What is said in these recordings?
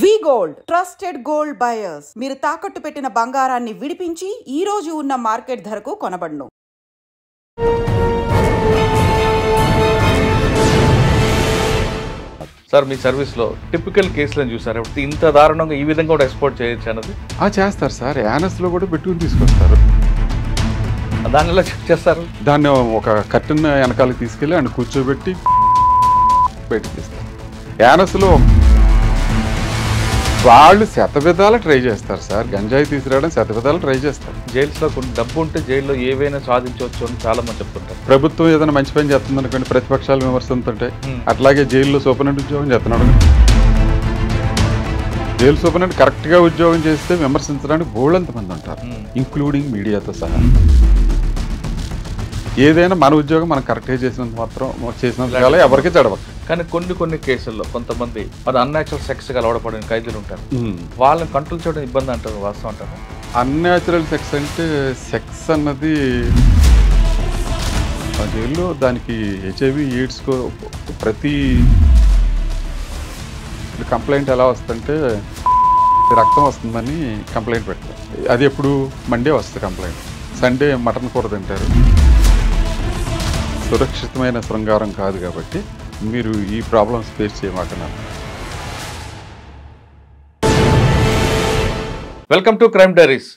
వి gold trusted gold buyers. మీరు తాకట్టు పెట్టిన బంగారాన్ని విడిపించి ఈ రోజు ఉన్న మార్కెట్ ధరకు కొనబడును. సార్, మీ సర్వీస్లో టిపికల్ కేసులను చూసారు, ఇంత దారుణంగా ఈ విధంగా కూడా ఎక్స్పోర్ట్ చేయొచ్చు అన్నది చేస్తారు సార్. యానస్లో కూడా పెట్టుకుని తీసుకొస్తారు. దాన్ని ఎలా చెక్ చేస్తారు? దాన్ని ఒక కర్టన్ వెనకాలకి తీసుకెళ్ళి ఆయన కూర్చోబెట్టి బయటకు తీస్తారు. యానస్లో వాళ్ళు శతవిధాలు ట్రై చేస్తారు సార్. గంజాయి తీసుకురావడం శతవిధాలు ట్రై చేస్తారు. జైల్స్లో కొన్ని డబ్బు ఉంటే జైల్లో ఏవైనా సాధించవచ్చు అని చాలా మంది చెప్తుంటారు. ప్రభుత్వం ఏదైనా మంచి పని చేస్తుంది అనుకోండి, ప్రతిపక్షాలు విమర్శిస్తుంటాయి. అట్లాగే జైల్లో సూపరింటెండెంట్ ఉద్యోగం చేస్తున్నాడు. జైలు సూపరింటెండెంట్ కరెక్ట్గా ఉద్యోగం చేస్తే విమర్శించడానికి బోళ్ళంత మంది ఉంటారు, ఇంక్లూడింగ్ మీడియాతో సహా. ఏదైనా మన ఉద్యోగం మనం కరెక్ట్గా చేసినంత మాత్రం చేసినంత ఎవరికి చెడవ. కానీ కొన్ని కేసుల్లో కొంతమంది మరి అన్యాచురల్ సెక్స్కి అలవాటుపడిన ఖైదీలు ఉంటారు. వాళ్ళని కంట్రోల్ చేయడం ఇబ్బంది అంటారు, వాస్తవం అంటారు? అన్యాచురల్ సెక్స్ అంటే సెక్స్ అన్నది ఆ జైల్లో దానికి HIV AIDS ప్రతి కంప్లైంట్ ఎలా వస్తుందంటే రక్తం వస్తుందని కంప్లైంట్ పెడతారు. అది ఎప్పుడు మండే వస్తుంది కంప్లైంట్. సండే మటన్ కూర తింటారు. సురక్షితమైన శృంగారం కాదు కాబట్టి మీరు ఈ ప్రాబ్లమ్స్ ఫేస్ చేయమాకన్నారు. Welcome to crime diaries.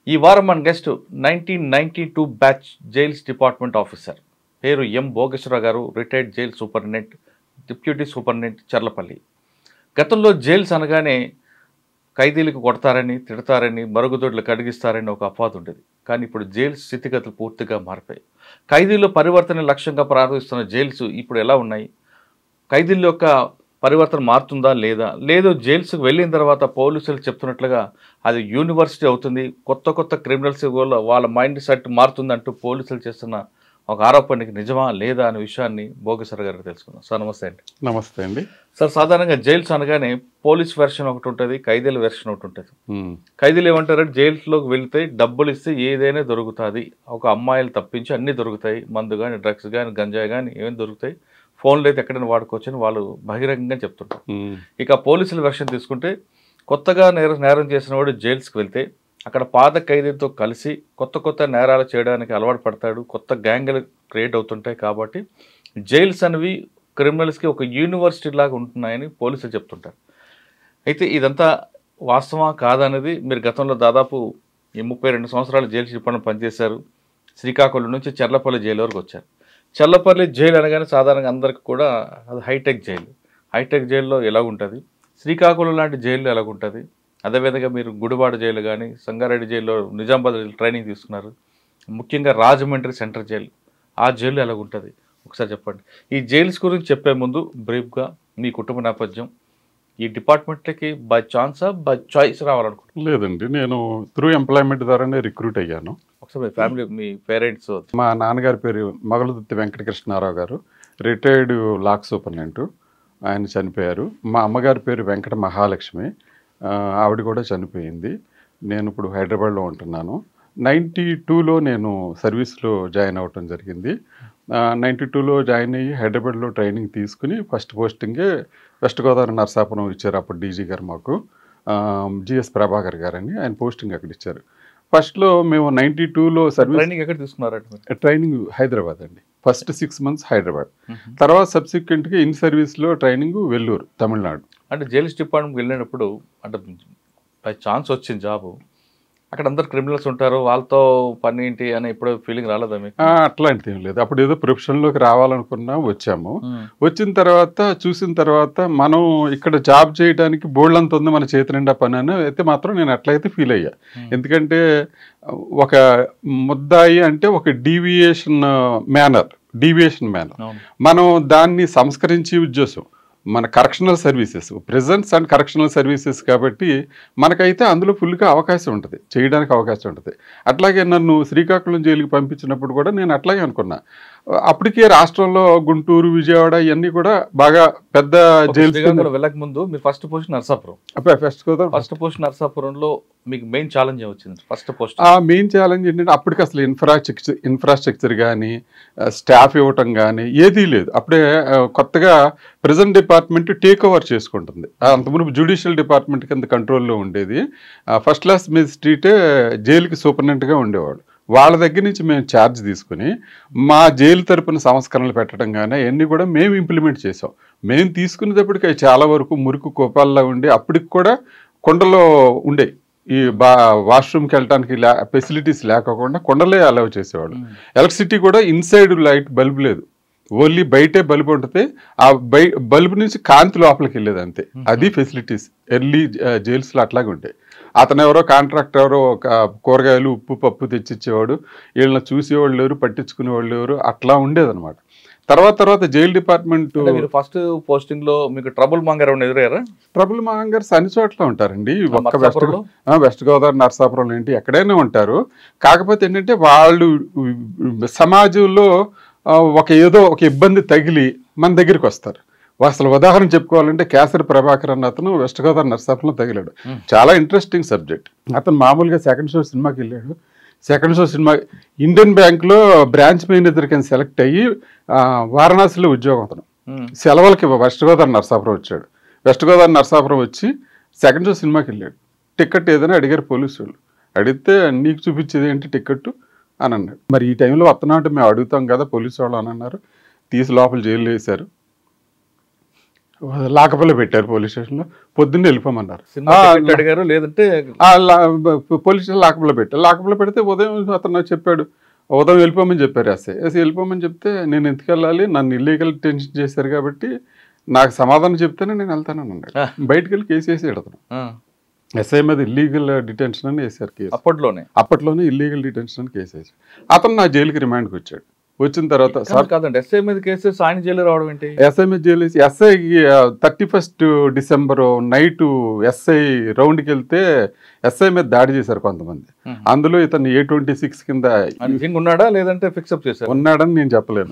ఈ వారం మన guest 1992 batch jails department officer, పేరు ఎం భోగేశ్వరరావు గారు, retired jail superintendent, deputy superintendent, Charlapalli. గతంలో జైల్స్ అనగానే ఖైదీలకు కొడతారని, తిడతారని, మరుగుదొడ్లు కడిగిస్తారని ఒక అపవాదు ఉండేది. కానీ ఇప్పుడు జైల్స్ స్థితిగతులు పూర్తిగా మారిపోయాయి. ఖైదీల పరివర్తన లక్ష్యంగా ప్రారంభిస్తున్న జైల్స్ ఇప్పుడు ఎలా ఉన్నాయి? ఖైదీల యొక్క పరివర్తన మారుతుందా లేదో జైల్స్కి వెళ్ళిన తర్వాత పోలీసులు చెప్తున్నట్లుగా అది యూనివర్సిటీ అవుతుంది, కొత్త క్రిమినల్స్ వాళ్ళ మైండ్ సెట్ మారుతుందంటూ పోలీసులు చేస్తున్న ఒక ఆరోపణకి నిజమా లేదా అనే విషయాన్ని భోగేశ్వర గారికి తెలుసుకుందాం. సార్ నమస్తే అండి. నమస్తే అండి. సార్, సాధారణంగా జైల్స్ అనగానే పోలీస్ వెర్షన్ ఒకటి ఉంటుంది, ఖైదీల వెర్షన్ ఒకటి ఉంటుంది. ఖైదీలు ఏమంటారంటే జైల్స్లోకి వెళ్తే డబ్బులు ఇస్తే ఏదైనా దొరుకుతుంది, ఒక అమ్మాయిలు తప్పించి అన్నీ దొరుకుతాయి, మందు కానీ, డ్రగ్స్ కానీ, గంజాయి కానీ ఏమైనా దొరుకుతాయి, ఫోన్లు అయితే ఎక్కడైనా వాడుకోవచ్చు అని వాళ్ళు బహిరంగంగా చెప్తుంటారు. ఇక పోలీసుల వెర్షన్ తీసుకుంటే కొత్తగా నేరం చేసిన వాడు జైల్స్కి వెళ్తే అక్కడ పాత ఖైదీలతో కలిసి కొత్త నేరాలు చేయడానికి అలవాటు పడతాడు, కొత్త గ్యాంగులు క్రియేట్ అవుతుంటాయి. కాబట్టి జైల్స్ అనేవి క్రిమినల్స్కి ఒక యూనివర్సిటీ లాగా ఉంటున్నాయని పోలీసులు చెప్తుంటారు. అయితే ఇదంతా వాస్తవా కాదనేది మీరు గతంలో దాదాపు 32 సంవత్సరాలు జైలు డిపార్ట్మెంట్ పనిచేశారు. శ్రీకాకుళం నుంచి చర్లపల్లి జైలు వరకు వచ్చారు. చర్లపల్లి జైలు అనగానే సాధారణంగా అందరికీ కూడా అది హైటెక్ జైలు. హైటెక్ జైల్లో ఎలాగుంటుంది, శ్రీకాకుళం లాంటి జైల్లో ఎలాగుంటుంది, అదేవిధంగా మీరు గుడివాడ జైలు కానీ, సంగారెడ్డి జైల్లో, నిజామాబాద్ ట్రైనింగ్ తీసుకున్నారు, ముఖ్యంగా రాజమండ్రి సెంట్రల్ జైలు, ఆ జైలు ఎలాగుంటుంది ఒకసారి చెప్పండి. ఈ జైల్స్ గురించి చెప్పే ముందు బ్రీఫ్గా మీ కుటుంబ నేపథ్యం, ఈ డిపార్ట్మెంట్లకి బై ఛాన్సా బై చాయిస్ రావాలనుకుంటున్నాను? లేదండి, నేను త్రూ ఎంప్లాయ్మెంట్ ద్వారానే రిక్రూట్ అయ్యాను. ఒకసారి మీ ఫ్యామిలీ, మీ పేరెంట్స్. మా నాన్నగారి పేరు మగలదుత్తి వెంకటకృష్ణారావు గారు, రిటైర్డ్ లాక్ సూపరింటెండెంట్, ఆయన చనిపోయారు. మా అమ్మగారి పేరు వెంకట మహాలక్ష్మి, ఆవిడ కూడా చనిపోయింది. నేను ఇప్పుడు హైదరాబాద్లో ఉంటున్నాను. 92లో నేను సర్వీస్లో జాయిన్ అవ్వటం జరిగింది. 92లో జాయిన్ అయ్యి హైదరాబాద్లో ట్రైనింగ్ తీసుకుని ఫస్ట్ పోస్టింగే వెస్ట్ గోదావరి నరసాపురం ఇచ్చారు. అప్పుడు డీజీ గారు మాకు జిఎస్ ప్రభాకర్ గారని, ఆయన పోస్టింగ్ అక్కడ ఇచ్చారు. ఫస్ట్లో మేము 92లో సర్వీస్ ట్రైనింగ్ ఎక్కడ తీసుకున్నారంటే? ట్రైనింగ్ హైదరాబాద్ అండి. ఫస్ట్ 6 months హైదరాబాద్, తర్వాత సబ్సిక్వెంట్గా ఇన్ సర్వీస్లో ట్రైనింగ్ వెల్లూరు, తమిళనాడు. అంటే జైల్స్ డిపార్ట్మెంట్కి వెళ్ళినప్పుడు అంటే బై ఛాన్స్ వచ్చింది జాబు, అక్కడ అందరు క్రిమినల్స్ ఉంటారు, వాళ్ళతో పని ఏంటి అని ఎప్పుడో ఫీలింగ్ రాలేదా మీకు? అట్లాంటిది ఏం లేదు. అప్పుడు ఏదో ప్రొఫెషన్లోకి రావాలనుకున్నా వచ్చాము. వచ్చిన తర్వాత చూసిన తర్వాత మనం ఇక్కడ జాబ్ చేయడానికి బోల్డంత ఉంది మన చేతి నిండా పని అని అయితే మాత్రం నేను అట్లయితే ఫీల్ అయ్యా. ఎందుకంటే ఒక ముద్దాయి అంటే ఒక డీవియేషన్ మేనర్, మనం దాన్ని సంస్కరించి ఉద్దేశం మన correctional services, prisons and correctional services కాబట్టి మనకైతే అందులో ఫుల్గా అవకాశం ఉంటుంది, చేయడానికి అవకాశం ఉంటుంది. అట్లాగే నన్ను శ్రీకాకుళం జైలుకి పంపించినప్పుడు కూడా నేను అట్లాగే అనుకున్నా, అప్పటికే రాష్ట్రంలో గుంటూరు, విజయవాడ ఇవన్నీ కూడా బాగా పెద్ద జైల్స్. శ్రీకాకుళం వెళ్ళక ముందు మీరు first post Narsapuram. First post నర్సాపురంలో మీకు మెయిన్ ఛాలెంజ్ వచ్చింది. ఫస్ట్ పోస్ట్ ఆ మెయిన్ ఛాలెంజ్ ఏంటంటే అప్పటికి అసలు ఇన్ఫ్రాస్ట్రక్చర్ కానీ స్టాఫ్ ఇవ్వటం కానీ ఏదీ లేదు. అప్పుడే కొత్తగా ప్రెజెంట్ డిపార్ట్మెంట్ టేక్ ఓవర్ చేసుకుంటుంది. అంతకుముందు జ్యుడిషియల్ డిపార్ట్మెంట్ కింద కంట్రోల్లో ఉండేది. ఫస్ట్ క్లాస్ మేజిస్ట్రేటే జైలుకి సూపరింటెండెంట్గా ఉండేవాడు. వాళ్ళ దగ్గర నుంచి మేము ఛార్జ్ తీసుకుని మా జైలు తరపున సంస్కరణలు పెట్టడం కానీ అవన్నీ కూడా మేము ఇంప్లిమెంట్ చేసాం. మేము తీసుకునేటప్పటికి చాలా వరకు మురికి కోపాల్లో ఉండి అప్పటికి కూడా కొండలో ఉండే ఈ వాష్రూమ్కి వెళ్ళడానికి ఫెసిలిటీస్ లేకపోకుండా కొండలే అలౌ చేసేవాడు. ఎలక్ట్రిసిటీ కూడా ఇన్సైడ్ లైట్ బల్బ్ లేదు, ఓన్లీ బయటే బల్బు ఉంటుంది. ఆ బల్బు నుంచి కాంతి లోపలికి వెళ్ళేది అంతే. అది ఫెసిలిటీస్ ఎర్లీ జైల్స్లో అట్లాగే ఉంటాయి. అతను ఎవరో కాంట్రాక్టర్ ఎవరో కూరగాయలు ఉప్పు పప్పు తెచ్చిచ్చేవాడు. వీళ్ళని చూసేవాళ్ళు లేరు, పట్టించుకునేవాళ్ళు లేరు, అట్లా ఉండేదన్నమాట. తర్వాత జైలు డిపార్ట్మెంట్ ఫస్ట్ పోస్టింగ్ లో మీకు ట్రబుల్ మాంగర్ ఎదురయ్యారా? ట్రబుల్ మాంగర్స్ అన్ని చోట్ల ఉంటారండి. ఒక్క వెస్ట్ గోదావరి నర్సాపురం ఏంటి ఎక్కడైనా ఉంటారు. కాకపోతే ఏంటంటే వాళ్ళు సమాజంలో ఏదో ఒక ఇబ్బంది తగిలి మన దగ్గరికి వస్తారు. అసలు ఉదాహరణ చెప్పుకోవాలంటే కేసరి ప్రభాకర్ అన్న అతను వెస్ట్ గోదావరి నర్సాపురంలో తగిలాడు. చాలా ఇంట్రెస్టింగ్ సబ్జెక్ట్. అతను మామూలుగా సెకండ్ షో సినిమాకి వెళ్ళాడు. సెకండ్ షో సినిమా ఇండియన్ బ్యాంక్లో బ్రాంచ్ మేనేజర్ కింద సెలెక్ట్ అయ్యి వారణాసిలో ఉద్యోగం. అతను సెలవులకి వెస్ట్ గోదావరి నర్సాపురం వచ్చాడు. వెస్ట్ గోదావరి నర్సాపురం వచ్చి సెకండ్ షో సినిమాకి వెళ్ళాడు. టికెట్ ఏదైనా అడిగారు పోలీసు వాళ్ళు. అడిగితే నీకు చూపించేది ఏంటి టికెట్ అని అన్నాడు. మరి ఈ టైంలో వస్తున్నా అంటే మేము అడుగుతాం కదా పోలీసు వాళ్ళు అని అన్నారు. తీసి లోపల జైల్లో వేశారు. లాకపల్లో పెట్టారు పోలీస్ స్టేషన్లో. పొద్దున్నే వెళ్ళిపోమన్నారు. అడిగారు లేదంటే పోలీస్ స్టేషన్ లాకపల్లో పెట్టారు. లాకపల్లో పెడితే ఉదయం అతను చెప్పాడు ఉదయం వెళ్ళిపోమని చెప్పారు. వెళ్ళిపోమని చెప్తే నేను ఎందుకు వెళ్ళాలి, నన్ను ఇల్లీగల్ డిటెన్షన్ చేశారు కాబట్టి నాకు సమాధానం చెప్తేనే నేను వెళ్తానని అన్నాడు. బయటకు వెళ్ళి కేసు వేసాడు అతను. ఎస్ఐ మీద ఇల్లీగల్ డిటెన్షన్ అని వేశారు కేసు. అప్పట్లోనే ఇల్లీగల్ డిటెన్షన్ అని కేసు వేసాడు. అతను నా జైలుకి రిమాండ్కి వచ్చాడు. వచ్చిన తర్వాత ఎస్ఐ మీద కేసు ఆయన జైలు రావడం ఏంటి? ఎస్ఐ మీద జైలు వేసి ఎస్ఐ 31 డిసెంబర్ నైట్ ఎస్ఐ రౌండ్కి వెళ్తే ఎస్ఐ మీద దాడి చేశారు కొంతమంది. అందులో ఇతను A26 కింద ఉన్నాడా లేదంటే ఫిక్సప్ చేశారు? ఉన్నాడని నేను చెప్పలేను.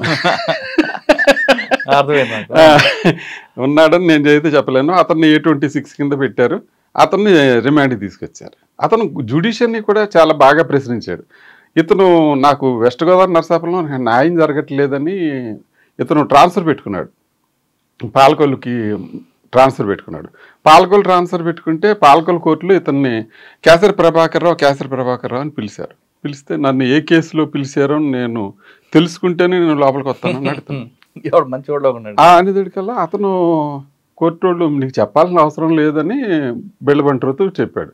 ఉన్నాడని నేను అయితే చెప్పలేను. అతన్ని A26 కింద పెట్టారు. అతన్ని రిమాండ్కి తీసుకొచ్చారు. అతను జ్యుడిషియర్ని కూడా చాలా బాగా ప్రశ్నించాడు. ఇతను నాకు వెస్ట్ గోదావరి నర్సాపురంలో న్యాయం జరగట్లేదని ఇతను ట్రాన్స్ఫర్ పెట్టుకున్నాడు. పాలకొల్లుకి ట్రాన్స్ఫర్ పెట్టుకున్నాడు. ట్రాన్స్ఫర్ పెట్టుకుంటే పాలకొల్లు కోర్టులో ఇతన్ని కేసరి ప్రభాకర్ రావు అని పిలిచారు. పిలిస్తే నన్ను ఏ కేసులో పిలిచారో నేను తెలుసుకుంటేనే నేను లోపలికి వస్తాను అన్నాడు. అనేదికల్లా అతను కోర్టు వాళ్ళు నీకు చెప్పాల్సిన అవసరం లేదని బెల్లబంటరుతో చెప్పాడు.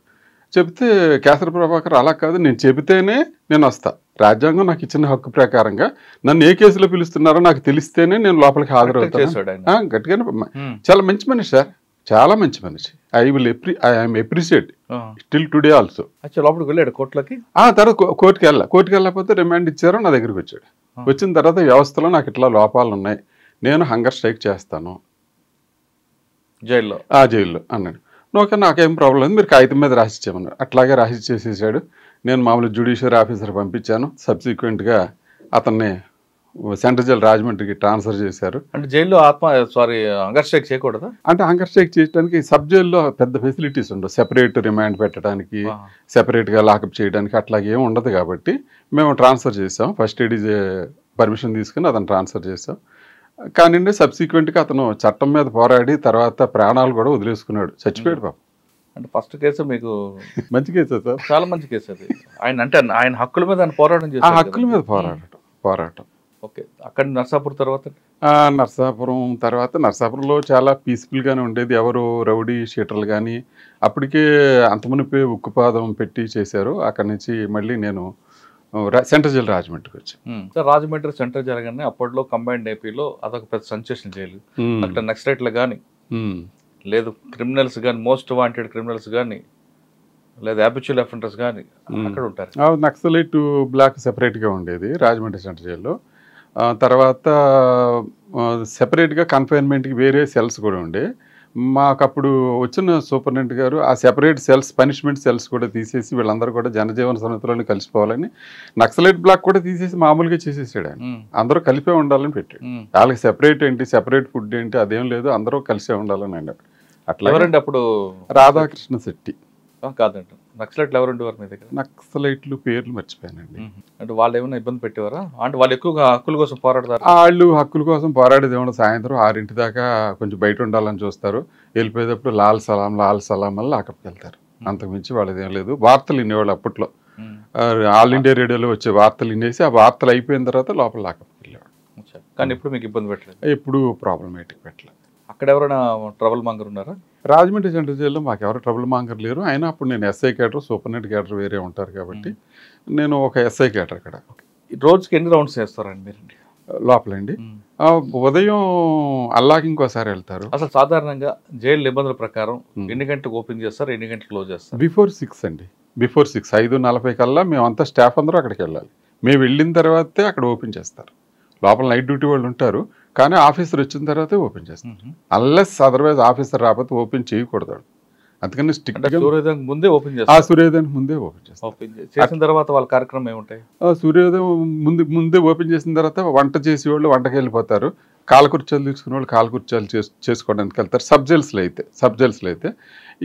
చెప్తే కేసరి ప్రభాకర్ అలా కాదు, నేను చెబితేనే నేను వస్తా, రాజ్యాంగం నాకు ఇచ్చిన హక్కు ప్రకారంగా నన్ను ఏ కేసులో పిలుస్తున్నారో నాకు తెలిస్తేనే నేను లోపలికి హాజరవుతాను. గట్టిగానే చాలా మంచి మనిషి సార్, చాలా మంచి మనిషి. I'm appreciate still today also. లోపలికి వెళ్ళాడు కోర్టులోకి. తర్వాత కోర్టుకి వెళ్ళకపోతే రిమాండ్ ఇచ్చారు. నా దగ్గరికి వచ్చాడు. వచ్చిన తర్వాత వ్యవస్థలో నాకు ఇట్లా లోపాలు ఉన్నాయి, నేను హంగర్ స్ట్రైక్ చేస్తాను జైల్లో అన్నాడు. ఓకే నాకేం ప్రాబ్లం లేదు, మీరు కాగితం మీద రాసిచ్చామన్నారు. అట్లాగే రాసిచ్చేసేసాడు. నేను మామూలు జ్యుడిషియరీ ఆఫీసర్ పంపించాను. సబ్సిక్వెంట్గా అతన్ని సెంట్రల్ జైలు రాజమండ్రికి ట్రాన్స్ఫర్ చేశారు. అంటే జైల్లో హంగర్ స్ట్రైక్ చేయకూడదా? అంటే హంగర్ స్ట్రైక్ చేయడానికి సబ్ జైల్లో పెద్ద ఫెసిలిటీస్ ఉండవు. సెపరేట్ రిమాండ్ పెట్టడానికి, సెపరేట్గా లాకప్ చేయడానికి అట్లాగే ఏమి ఉండదు. కాబట్టి మేము ట్రాన్స్ఫర్ చేసాం. ఫస్ట్ ఏడీ పర్మిషన్ తీసుకుని అతను ట్రాన్స్ఫర్ చేసాం. కానీ సబ్సిక్వెంట్గా అతను చట్టం మీద పోరాడి తర్వాత ప్రాణాలు కూడా వదిలేసుకున్నాడు, చచ్చిపోయాడు పాపం. అంటే ఫస్ట్ కేసు మీకు మంచి కేసు సార్, చాలా మంచి కేసు అది. ఆయన హక్కుల మీద పోరాటం చేశారు. హక్కుల మీద పోరాటం. ఓకే, అక్కడ నర్సాపురం తర్వాత నర్సాపురంలో చాలా పీస్ఫుల్గానే ఉండేది. ఎవరు రౌడీ షీటర్లు కానీ అప్పటికే అంతమునిపై ఉక్కుపాదం పెట్టి చేశారు. అక్కడి నుంచి మళ్ళీ నేను సెంట్రల్ జైలు రాజమండ్రికి వచ్చాను. రాజమండ్రి సెంట్రల్ జైలు కానీ అప్పట్లో కంబైన్డ్ ఏపీలో అదొక పెద్ద సెన్సేషన్ జైలు. అక్కడ నక్సలైట్లు కానీ లేదు, క్రిమినల్స్ కానీ, మోస్ట్ వాంటెడ్ క్రిమినల్స్ కానీ, లేదా హ్యాబిచువల్ అఫెండర్స్ కానీ అక్కడ ఉంటారు. నక్సలైట్ బ్లాక్ సెపరేట్గా ఉండేది రాజమండ్రి సెంట్రల్ జైల్లో. తర్వాత సెపరేట్గా కన్ఫైన్మెంట్కి వేరే సెల్స్ కూడా ఉండే. మాకు అప్పుడు వచ్చిన సూపరింటెండెంట్ గారు ఆ సెపరేట్ సెల్స్, పనిష్మెంట్ సెల్స్ కూడా తీసేసి వీళ్ళందరూ కూడా జనజీవన సమితిలోనే కలిసిపోవాలని, నక్సలైట్ బ్లాక్ కూడా తీసేసి మామూలుగా చేసేసాడు ఆయన. అందరూ కలిపే ఉండాలని పెట్టాడు. వాళ్ళకి సెపరేట్ ఏంటి, సెపరేట్ ఫుడ్ ఏంటి అదేం లేదు, అందరూ కలిసే ఉండాలని అన్నాడు. అట్లా ఎవరండి అప్పుడు? రాధాకృష్ణ శెట్టి. కాదండి, నక్సలైట్లు ఎవరు ఉండేవారు మీ దగ్గర? నక్సలైట్లు పేర్లు మర్చిపోయానండి. అంటే వాళ్ళు ఏమైనా ఇబ్బంది పెట్టేవారా? అంటే వాళ్ళు ఎక్కువగా హక్కుల కోసం పోరాడతారు. వాళ్ళు హక్కుల కోసం పోరాడేది ఏమన్నా సాయంత్రం 6 దాకా కొంచెం బయట ఉండాలని చూస్తారు. వెళ్ళిపోయేటప్పుడు లాల్ సలాం వల్ల లాకప్కి వెళ్తారు. అంతకుమించి వాళ్ళది ఏం లేదు. వార్తలు వినేవాళ్ళు అప్పట్లో. ఆల్ ఇండియా రేడియోలో వచ్చే వార్తలు వినేసి ఆ వార్తలు అయిపోయిన తర్వాత లోపల లాకప్కి వెళ్ళేవాడు. కానీ ఎప్పుడు మీకు ఇబ్బంది పెట్టలేదు? ఎప్పుడు ప్రాబ్లమేటిక్ పెట్టలేదు. అక్కడ ఎవరైనా ట్రబుల్ మాంగర్ ఉన్నారా? రాజమండ్రి సెంట్రల్ జైల్లో మాకు ఎవరు ట్రబుల్ మాంగర్ లేరు. అయినా అప్పుడు నేను ఎస్ఐ క్యాడర్, సూపరింటెండెంట్ క్యాడర్ వేరే ఉంటారు కాబట్టి నేను ఒక ఎస్ఐ క్యాడర్ అక్కడ. రోజుకి ఎన్ని రౌండ్స్ చేస్తారండి మీరు లోపలండి? ఉదయం అల్లాకి ఇంకోసారి వెళ్తారు. అసలు సాధారణంగా జైలు నిబంధనల ప్రకారం ఎన్ని గంటలకు ఓపెన్ చేస్తారు, ఎన్ని గంటలకు క్లోజ్ చేస్తారు? బిఫోర్ 6 అండి. బిఫోర్ 6, 5:40 కల్లా మేమంతా స్టాఫ్ అందరూ అక్కడికి వెళ్ళాలి. మేము వెళ్ళిన తర్వాతే అక్కడ ఓపెన్ చేస్తారు. లోపల నైట్ డ్యూటీ వాళ్ళు ఉంటారు, కానీ ఆఫీసర్ వచ్చిన తర్వాతే ఓపెన్ చేస్తారు. అన్లెస్ అదర్వైజ్ ఆఫీసర్ రాకపోతే ఓపెన్ చేయకూడదు. అందుకని స్ట్రిక్ట్గా సూర్యోదయానికి ముందే ఓపెన్ చేస్తారు. సూర్యోదయానికి ముందే ఓపెన్ చేస్తారు. ఓపెన్ చేసిన తర్వాత వాళ్ళ కార్యక్రమం ఏముంటాయి? సూర్యోదయం ముందే ఓపెన్ చేసిన తర్వాత వంట చేసేవాళ్ళు వంటకి వెళ్ళిపోతారు. కాలకుర్చాలు తీసుకునే వాళ్ళు కాలకుర్చాలు చేసుకోవడానికి వెళ్తారు. సబ్ జైల్స్లో అయితే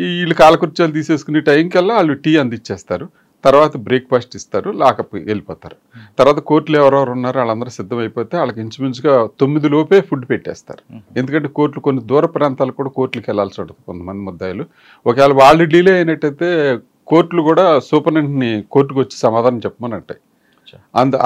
వీళ్ళు కాలకుర్చాలు తీసేసుకునే టైంకల్లా వాళ్ళు టీ అందిచ్చేస్తారు. తర్వాత బ్రేక్ఫాస్ట్ ఇస్తారు, లాకప్ వెళ్ళిపోతారు. తర్వాత కోర్టులో ఎవరెవరు ఉన్నారో వాళ్ళందరూ సిద్ధమైపోతే వాళ్ళకి ఇంచుమించుగా 9 లోపే ఫుడ్ పెట్టేస్తారు. ఎందుకంటే కోర్టులు కొన్ని దూర ప్రాంతాలకు కూడా కోర్టులకు వెళ్ళాల్సి ఉంటుంది కొంతమంది ముద్దాయిలు. ఒకవేళ వాళ్ళు డిలే అయినట్టయితే కోర్టులు కూడా సూపరింటెండెంట్ని కోర్టుకు వచ్చి సమాధానం చెప్పమని అంటాయి.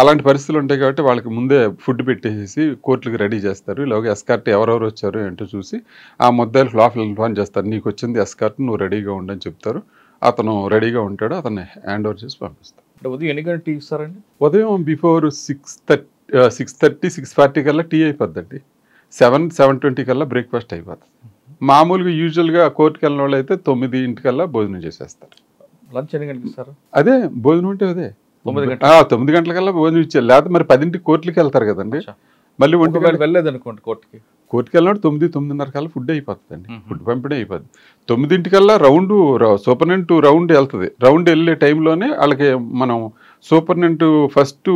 అలాంటి పరిస్థితులు ఉంటాయి కాబట్టి వాళ్ళకి ముందే ఫుడ్ పెట్టేసి కోర్టులకు రెడీ చేస్తారు. ఇలాగ ఎస్కార్ట్ ఎవరెవరు వచ్చారు ఏంటో చూసి ఆ ముద్దాయిలకు లోపల ఇన్ఫార్మ్ చేస్తారు. నీకు వచ్చింది ఎస్కార్ట్, నువ్వు రెడీగా ఉండని చెప్తారు. అతను రెడీగా ఉంటాడు, అతన్ని హ్యాండ్ ఓవర్ చేసి పంపిస్తాడు. ఉదయం ఎన్ని గంటలు టీ ఇస్తారండి? ఉదయం బిఫోర్ 6:30, 6:40 కల్లా టీ అయిపోద్దండి. 7:20 కల్లా బ్రేక్ఫాస్ట్ అయిపోతుంది. మామూలుగా యూజువల్గా కోర్టుకి వెళ్ళిన వాళ్ళు అయితే 9 కల్లా భోజనం చేసేస్తారు. లంచ్ ఎన్ని గంటలకు ఇస్తారు? అదే భోజనం అంటే అదే 9 గంటలకల్లా భోజనం ఇచ్చారు. లేకపోతే మరి 10కి కోర్టులకి వెళ్తారు కదండి. మళ్ళీ వెళ్ళలేదు అనుకోండి కోర్టుకి వెళ్ళినప్పుడు 9-9:30 కల్లా ఫుడ్ అయిపోతుందండి. ఫుడ్ పంపిణీ అయిపోతుంది. 9 కల్లా సూపరింటెండెంట్ రౌండ్ వెళ్తుంది. రౌండ్ వెళ్ళే టైంలోనే వాళ్ళకి మనం సూపరింటెండెంట్ ఫస్ట్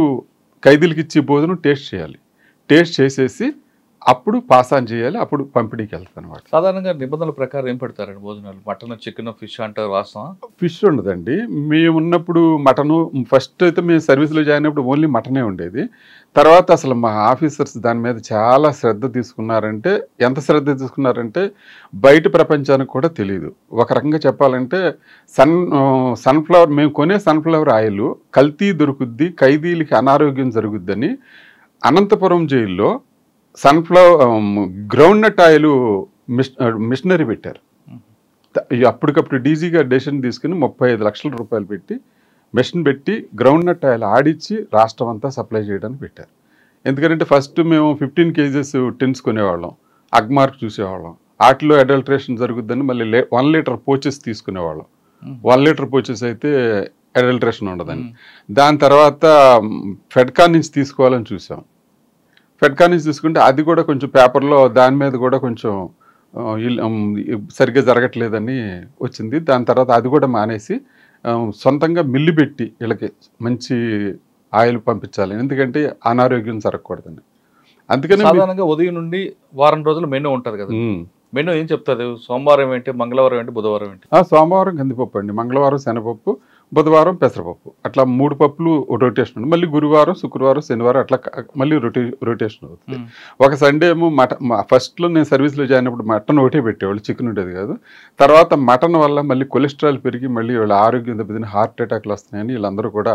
ఖైదీలకి ఇచ్చే భోజనం టేస్ట్ చేయాలి. టేస్ట్ చేసేసి అప్పుడు పాస్ ఆన్ చేయాలి. అప్పుడు పంపిణీకి వెళ్తాను అనమాట. సాధారణంగా నిబంధనల ప్రకారం ఏం పెడతారండి భోజనాలు? మటన్, చికెన్, ఫిష్ అంటారు వాస్తవం? ఫిష్ ఉండదండి. మేము ఉన్నప్పుడు మటను, ఫస్ట్ అయితే మేము సర్వీస్లో జాయిన్ అయినప్పుడు ఓన్లీ మటనే ఉండేది. తర్వాత అసలు మా ఆఫీసర్స్ దాని మీద చాలా శ్రద్ధ తీసుకున్నారంటే, ఎంత శ్రద్ధ తీసుకున్నారంటే బయట ప్రపంచానికి కూడా తెలియదు. ఒక రకంగా చెప్పాలంటే సన్ఫ్లవర్ మేము కొనే సన్ఫ్లవర్ ఆయిల్ కల్తీ దొరుకుద్ది, ఖైదీలకి అనారోగ్యం జరుగుద్దని అనంతపురం జైల్లో గ్రౌండ్ నట్ ఆయిల్ మిషనరీ పెట్టారు. అప్పటికప్పుడు డీజీగా డెసిషన్ తీసుకుని 35 లక్షల రూపాయలు పెట్టి మెషిన్ పెట్టి గ్రౌండ్ నట్ ఆయిల్ ఆడిచ్చి రాష్ట్రం అంతా సప్లై చేయడానికి పెట్టారు. ఎందుకంటే ఫస్ట్ మేము 15 kgs టిన్స్ కొనేవాళ్ళం, అగ్మార్క్ చూసేవాళ్ళం. వాటిలో అడల్ట్రేషన్ జరుగుద్దని మళ్ళీ 1 లీటర్ పోచెస్ తీసుకునేవాళ్ళం. 1 లీటర్ పోచెస్ అయితే అడల్ట్రేషన్ ఉండదని. దాని తర్వాత ఫెడ్కా నుంచి తీసుకోవాలని చూసాం. ఫెడ్కా నుంచి తీసుకుంటే అది కూడా కొంచెం పేపర్లో దాని మీద కూడా కొంచెం సరిగ్గా జరగట్లేదని వచ్చింది. దాని తర్వాత అది కూడా మానేసి సొంతంగా మిల్లు పెట్టి వీళ్ళకి మంచి ఆయిల్ పంపించాలి, ఎందుకంటే అనారోగ్యం జరగకూడదని. అందుకని సాధారణంగా ఉదయం నుండి వారం రోజులు మెనూ ఉంటుంది కదా, మెనూ ఏం చెప్తుంది? సోమవారం ఏంటి, మంగళవారం ఏంటి, బుధవారం ఏంటి? సోమవారం కందిపప్పు అండి, మంగళవారం శనగపప్పు, బుధవారం పెసరపప్పు, అట్లా 3 పప్పులు రొటేషన్ ఉంది. మళ్ళీ గురువారం, శుక్రవారం, శనివారం అట్లా మళ్ళీ రొటేషన్ అవుతుంది. ఒక సండే ఏమో ఫస్ట్లో నేను సర్వీస్లో జాయిన్ అయినప్పుడు మటన్ ఒకటే పెట్టేవాళ్ళు, చికెన్ ఉండేది కాదు. తర్వాత మటన్ వల్ల మళ్ళీ కొలెస్ట్రాల్ పెరిగి మళ్ళీ వీళ్ళ ఆరోగ్యం దెబ్బతిని హార్ట్ అటాక్లు వస్తున్నాయని వీళ్ళందరూ కూడా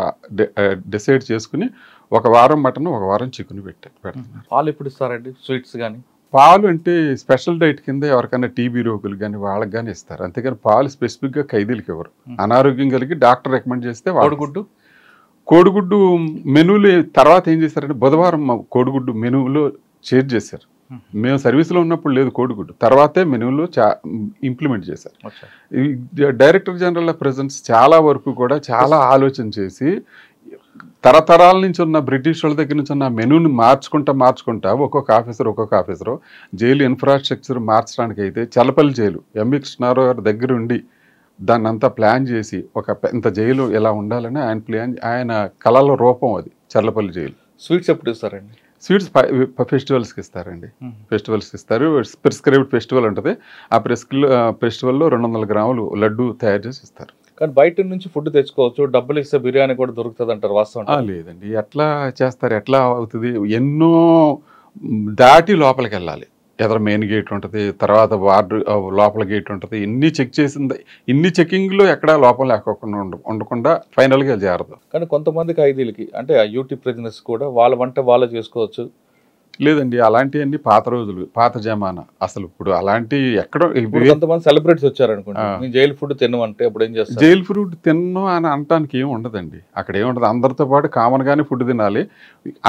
డిసైడ్ చేసుకుని ఒక వారం మటన్, ఒక వారం చికెన్ పెడుతున్నారు. పాలు ఎప్పుడు ఇస్తారండి? స్వీట్స్ కానీ పాలు అంటే స్పెషల్ డైట్ కింద ఎవరికైనా టీబీ రోగులు కానీ వాళ్ళకి కానీ ఇస్తారు. అంతేగాని పాలు స్పెసిఫిక్గా ఖైదీలకి ఎవరు. అనారోగ్యం కలిగి డాక్టర్ రికమెండ్ చేస్తే కోడిగుడ్డు మెనూలు తర్వాత ఏం చేశారంటే బుధవారం కోడిగుడ్డు మెనూలో చేంజ్ చేశారు. మేము సర్వీస్లో ఉన్నప్పుడు లేదు కోడిగుడ్డు, తర్వాతే మెనూలో ఇంప్లిమెంట్ చేశారు. డైరెక్టర్ జనరల్ ఆఫ్ ప్రెజెన్స్ చాలా వరకు కూడా చాలా ఆలోచన చేసి తరతరాల నుంచి ఉన్న బ్రిటిష్ వాళ్ళ దగ్గర నుంచి ఉన్న మెనూని మార్చుకుంటా ఒక్కొక్క ఆఫీసరు జైలు ఇన్ఫ్రాస్ట్రక్చర్ మార్చడానికి అయితే చల్లపల్లి జైలు ఎంవి కృష్ణారావు గారి దగ్గర ఉండి దాన్ని అంతా ప్లాన్ చేసి ఇంత జైలు ఇలా ఉండాలని ఆయన కళల రూపం అది చల్లపల్లి జైలు. స్వీట్స్ ఎప్పుడు ఇస్తారండి? స్వీట్స్ ఫెస్టివల్స్కి ఇస్తారండి. ఫెస్టివల్స్కి ఇస్తారు. ప్రిస్క్రైబ్డ్ ఫెస్టివల్ ఉంటుంది. ఆ ఫెస్టివల్లో 200 గ్రాములు లడ్డు తయారు చేసి ఇస్తారు. కానీ బయట నుంచి ఫుడ్ తెచ్చుకోవచ్చు, డబ్బులు ఇస్తే బిర్యానీ కూడా దొరుకుతుంది అంటారు, వాస్తవం? లేదండి, ఎట్లా చేస్తారు, ఎట్లా అవుతుంది? ఎన్నో దాటి లోపలికి వెళ్ళాలి. ఎదర మెయిన్ గేట్ ఉంటుంది, తర్వాత వార్డు లోపల గేట్ ఉంటుంది. ఇన్ని చెక్ చేసింది, ఇన్ని చెకింగ్లో ఎక్కడా లోపల లేకుండా ఉండకుండా ఫైనల్గా చేరదు. కానీ కొంతమంది ఖైదీలకి అంటే ఆ యూట్యూబ్ బిజినెస్ కూడా వాళ్ళ వంట వాళ్ళే చేసుకోవచ్చు. లేదండి, అలాంటివన్నీ పాత రోజులు, పాత జమానా. అసలు ఇప్పుడు అలాంటి ఎక్కడో కొంతమంది సెలబ్రిటీస్ వచ్చారనుకోండి, నేను జైలు ఫుడ్ తినమంటే అప్పుడు ఏం చేస్తారు? జైలు ఫుడ్ తిన్ను అని అనటానికి ఏం ఉండదండి. అక్కడ ఏముండదు, అందరితో పాటు కామన్ గానే ఫుడ్ తినాలి.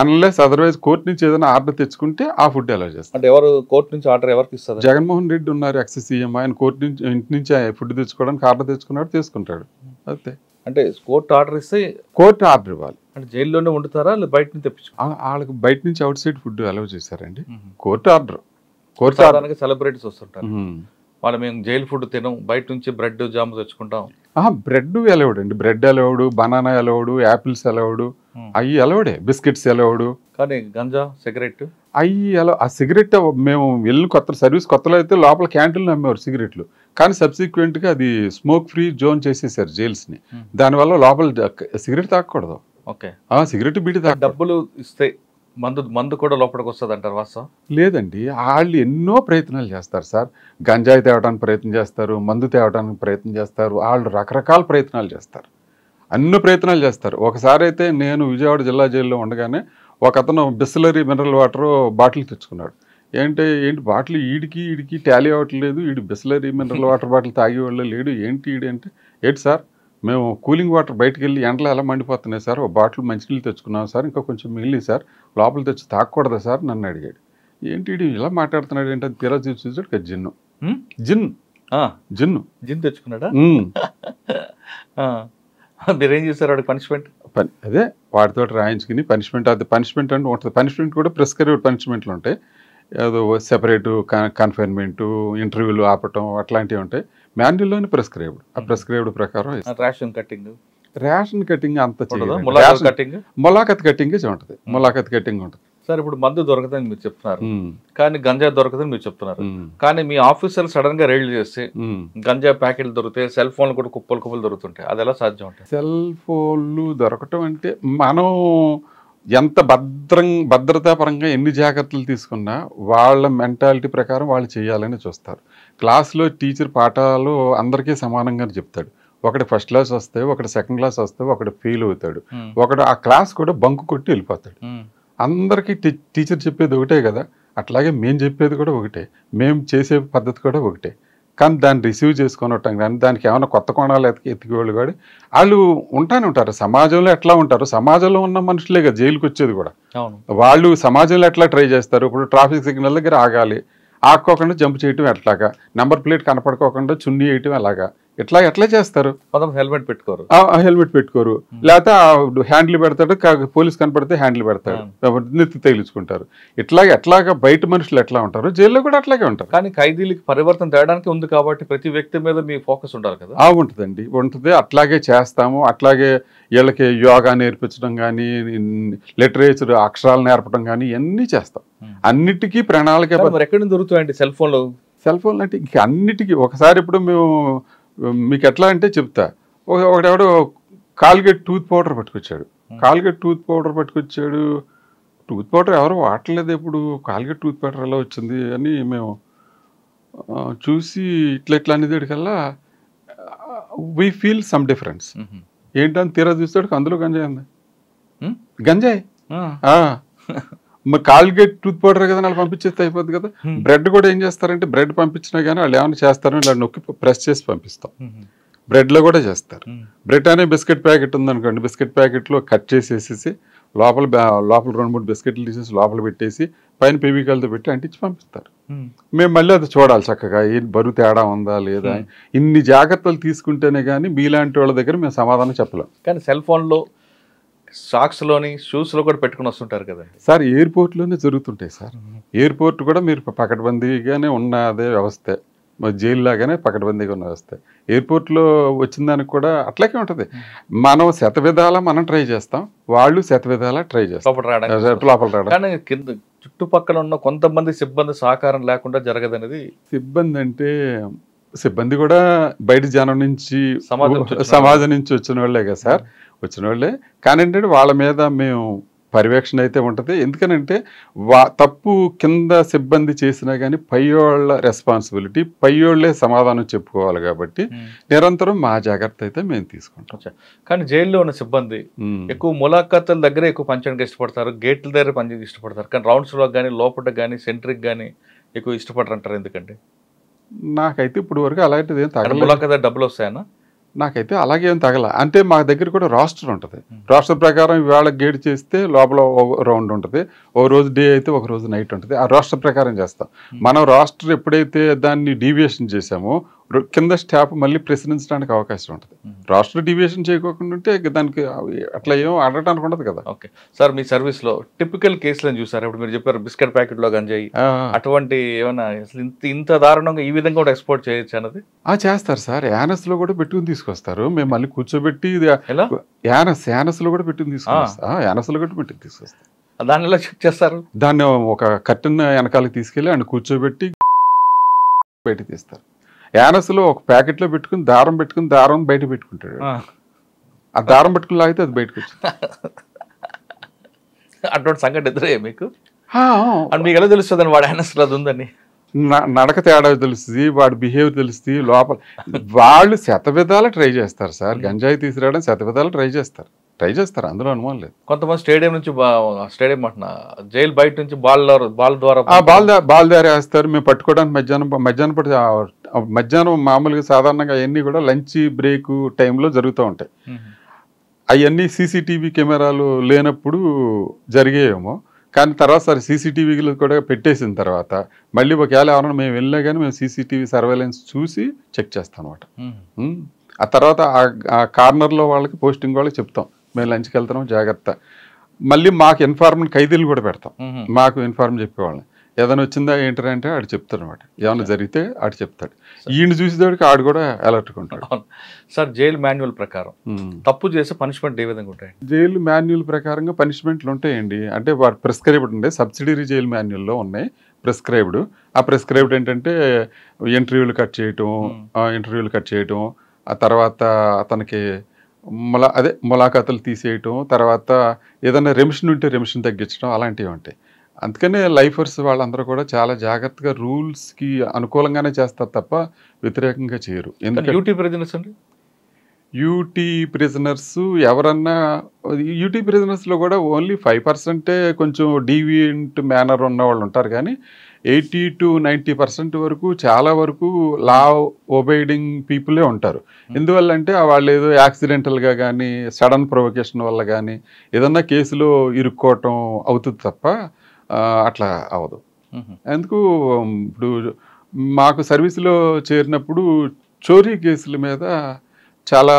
అన్లెస్ అదర్వైజ్ కోర్టు నుంచి ఏదైనా ఆర్డర్ తెచ్చుకుంటే ఆ ఫుడ్ అలౌ చేస్తారు. అంటే ఎవరు కోర్టు నుంచి ఆర్డర్ ఎవరికి ఇస్తారు? జగన్మోహన్ రెడ్డి ఉన్నారు, ఎక్స్ సీఎం. ఆయన కోర్టు నుంచి ఇంటి నుంచి ఫుడ్ తెచ్చుకోవడానికి ఆర్డర్ తెచ్చుకున్నాడు, తీసుకుంటాడు అంతే. అంటే కోర్టు ఆర్డర్ ఇస్తే కోర్టు ఆర్డర్ ఇవ్వాలి. అంటే జైల్లోనే వండుతారా లేదా బయట నుంచి తెప్పించు? వాళ్ళకి బయట నుంచి అవుట్ సైడ్ ఫుడ్ అలౌ చేశారండి. Court order. సెలబ్రిటీస్ వస్తుంటారు, వాళ్ళు మేము జైలు ఫుడ్ తినం, బయట నుంచి బ్రెడ్ జామ్ తెచ్చుకుంటాం. బ్రెడ్ అలౌడ్ అండి. Bread allowed, banana allowed, apples allowed, అవి అలౌడే. Biscuits allowed. కానీ గంజా, సిగరెట్ అవి అలా. ఆ సిగరెట్ మేము వెళ్ళిన కొత్తలో అయితే లోపల క్యాంటీన్లో అమ్మేవారు సిగరెట్లు. కానీ సబ్సిక్వెంట్గా అది స్మోక్ ఫ్రీ జోన్ చేసేసారు జైల్స్ని. దానివల్ల లోపల సిగరెట్ తాగకూడదు. ఓకే, సిగరెట్ బీడి తాగ. డబ్బులు ఇస్తే మందు కూడా లోపలికి వస్తుంది అంటారు, వాస్తవం? లేదండి, వాళ్ళు ఎన్నో ప్రయత్నాలు చేస్తారు సార్. గంజాయి తేవడానికి ప్రయత్నం చేస్తారు, మందు తేవడానికి ప్రయత్నం చేస్తారు. వాళ్ళు రకరకాల ప్రయత్నాలు చేస్తారు, అన్ని ప్రయత్నాలు చేస్తారు. ఒకసారి అయితే నేను విజయవాడ జిల్లా జైల్లో ఉండగానే ఒక అతను బిస్లరీ మినరల్ వాటర్ బాటిల్ తెచ్చుకున్నాడు. ఏంటి బాటిల్ ఈడికి టాలీ అవ్వట్లేదు, బిస్లరీ మినరల్ వాటర్ బాటిల్ తాగేవాళ్ళు లేడు, ఏంటి అంటే, ఏంటి సార్ మేము కూలింగ్ వాటర్ బయటకు వెళ్ళి ఎండలో ఎలా మండిపోతున్నాయి సార్, ఒక బాటిల్ మంచినీళ్ళు తెచ్చుకున్నాం సార్, ఇంకా కొంచెం మిగిలి సార్, లోపల తెచ్చి తాగకూడదా సార్ నన్ను అడిగాడు. ఏంటి ఇలా మాట్లాడుతున్నాడు ఏంటంటే తీరా చూసాడు జిన్ను తెచ్చుకున్నాడా? మీరేం చేశారు వాడికి పనిష్మెంట్? అదే వాటితో రాయించుకుని పనిష్మెంట్. అది పనిష్మెంట్ అంటే ఉంటుంది. పనిష్మెంట్ కూడా ప్రిస్క్రైబ్డ్ పనిష్మెంట్లు ఉంటాయి. ఏదో సెపరేటు కన్ఫైన్మెంటు, ఇంటర్వ్యూలు ఆపటం అట్లాంటివి ఉంటాయి. మాన్యువల్లోనే ప్రిస్క్రైబ్డ్. ఆ ప్రిస్క్రైబ్డ్ ప్రకారం రేషన్ కటింగ్ అంత ములాఖత్ కటింగ్ ఉంటుంది. ములాఖత్ కటింగ్ ఉంటుంది. సార్ ఇప్పుడు మందు దొరకదని మీరు చెప్తున్నారు, కానీ గంజా దొరకదని మీరు చెప్తున్నారు. కానీ మీ ఆఫీసర్లు సడన్ గా రైడ్ చేస్తే గంజా ప్యాకెట్లు దొరుకుతాయి, సెల్ ఫోన్లు కూడా కుప్పలు దొరుకుతుంటాయి. అది ఎలా సాధ్యం ఉంటాయి? సెల్ ఫోన్లు దొరకటం అంటే మనం ఎంత భద్రతాపరంగా ఎన్ని జాగ్రత్తలు తీసుకున్నా వాళ్ళ మెంటాలిటీ ప్రకారం వాళ్ళు చేయాలని చూస్తారు. క్లాస్లో టీచర్ పాఠాలు అందరికీ సమానంగా చెప్తాడు. ఒకటి ఫస్ట్ క్లాస్ వస్తే, ఒకటి సెకండ్ క్లాస్ వస్తే, ఒకటి ఫెయిల్ అవుతాడు, ఒకటి ఆ క్లాస్ కూడా బంకు కొట్టి వెళ్ళిపోతాడు. అందరికీ టీచర్ చెప్పేది ఒకటే కదా, అట్లాగే మేము చెప్పేది కూడా ఒకటే, మేము చేసే పద్ధతి కూడా ఒకటే. కానీ దాన్ని రిసీవ్ చేసుకొని ఉంటాం కానీ దానికి ఏమైనా కొత్త కోణాలు ఎత్తికేవాళ్ళు కూడా వాళ్ళు ఉంటారు. సమాజంలో ఎట్లా ఉంటారు, సమాజంలో ఉన్న మనుషులే కదా జైలుకి వచ్చేది కూడా. వాళ్ళు సమాజంలో ఎట్లా ట్రై చేస్తారు? ఇప్పుడు ట్రాఫిక్ సిగ్నల్ దగ్గర ఆగాలి, ఆక్కోకుండా జంప్ చేయటం ఎట్లాగా, నెంబర్ ప్లేట్ కనపడుకోకుండా చున్నీ వేయటం ఎలాగా, ఎట్లా చేస్తారు? హెల్మెట్ పెట్టుకోరు, లేకపోతే హ్యాండిల్ పెడతాడు, పోలీస్ కనపడితే హ్యాండిల్ పెడతాడు, నెత్తి తగిలించుకుంటారు. ఎట్లాగా బయట మనుషులు ఎట్లా ఉంటారు, జైల్లో కూడా అట్లాగే ఉంటారు. కానీ ఖైదీలకి పరివర్తన తేడానికి ఉంది కాబట్టి ప్రతి వ్యక్తి మీద మీ ఫోకస్ ఉండాలి కదా? ఉంటుందండి, ఉంటుంది. అట్లాగే చేస్తాము. అట్లాగే వీళ్ళకి యోగా నేర్పించడం కానీ, లిటరేచర్ అక్షరాలు నేర్పడం కానీ ఇవన్నీ చేస్తాం. అన్నిటికీ ప్రణాళిక. ఎక్కడి నుంచి దొరుకుతాయండి సెల్ ఫోన్లు అంటే ఇంక అన్నిటికీ ఒకసారి ఇప్పుడు మేము మీకు ఎట్లా అంటే చెప్తా. ఒకడెవడో కాల్గేట్ టూత్ పౌడర్ పట్టుకొచ్చాడు. టూత్ పౌడర్ ఎవరు వాడలేదు ఎప్పుడు, కాల్గేట్ టూత్ పౌడర్ ఎలా వచ్చింది అని మేము చూసి ఇట్లా అనేదికల్లా వీ ఫీల్ సమ్ డిఫరెన్స్. ఏంటని తీరా చూస్తాడు, అందులో గంజాయి ఉంది. గంజాయి మరి కాల్గేట్ టూత్ పౌడర్ కదా, వాళ్ళు పంపించేస్తే అయిపోద్ది కదా. బ్రెడ్ కూడా ఏం చేస్తారంటే, బ్రెడ్ పంపించినా కానీ వాళ్ళు ఏమైనా చేస్తారని ఇలా నొక్కి ప్రెస్ చేసి పంపిస్తాం. బ్రెడ్లో కూడా చేస్తారు. బ్రెడ్ అనే బిస్కెట్ ప్యాకెట్ ఉందనుకోండి, బిస్కెట్ ప్యాకెట్లో కట్ చేసేసి లోపల 2-3 బిస్కెట్లు తీసేసి లోపల పెట్టేసి పైన పెవికాలతో పెట్టి అంటించి పంపిస్తారు. మేము మళ్ళీ అది చూడాలి చక్కగా, ఏం బరువు తేడా ఉందా లేదా. ఇన్ని జాగ్రత్తలు తీసుకుంటేనే కానీ మీలాంటి వాళ్ళ దగ్గర మేము సమాధానం చెప్పలేం. కానీ సెల్ ఫోన్లో సాక్స్లోని షూస్లో కూడా పెట్టుకుని వస్తుంటారు కదా సార్ ఎయిర్పోర్ట్లోనే జరుగుతుంటాయి సార్. ఎయిర్పోర్ట్ కూడా మీరు పకడ్బందీగానే ఉన్న అదే వ్యవస్థే, మరి జైలు లాగానే పకడ్బందీగా ఉన్న వ్యవస్థ. ఎయిర్పోర్ట్లో వచ్చిన దానికి కూడా అట్లాగే ఉంటుంది. మనం శతవిధాలా మనం ట్రై చేస్తాం, వాళ్ళు శతవిధాలా ట్రై చేస్తాం లోపల రావడానికి. లోపల రావడం. కానీ కింద చుట్టుపక్కల ఉన్న కొంతమంది సిబ్బంది సహకారం లేకుండా జరగదనేది. సిబ్బంది అంటే సిబ్బంది కూడా బయట జనం నుంచి సమాజం నుంచి వచ్చిన వాళ్ళే కదా సార్, వచ్చిన వాళ్ళే. కానీ ఏంటంటే వాళ్ళ మీద మేము పర్యవేక్షణ అయితే ఉంటుంది. ఎందుకనంటే తప్పు కింద సిబ్బంది చేసినా కానీ పై వాళ్ళ రెస్పాన్సిబిలిటీ, పై వాళ్ళే సమాధానం చెప్పుకోవాలి. కాబట్టి నిరంతరం మా జాగ్రత్త అయితే మేము తీసుకుంటాం. కానీ జైల్లో ఉన్న సిబ్బంది ఎక్కువ ములాఖాతుల దగ్గర ఎక్కువ పంచడానికి ఇష్టపడతారు, గేట్ల దగ్గర పంచడానికి ఇష్టపడతారు. కానీ రౌండ్స్లో కానీ లోపల కానీ సెంట్రిక్ కానీ ఎక్కువ ఇష్టపడరు అంటారు. ఎందుకంటే నాకైతే ఇప్పుడు వరకు అలాంటిది ఏం తగల. ములాఖాత డబ్బులు వస్తాయన్నా? నాకైతే అలాగే ఏం తగల. అంటే మా దగ్గర కూడా రాస్టర్ ఉంటుంది. రాస్టర్ ప్రకారం ఇవాళ గేట్ చేస్తే లోపల రౌండ్ ఉంటుంది, ఓ రోజు డే అయితే ఒక రోజు నైట్ ఉంటుంది. ఆ రాస్టర్ ప్రకారం చేస్తాం. మనం రాస్టర్ ఎప్పుడైతే దాన్ని డీవియేషన్ చేసామో కింద స్టాఫ్ మళ్ళీ ప్రశ్నించడానికి అవకాశం ఉంటుంది. రాస్టర్ డీవియేషన్ చేయకోకుండా ఉంటే దానికి అట్లా ఏం అడగడానికి ఉండదు కదా. ఓకే సార్, మీ సర్వీస్లో టిపికల్ కేసులను చూసారు. ఇప్పుడు మీరు చెప్పారు బిస్కెట్ ప్యాకెట్లో గంజాయి, అటువంటి ఏమన్నా ఇంత దారుణంగా ఈ విధంగా కూడా ఎక్స్పోర్ట్ చేయొచ్చు అన్నది? చేస్తారు సార్. యానస్లో కూడా పెట్టుకుని తీసుకొస్తారు. మేము మళ్ళీ కూర్చోబెట్టి యానస్లో కూడా పెట్టుకుని తీసుకొస్తాం. యానస్లో కూడా పెట్టుకుని తీసుకొస్తాం. దాన్ని ఎలా చెక్ చేస్తారు? దాన్ని ఒక కట్టెన్ వెనకాలకి తీసుకెళ్ళి ఆయన కూర్చోబెట్టి బయట తీస్తారు. యానస్లో ఒక ప్యాకెట్లో పెట్టుకుని దారం బయట పెట్టుకుంటాడు. ఆ దారం పెట్టుకుని లాగితే అది బయటకు వచ్చింది. అటువంటి సంఘటన ఎదురయ్యా మీకు? మీకు ఎలా తెలుస్తుంది వాడు యానస్లో అది ఉందని? నడక తేడా తెలుస్తుంది, వాడి బిహేవియర్ తెలుస్తుంది. లోపల వాళ్ళు శతవిధాలు ట్రై చేస్తారు సార్. గంజాయి తీసుకురావడం శతవిధాలు ట్రై చేస్తారు, అందులో అనుమానం లేదు. కొంతమంది స్టేడియం నుంచి స్టేడియం అంటున్నా జైలు బయట నుంచి బాల్ ద్వారా బాల్ దారి వేస్తారు. మేము పట్టుకోవడానికి మధ్యాహ్నం మామూలుగా సాధారణంగా అవన్నీ కూడా లంచ్ బ్రేక్ టైంలో జరుగుతూ ఉంటాయి. అవన్నీ సీసీటీవీ కెమెరాలు లేనప్పుడు జరిగేయేమో. కానీ తర్వాత సరే సీసీటీవీలు కూడా పెట్టేసిన తర్వాత మళ్ళీ ఒకవేళ ఎవరైనా మేము వెళ్ళినా కానీ మేము సీసీటీవీ సర్వేలెన్స్ చూసి చెక్ చేస్తాం అనమాట. ఆ తర్వాత ఆ కార్నర్లో వాళ్ళకి పోస్టింగ్ వాళ్ళకి చెప్తాం మేము లంచ్కి వెళ్తున్నాం జాగ్రత్త. మళ్ళీ మాకు ఇన్ఫార్మల్ ఖైదీలు కూడా పెడతాం. మాకు ఇన్ఫార్మ్ చెప్పేవాళ్ళని ఏదైనా వచ్చిందా ఏంటంటే ఆడు చెప్తాడు అనమాట. ఏమైనా జరిగితే ఆడు చెప్తాడు. ఈయన చూసేవాడికి ఆడు కూడా అలర్ట్గా ఉంటాడు. సార్ జైలు మాన్యువల్ ప్రకారం తప్పు చేసే పనిష్మెంట్ ఏ విధంగా ఉంటాయి? జైలు మాన్యువల్ ప్రకారంగా పనిష్మెంట్లు ఉంటాయండి. అంటే వారు ప్రిస్క్రైబ్డ్ ఉండే సబ్సిడరీ జైలు మాన్యువల్లో ఉన్నాయి ప్రిస్క్రైబ్డ్. ఆ ప్రిస్క్రైబ్డ్ ఏంటంటే ఇంటర్వ్యూలు కట్ చేయటం, ఆ తర్వాత అతనికి ములాఖాతులు తీసేయటం, తర్వాత ఏదైనా రెమిషన్ ఉంటే రెమిషన్ తగ్గించడం, అలాంటివి ఉంటాయి. అందుకనే లైఫర్స్ వాళ్ళందరూ కూడా చాలా జాగ్రత్తగా రూల్స్కి అనుకూలంగానే చేస్తారు తప్ప వ్యతిరేకంగా చేయరు. ఎందుకంటే యూటీ ప్రిజనర్స్ ఎవరన్నా యూటీ ప్రిజనర్స్లో కూడా ఓన్లీ 5% కొంచెం డీవియంట్ మేనర్ ఉన్న వాళ్ళు ఉంటారు. కానీ 80 to 90% వరకు చాలా వరకు లా ఒబైడింగ్ పీపులే ఉంటారు. ఎందువల్లంటే వాళ్ళు ఏదో యాక్సిడెంటల్గా కానీ సడన్ ప్రొవొకేషన్ వల్ల కానీ ఏదన్నా కేసులో ఇరుక్కోవటం అవుతుంది తప్ప అట్లా అవ్వదు. ఎందుకు ఇప్పుడు మాకు సర్వీసులో చేరినప్పుడు చోరీ కేసుల మీద చాలా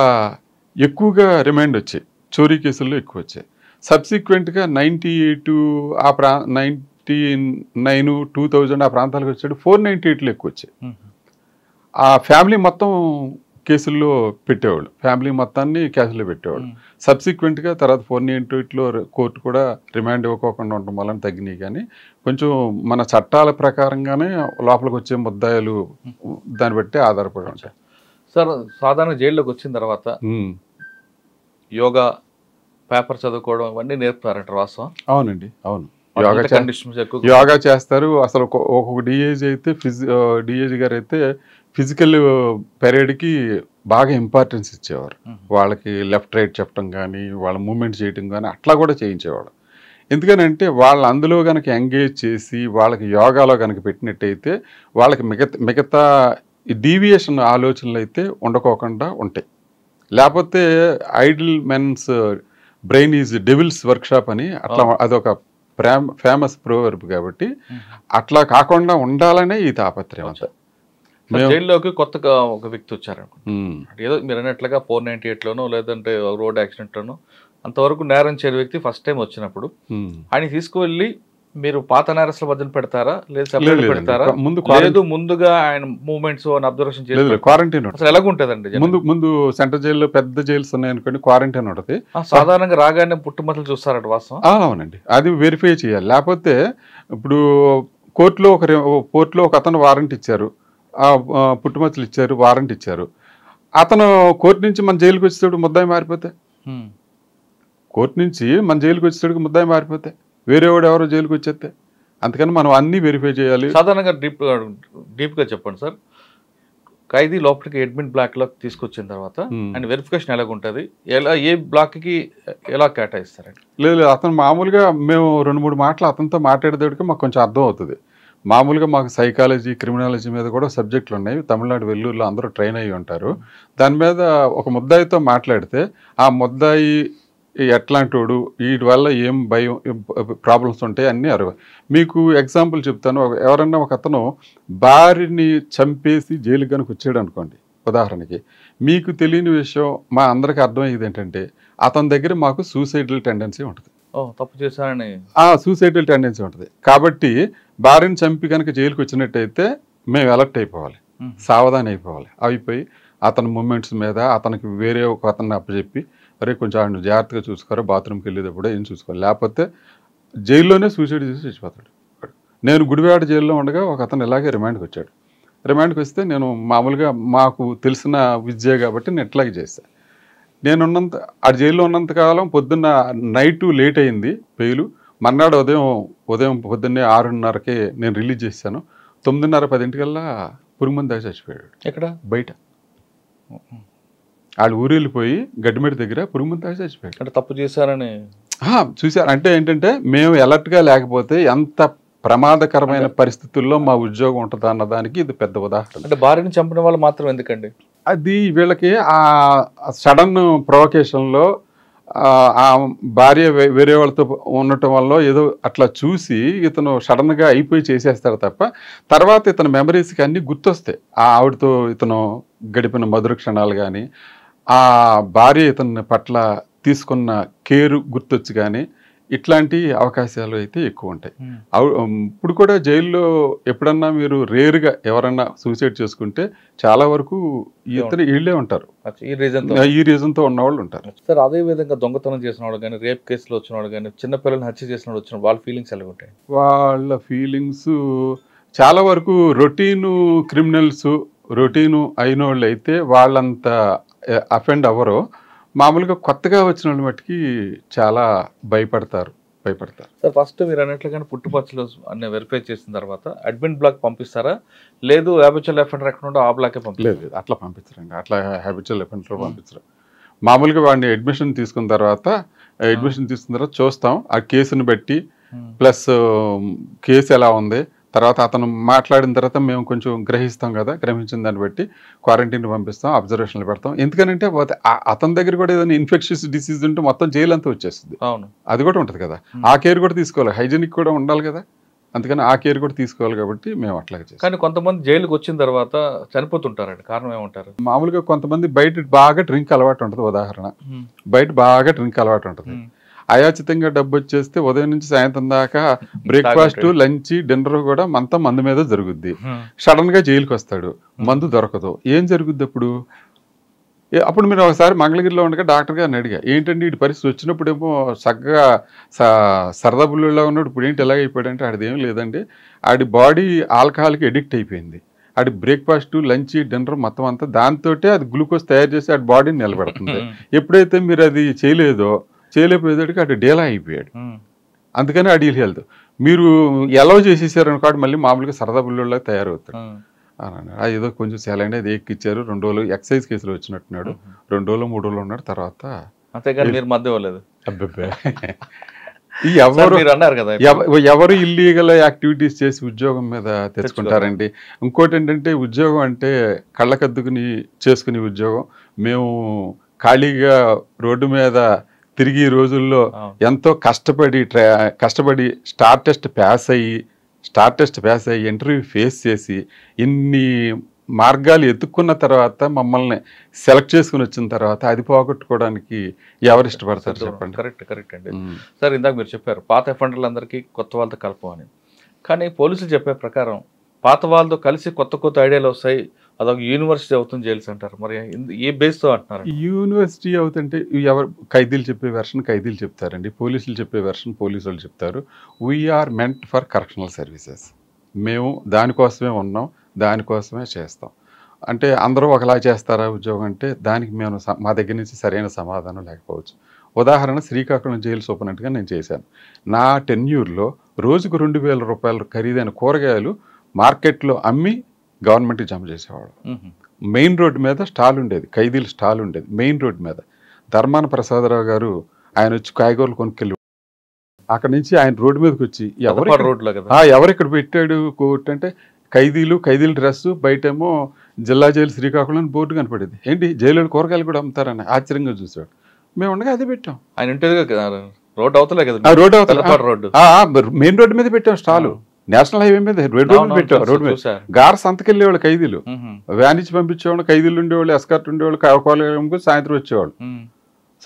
ఎక్కువగా రిమైండ్ వచ్చాయి. చోరీ కేసుల్లో ఎక్కువ వచ్చాయి. సబ్సిక్వెంట్గా 98 99 2000 ఆ ప్రాంతాలకు వచ్చాడు 498లో ఎక్కువ వచ్చాయి. ఆ ఫ్యామిలీ మొత్తం కేసుల్లో పెట్టేవాళ్ళు, ఫ్యామిలీ మొత్తాన్ని కేసులో పెట్టేవాళ్ళు. సబ్సిక్వెంట్గా తర్వాత 498లో కోర్టు కూడా రిమాండ్ ఇవ్వకోకుండా ఉండడం వల్ల తగ్గినాయి. కానీ కొంచెం మన చట్టాల ప్రకారంగానే లోపలికి వచ్చే ముద్దాయిలు దాన్ని బట్టి ఆధారపడి ఉంటాయి. సార్ సాధారణ జైల్లోకి వచ్చిన తర్వాత యోగా, పేపర్ చదువుకోవడం ఇవన్నీ నేర్పుతారంట వాస్తవం? అవునండి, అవును. యోగా చేస్తారు. అసలు ఒక్కొక్క డిఏజీ అయితే డిఏజీ గారు అయితే ఫిజికల్ పెరేడ్కి బాగా ఇంపార్టెన్స్ ఇచ్చేవారు. వాళ్ళకి లెఫ్ట్ రైట్ చెప్పడం కానీ వాళ్ళ మూమెంట్ చేయటం కానీ అట్లా కూడా చేయించేవాడు. ఎందుకనంటే వాళ్ళు అందులో కనుక ఎంగేజ్ చేసి వాళ్ళకి యోగాలో కనుక పెట్టినట్టయితే వాళ్ళకి మిగతా డీవియేషన్ ఆలోచనలు అయితే ఉండకోకుండా ఉంటాయి. లేకపోతే idle men's brain is devil's workshop అని అట్లా అదొక ఫేమస్ ప్రోవర్బ్. కాబట్టి అట్లా కాకుండా ఉండాలనే ఈ తాపత్రయం అంతా. జైల్లోకి కొత్తగా ఒక వ్యక్తి వచ్చారు ఏదో మీరు అన్నట్లుగా 498లోనో లేదంటే రోడ్ యాక్సిడెంట్లోనో అంతవరకు నేరం చేయని వ్యక్తి ఫస్ట్ టైం వచ్చినప్పుడు ఆయన తీసుకువెళ్ళి మీరు పాత నేరస్తుల మధ్యన పెడతారా లేదు సెపరేట్ పెడతారా లేదు ముందుగా ఆయన మూవ్మెంట్స్ అబ్జర్వేషన్ చేసి క్వారంటైన్ అసలు ఎలాగుంటదండి? ముందు సెంట్రల్ జైల్లో పెద్ద జైల్స్ ఉన్నాయనుకోండి, క్వారంటైన్ ఉంటుంది. సాధారణంగా రాగానే పుట్టుమచ్చలు చూస్తారట వాస్తవం? అవునండి, అది వెరిఫై చేయాలి. లేకపోతే ఇప్పుడు కోర్టులో ఒక అతను వారెంట్ ఇచ్చారు, పుట్టుమచ్చలు ఇచ్చారు, వారెంట్ ఇచ్చారు. అతను కోర్టు నుంచి మన జైలుకి వచ్చేటప్పుడు ముద్దాయి మారిపోతే, కోర్టు నుంచి మన జైలుకి వచ్చేటప్పుడు ముద్దాయి మారిపోతే వేరే వాడు ఎవరో జైలుకి వచ్చేస్తే, అందుకని మనం అన్ని వెరిఫై చేయాలి. సాధారణంగా డీప్గా చెప్పండి సార్, ఖైదీ లోపలికి అడ్మిన్ బ్లాక్లో తీసుకొచ్చిన తర్వాత అండ్ వెరిఫికేషన్ ఎలాగుంటుంది, ఏ బ్లాక్కి ఎలా కేటాయిస్తారండి? లేదు, అతను మామూలుగా మేము 2-3 మాటలు అతనితో మాట్లాడేటప్పటికి మాకు కొంచెం అర్థం అవుతుంది. మామూలుగా మాకు సైకాలజీ, క్రిమినాలజీ మీద కూడా సబ్జెక్టులు ఉన్నాయి. తమిళనాడు వెల్లూరులో అందరూ ట్రైన్ అయ్యి ఉంటారు. దాని మీద ఒక ముద్దాయితో మాట్లాడితే ఆ ముద్దాయి ఎట్లాంటి వాడు, వీటి వల్ల ఏం భయం ప్రాబ్లమ్స్ ఉంటాయి అన్నీ మీకు ఎగ్జాంపుల్ చెప్తాను. ఎవరన్నా ఒక అతను భార్యని చంపేసి జైలు కనుక వచ్చాడు అనుకోండి ఉదాహరణకి, మీకు తెలియని విషయం మా అందరికీ అర్థమయ్యేది ఏంటంటే అతని దగ్గర మాకు సూసైడల్ టెండెన్సీ ఉంటుంది. తప్పు చేశారని సూసైడల్ టెండెన్సీ ఉంటుంది. కాబట్టి భార్యని చంపి కనుక జైలుకి వచ్చినట్టయితే మేము అలర్ట్ అయిపోవాలి, సావధానం అయిపోయి అతని మూమెంట్స్ మీద అతనికి వేరే ఒక అతన్ని అప్పచెప్పి అరే కొంచెం ఆయన జాగ్రత్తగా చూసుకోరా, బాత్రూమ్కి వెళ్ళేటప్పుడు ఏం చూసుకోవాలి, లేకపోతే జైల్లోనే సూసైడ్ చేసి చచ్చిపోతాడు. నేను గుడివాడ జైల్లో ఉండగా ఒక అతను ఇలాగే రిమాండ్కి వచ్చాడు. రిమాండ్కి వస్తే నేను మామూలుగా మాకు తెలిసిన విద్య కాబట్టి నేను ఇట్లాగే చేశాను. ఆ జైల్లో ఉన్నంతకాలం పొద్దున్న నైటు లేట్ అయింది బెయిలు. మర్నాడు ఉదయం పొద్దున్నే 6:30కే నేను రిలీజ్ చేశాను. 9:30-10 పురుగుమంది దాకా చచ్చిపోయాడు. ఎక్కడ? బయట. వాళ్ళు ఊరు వెళ్ళిపోయి గడ్డిమెడి దగ్గర పురుగుమంది దాకా చచ్చిపోయాడు. అంటే తప్పు చేశారని చూశారు. అంటే ఏంటంటే మేము అలర్ట్గా లేకపోతే ఎంత ప్రమాదకరమైన పరిస్థితుల్లో మా ఉద్యోగం ఉంటుంది అన్నదానికి ఇది పెద్ద ఉదాహరణ. అంటే భార్యని చంపిన వాళ్ళు మాత్రం ఎందుకండి? అది వీళ్ళకి ఆ సడన్ ప్రొవకేషన్లో ఆ భార్య వేరే వాళ్ళతో ఉండటం వల్ల ఏదో అట్లా చూసి ఇతను సడన్గా అయిపోయి చేసేస్తాడు తప్ప తర్వాత ఇతను మెమరీస్కి అన్నీ గుర్తొస్తాయి. ఆ ఆవిడతో ఇతను గడిపిన మధుర క్షణాలు కానీ, ఆ భార్య ఇతని పట్ల తీసుకున్న కేరు గుర్తొచ్చి కానీ, ఇట్లాంటి అవకాశాలు అయితే ఎక్కువ ఉంటాయి. ఇప్పుడు కూడా జైల్లో ఎప్పుడన్నా మీరు రేరుగా ఎవరన్నా సూసైడ్ చేసుకుంటే చాలా వరకు వీళ్ళే ఉంటారు, ఈ రీజన్తో ఉన్నవాళ్ళు ఉంటారు. సార్ అదే విధంగా దొంగతనం చేసిన వాళ్ళు కానీ, రేప్ కేసులో వచ్చిన వాళ్ళు కానీ, చిన్నపిల్లల్ని హత్య చేసిన వాళ్ళు వచ్చిన వాళ్ళ ఫీలింగ్స్ ఎలా ఉంటాయి? వాళ్ళ ఫీలింగ్స్ చాలా వరకు రొటీను అయిన వాళ్ళు అయితే వాళ్ళంత అఫెండ్ అవ్వరు. మామూలుగా కొత్తగా వచ్చిన వాళ్ళు మట్టుకి చాలా భయపడతారు. సార్ ఫస్ట్ మీరు అన్నట్లుగానే పుట్టుపచ్చలు అన్ని వెరిఫై చేసిన తర్వాత అడ్మిన్ బ్లాక్ పంపిస్తారా, లేదు హ్యాబిచువల్ అఫెండర్ ఎక్కడ ఉందో ఆ బ్లాకే లేదు? అట్లా పంపించరండి, అట్లా హ్యాబిచువల్ అఫెండర్ పంపించరు. మామూలుగా వాడిని అడ్మిషన్ తీసుకున్న తర్వాత చూస్తాం ఆ కేసుని బట్టి, ప్లస్ కేసు ఎలా ఉంది, తర్వాత అతను మాట్లాడిన తర్వాత మేము కొంచెం గ్రహిస్తాం కదా, గ్రహించిన దాన్ని బట్టి క్వారంటైన్ పంపిస్తాం, అబ్జర్వేషన్లు పెడతాం. ఎందుకనంటే అతని దగ్గర కూడా ఏదైనా ఇన్ఫెక్షన్స్ డిసీజ్ ఉంటే మొత్తం జైలు అంతా వచ్చేస్తుంది. అవును, అది కూడా ఉంటుంది కదా, ఆ కేర్ కూడా తీసుకోవాలి, హైజీనిక్ కూడా ఉండాలి కదా, అందుకని ఆ కేర్ కూడా తీసుకోవాలి కాబట్టి మేము అట్లాగే చేస్తాం. కానీ కొంతమంది జైలుకి వచ్చిన తర్వాత చనిపోతుంటారండి, కారణం ఏమంటారు? మామూలుగా కొంతమంది బయట బాగా డ్రింక్ అలవాటు ఉంటుంది. ఉదాహరణ, బయట బాగా డ్రింక్ అలవాటు ఉంటుంది. అయాచితంగా డబ్బు వచ్చేస్తే ఉదయం నుంచి సాయంత్రం దాకా బ్రేక్ఫాస్ట్, లంచ్, డిన్నర్ కూడా అంతా మందు మీద జరుగుద్ది. సడన్ గా జైలుకి వస్తాడు, మందు దొరకదు, ఏం జరుగుద్ది అప్పుడు? అప్పుడు మీరు ఒకసారి మంగళగిరిలో ఉండగా డాక్టర్ గారిని అడిగా, ఏంటండి ఈ పరిస్థితి వచ్చినప్పుడేమో చక్కగా సరదా బుల్లులా ఉన్నాడు, ఇప్పుడు ఏంటి ఎలాగ అయిపోయాడంటే ఆడిదేం లేదండి, ఆడి బాడీ ఆల్కహాల్కి ఎడిక్ట్ అయిపోయింది. ఆడి బ్రేక్ఫాస్ట్, లంచ్, డిన్నర్ మొత్తం అంతా దాంతో అది గ్లూకోజ్ తయారు చేసి ఆడి బాడీని నిలబెడుతుంది. ఎప్పుడైతే మీరు అది చేయలేకపోయేదానికి అటు డేలా అయిపోయాడు. అందుకని అడిగి హెల్త్ మీరు ఎలా చేసేసారు అనుకోండి, మళ్ళీ మామూలుగా సరదా బుల్లోలా తయారవుతాడు. ఏదో కొంచెం సేలండి అది ఎక్కిచ్చారు, 2 రోజులు ఎక్సైజ్ కేసులో వచ్చినట్టున్నాడు, 2 రోజులు 3 రోజులు ఉన్నాడు, తర్వాత అంతేగాని మీరు మధ్య ఇవ్వలేదు. అబ్బాయి ఎవరు ఇల్లీగల్ యాక్టివిటీస్ చేసి ఉద్యోగం మీద తెచ్చుకుంటారండి. ఇంకోటి ఏంటంటే ఉద్యోగం అంటే కళ్ళకద్దుకుని చేసుకునే ఉద్యోగం. మేము ఖాళీగా రోడ్డు మీద తిరిగి రోజుల్లో ఎంతో కష్టపడి స్టార్ టెస్ట్ పాస్ అయ్యి ఇంటర్వ్యూ ఫేస్ చేసి ఇన్ని మార్గాలు ఎత్తుక్కున్న తర్వాత మమ్మల్ని సెలెక్ట్ చేసుకుని వచ్చిన తర్వాత అది పోగొట్టుకోవడానికి ఎవరు ఇష్టపడతారు చెప్పండి. కరెక్ట్ అండి. సార్ ఇందాక మీరు చెప్పారు పాత అఫెండర్లందరికీ కొత్త వాళ్ళతో కలపమని, కానీ పోలీసులు చెప్పే ప్రకారం పాత వాళ్ళతో కలిసి కొత్త ఐడియాలు వస్తాయి, అదొక యూనివర్సిటీ అవుతుంది జైల్స్ అంటారు. మరి ఏ బేస్తో అంటున్నారు? యూనివర్సిటీ అవుతుంటే ఎవరు ఖైదీలు చెప్పే వెర్షన్ ఖైదీలు చెప్తారండి, పోలీసులు చెప్పే వెర్షన్ పోలీసు వాళ్ళు చెప్తారు. We are meant for correctional services. మేము దానికోసమే ఉన్నాం, దానికోసమే చేస్తాం. అంటే అందరూ ఒకలా చేస్తారా ఉద్యోగం అంటే దానికి మేము మా దగ్గర నుంచి సరైన సమాధానం లేకపోవచ్చు. ఉదాహరణ శ్రీకాకుళం జైలు సూపరింటెండెంట్గా నేను చేశాను. నా టెన్యూర్లో రోజుకు 2000 రూపాయలు ఖరీదైన కూరగాయలు మార్కెట్లో అమ్మి గవర్నమెంట్కి జమ చేసేవాడు. మెయిన్ రోడ్డు మీద స్టాల్ ఉండేది, ఖైదీల స్టాల్ ఉండేది మెయిన్ రోడ్డు మీద. ధర్మాన ప్రసాదరావు గారు ఆయన వచ్చి కాయగూరలు కొనుక్కెళ్ళి అక్కడి నుంచి ఆయన రోడ్డు మీదకి వచ్చి ఎవరిక్కడ పెట్టాడు కోర్టు అంటే ఖైదీల డ్రెస్సు, బయటేమో జిల్లా జైలు శ్రీకాకుళం బోర్డు కనపడేది. ఏంటి జైలు కూరగాయలు కూడా అమ్ముతారని ఆశ్చర్యంగా చూసాడు. మేము ఉండగా అది పెట్టాం. ఆయన రోడ్డు అవతలే కదా, రోడ్డు అవతల మెయిన్ రోడ్డు మీద పెట్టాం స్టాలు. నేషనల్ హైవే మీద రోడ్డు మీద పెట్టాం. రోడ్డు మీద గార సంతకెళ్ళేవాళ్ళు ఖైదీలు, వ్యాన్ ఇచ్చి పంపించేవాళ్ళు, ఖైదీలు ఉండేవాళ్ళు, ఎస్కార్ట్ ఉండేవాళ్ళు, కూరగాయలు సాయంత్రం వచ్చేవాళ్ళు.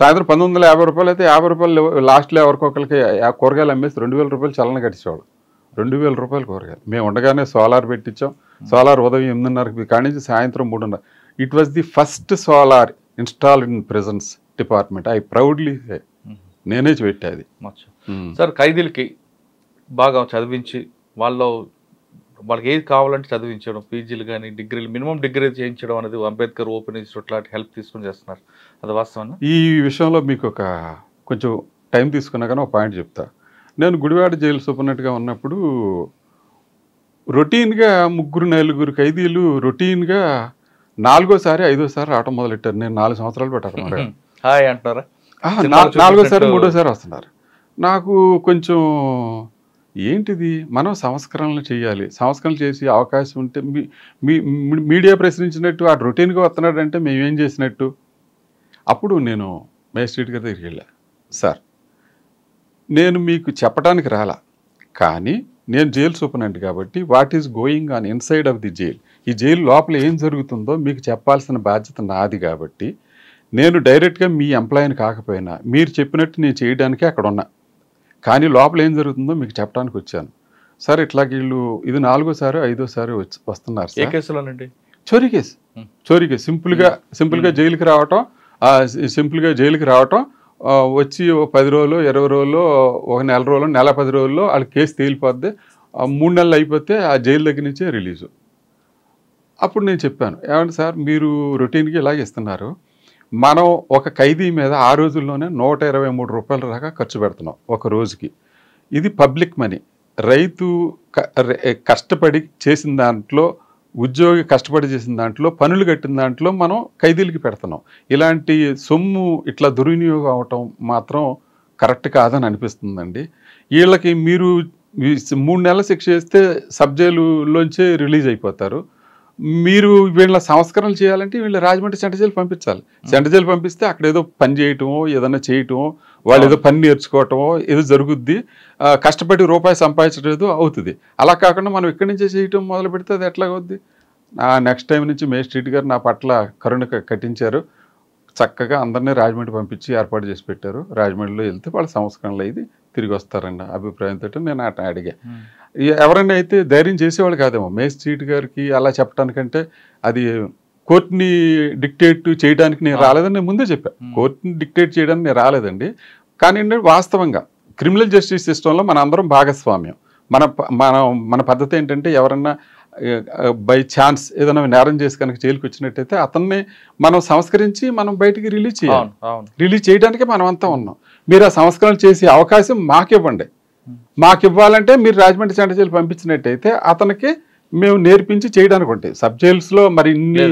సాయంత్రం 1950 రూపాయలు అయితే 50 రూపాయలు లాస్ట్లో ఎవరికొకరికి కూరగాయలు అమ్మేసి 2000 రూపాయలు చలన కట్టించేవాళ్ళు. 2000 రూపాయలు కూరగాయలు. మేము ఉండగానే సోలార్ పెట్టించాం. సోలార్ ఉదయం 8:30 కాడి నుంచి సాయంత్రం 3:30. It was the first solar installed in presence department. I proudly నేనే పెట్టేది. సార్ ఖైదీలకి బాగా చదివించి వాళ్ళకి ఏది కావాలంటే చదివించడం, పీజీలు కానీ డిగ్రీలు, మినిమం డిగ్రీ చేయించడం అనేది అంబేద్కర్ ఓపెన్ ఇన్స్టిట్యూట్ లాంటి హెల్ప్ తీసుకుని చేస్తున్నారు. అది వాస్తవం. ఈ విషయంలో మీకు కొంచెం టైం తీసుకున్నా కానీ ఒక పాయింట్ చెప్తా. నేను గుడివాడ జైలు సూపరింటెండెంట్గా ఉన్నప్పుడు రొటీన్గా 3-4 ఖైదీలు రొటీన్గా 4వ సారి 5వ సారి రావటం మొదలెట్టారు. నేను 4 సంవత్సరాలు పెట్టాను. హాయ్ అంటున్నారా? 4వ సారి 3వ సారి వస్తున్నారు. నాకు కొంచెం ఏంటిది, మనం సంస్కరణలు చేయాలి, సంస్కరణలు చేసి అవకాశం ఉంటే మీడియా ప్రశ్నించినట్టు ఆ రొటీన్గా వస్తున్నాడు అంటే మేమేం చేసినట్టు. అప్పుడు నేను మేజిస్ట్రేట్ గారి దగ్గరికి వెళ్ళా. సార్ నేను మీకు చెప్పడానికి రాలా, కానీ నేను జైలు సూపరింటెండెంట్ కాబట్టి what is going on inside of the jail, ఈ జైలు లోపల ఏం జరుగుతుందో మీకు చెప్పాల్సిన బాధ్యత నాది. కాబట్టి నేను డైరెక్ట్గా మీ ఎంప్లాయీని కాకపోయినా మీరు చెప్పినట్టు నేను చేయడానికి అక్కడ ఉన్నా, కానీ లోపల ఏం జరుగుతుందో మీకు చెప్పడానికి వచ్చాను. సార్ ఇట్లాగ వీళ్ళు ఇది 4వ సారి 5వ సారి వస్తున్నారు సార్. చోరీ కేసు సింపుల్గా జైలుకి రావటం, వచ్చి 10 రోజులు 20 రోజులు 1 నెల రోజులు నెల 10 రోజుల్లో వాళ్ళ కేసు తేలిపోద్ది. 3 నెలలు అయిపోతే ఆ జైలు దగ్గర నుంచే రిలీజు. అప్పుడు నేను చెప్పాను, ఏమంటే సార్ మీరు రొటీన్గా ఇలాగ ఇస్తున్నారు, మనం ఒక ఖైదీ మీద ఆ రోజుల్లోనే 123 రూపాయల దాకా ఖర్చు పెడుతున్నాం ఒక రోజుకి. ఇది పబ్లిక్ మనీ. రైతు కష్టపడి చేసిన దాంట్లో, ఉద్యోగి కష్టపడి చేసిన దాంట్లో, పనులు కట్టిన దాంట్లో మనం ఖైదీలకి పెడుతున్నాం. ఇలాంటి సొమ్ము ఇట్లా దుర్వినియోగం అవటం మాత్రం కరెక్ట్ కాదని అనిపిస్తుందండి. వీళ్ళకి మీరు 3 నెలల శిక్ష చేస్తే సబ్ జైలులోంచే రిలీజ్ అయిపోతారు. మీరు వీళ్ళ సంస్కరణలు చేయాలంటే వీళ్ళు రాజమండ్రి సెంట్రల్ జైలు పంపించాలి. సెంట్రల్ జైలు పంపిస్తే అక్కడ ఏదో పని చేయటమో, ఏదైనా చేయటమో, వాళ్ళు ఏదో పని నేర్చుకోవటమో ఏదో జరుగుద్ది. కష్టపడి రూపాయి సంపాదించడం ఏదో అవుతుంది. అలా కాకుండా మనం ఇక్కడి నుంచే చేయటం మొదలు పెడితే అది ఎట్లా అవుద్ది. నెక్స్ట్ టైం నుంచి మేజిస్ట్రేట్ గారు నా పట్ల కరుణ కట్టించారు. చక్కగా అందరినీ రాజమండ్రి పంపించి ఏర్పాటు చేసి పెట్టారు. రాజమండ్రిలో వెళ్తే వాళ్ళ సంస్కరణలు అయితే తిరిగి వస్తారన్న అభిప్రాయంతో నేను అడిగా. ఎవరైనా అయితే ధైర్యం చేసేవాళ్ళు కాదేమో మేజిస్ట్రేట్ గారికి అలా చెప్పడానికంటే. అది కోర్టుని డిక్టేట్ చేయడానికి నేను రాలేదని నేను ముందే చెప్పాను. కోర్టుని డిక్టేట్ చేయడానికి నేను రాలేదండి. కానీ వాస్తవంగా క్రిమినల్ జస్టిస్ సిస్టంలో మన అందరం భాగస్వామ్యం. మన పద్ధతి ఏంటంటే ఎవరన్నా బై ఛాన్స్ ఏదైనా నేరం చేసి కనుక జైలుకి వచ్చినట్టయితే అతన్ని మనం సంస్కరించి మనం బయటికి రిలీజ్ చేయాలి. రిలీజ్ చేయడానికే మనం అంతా ఉన్నాం. మీరు ఆ సంస్కరణలు చేసే అవకాశం మాకివ్వండి. మాకు ఇవ్వాలంటే మీరు రాజమండ్రి సెంట్రల్ జైలు పంపించినట్టయితే అతనికి మేము నేర్పించి చేయడానికి ఉంటాయి. సబ్ జైల్స్లో మరి ఇన్ని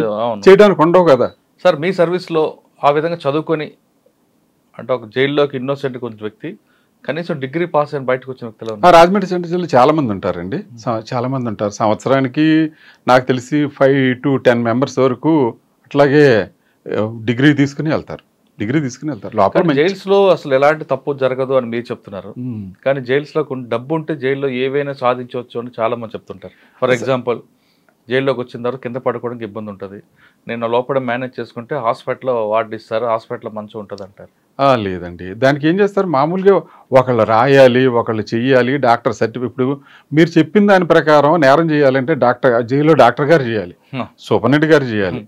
చేయడానికి ఉండవు కదా సార్. మీ సర్వీస్లో ఆ విధంగా చదువుకొని అంటే ఒక జైల్లోకి ఇన్నోసెంట్ కొంచెం వ్యక్తి కనీసం డిగ్రీ పాస్ అయిన బయటకు వచ్చిన వ్యక్తులు రాజమండ్రి సెంట్రల్ జైల్లో చాలా మంది ఉంటారండి. చాలా మంది ఉంటారు. సంవత్సరానికి నాకు తెలిసి 5 to 10 మెంబర్స్ వరకు అట్లాగే డిగ్రీ తీసుకుని వెళ్తారు. లోపల జైల్స్ లో అసలు ఎలాంటి తప్పు జరగదు అని మీరు చెప్తున్నారు, కానీ జైల్స్ లో డబ్బు ఉంటే జైల్లో ఏవైనా సాధించవచ్చు అని చాలా మంది చెప్తుంటారు. ఫర్ ఎగ్జాంపుల్ జైల్లోకి వచ్చిన తర్వాత కింద పడుకోవడానికి ఇబ్బంది ఉంటుంది, నేను లోపల మేనేజ్ చేసుకుంటే హాస్పిటల్లో వార్డు ఇస్తారు, హాస్పిటల్లో మంచిగా ఉంటుంది అంటారు. లేదండి, దానికి ఏం చేస్తారు, మామూలుగా ఒకళ్ళు రాయాలి, ఒకళ్ళు చెయ్యాలి, డాక్టర్ సర్టిఫికెట్. ఇప్పుడు మీరు చెప్పిన దాని ప్రకారం నేరం చేయాలంటే జైల్లో డాక్టర్ గారు చేయాలి, సూపరింటెండెంట్ గారు చేయాలి,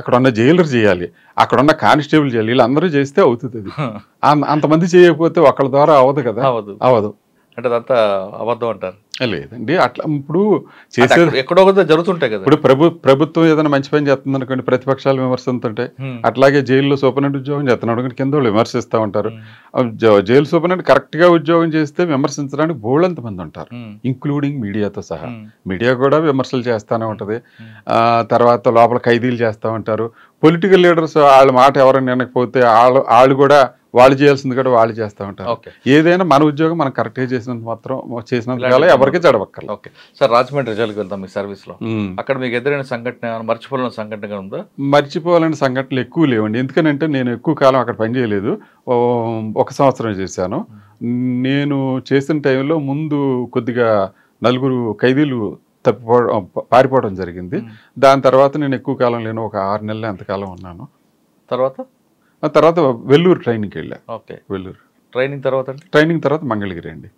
అక్కడ ఉన్న జైలర్ చేయాలి, అక్కడ ఉన్న కానిస్టేబుల్ చేయాలి, వీళ్ళందరూ చేస్తే అవుతుంది. అది అంతమంది చేయకపోతే ఒకళ్ళ ద్వారా అవ్వదు కదా, అవ్వదు. అంటే అదంతా అబద్ధం అంటారు. లేదండి, అట్లా ఇప్పుడు చేసేది ఎక్కడో జరుగుతుంటాయి కదా. ఇప్పుడు ప్రభుత్వం ఏదైనా మంచి పని చేస్తుంది అనుకోండి, ప్రతిపక్షాలు విమర్శిస్తుంటాయి. అట్లాగే జైల్లో సూపరింటెండెంట్ ఉద్యోగం చేస్తున్నాడు అనుకోండి, కింద వాళ్ళు విమర్శిస్తూ ఉంటారు. జైలు సూపరింటెండెంట్ కరెక్ట్ గా ఉద్యోగం చేస్తే విమర్శించడానికి బోళ్ళంత మంది ఉంటారు, ఇంక్లూడింగ్ మీడియాతో సహా. మీడియా కూడా విమర్శలు చేస్తూనే ఉంటది. తర్వాత లోపల ఖైదీలు చేస్తూ ఉంటారు. పొలిటికల్ లీడర్స్ వాళ్ళ మాట ఎవరైనా వినకపోతే వాళ్ళు కూడా వాళ్ళు చేయాల్సింది కూడా వాళ్ళు చేస్తూ ఉంటారు. ఏదైనా మన ఉద్యోగం మనం కరెక్ట్గా చేసినందువల్ల ఎవరికి చెడవక్కర్లేదు. ఓకే సార్, రాజమండ్రి రిజల్ట్కి వెళ్తాం మీ సర్వీస్లో. అక్కడ మీకు ఎదురైన సంఘటన, మర్చిపోలేని సంఘటన ఉందా? మర్చిపోవాలని సంఘటనలు ఎక్కువ లేవండి, ఎందుకనంటే నేను ఎక్కువ కాలం అక్కడ పనిచేయలేదు, 1 సంవత్సరం చేశాను. నేను చేసిన టైంలో ముందు కొద్దిగా 4 ఖైదీలు పారిపోవడం జరిగింది. దాని తర్వాత నేను ఎక్కువ కాలం లేను, ఒక 6 నెలలు ఎంతకాలం ఉన్నాను. తర్వాత వెల్లూరు ట్రైనింగ్కి వెళ్ళా. ఓకే, వెల్లూరు ట్రైనింగ్ తర్వాత మంగళగిరి అండి.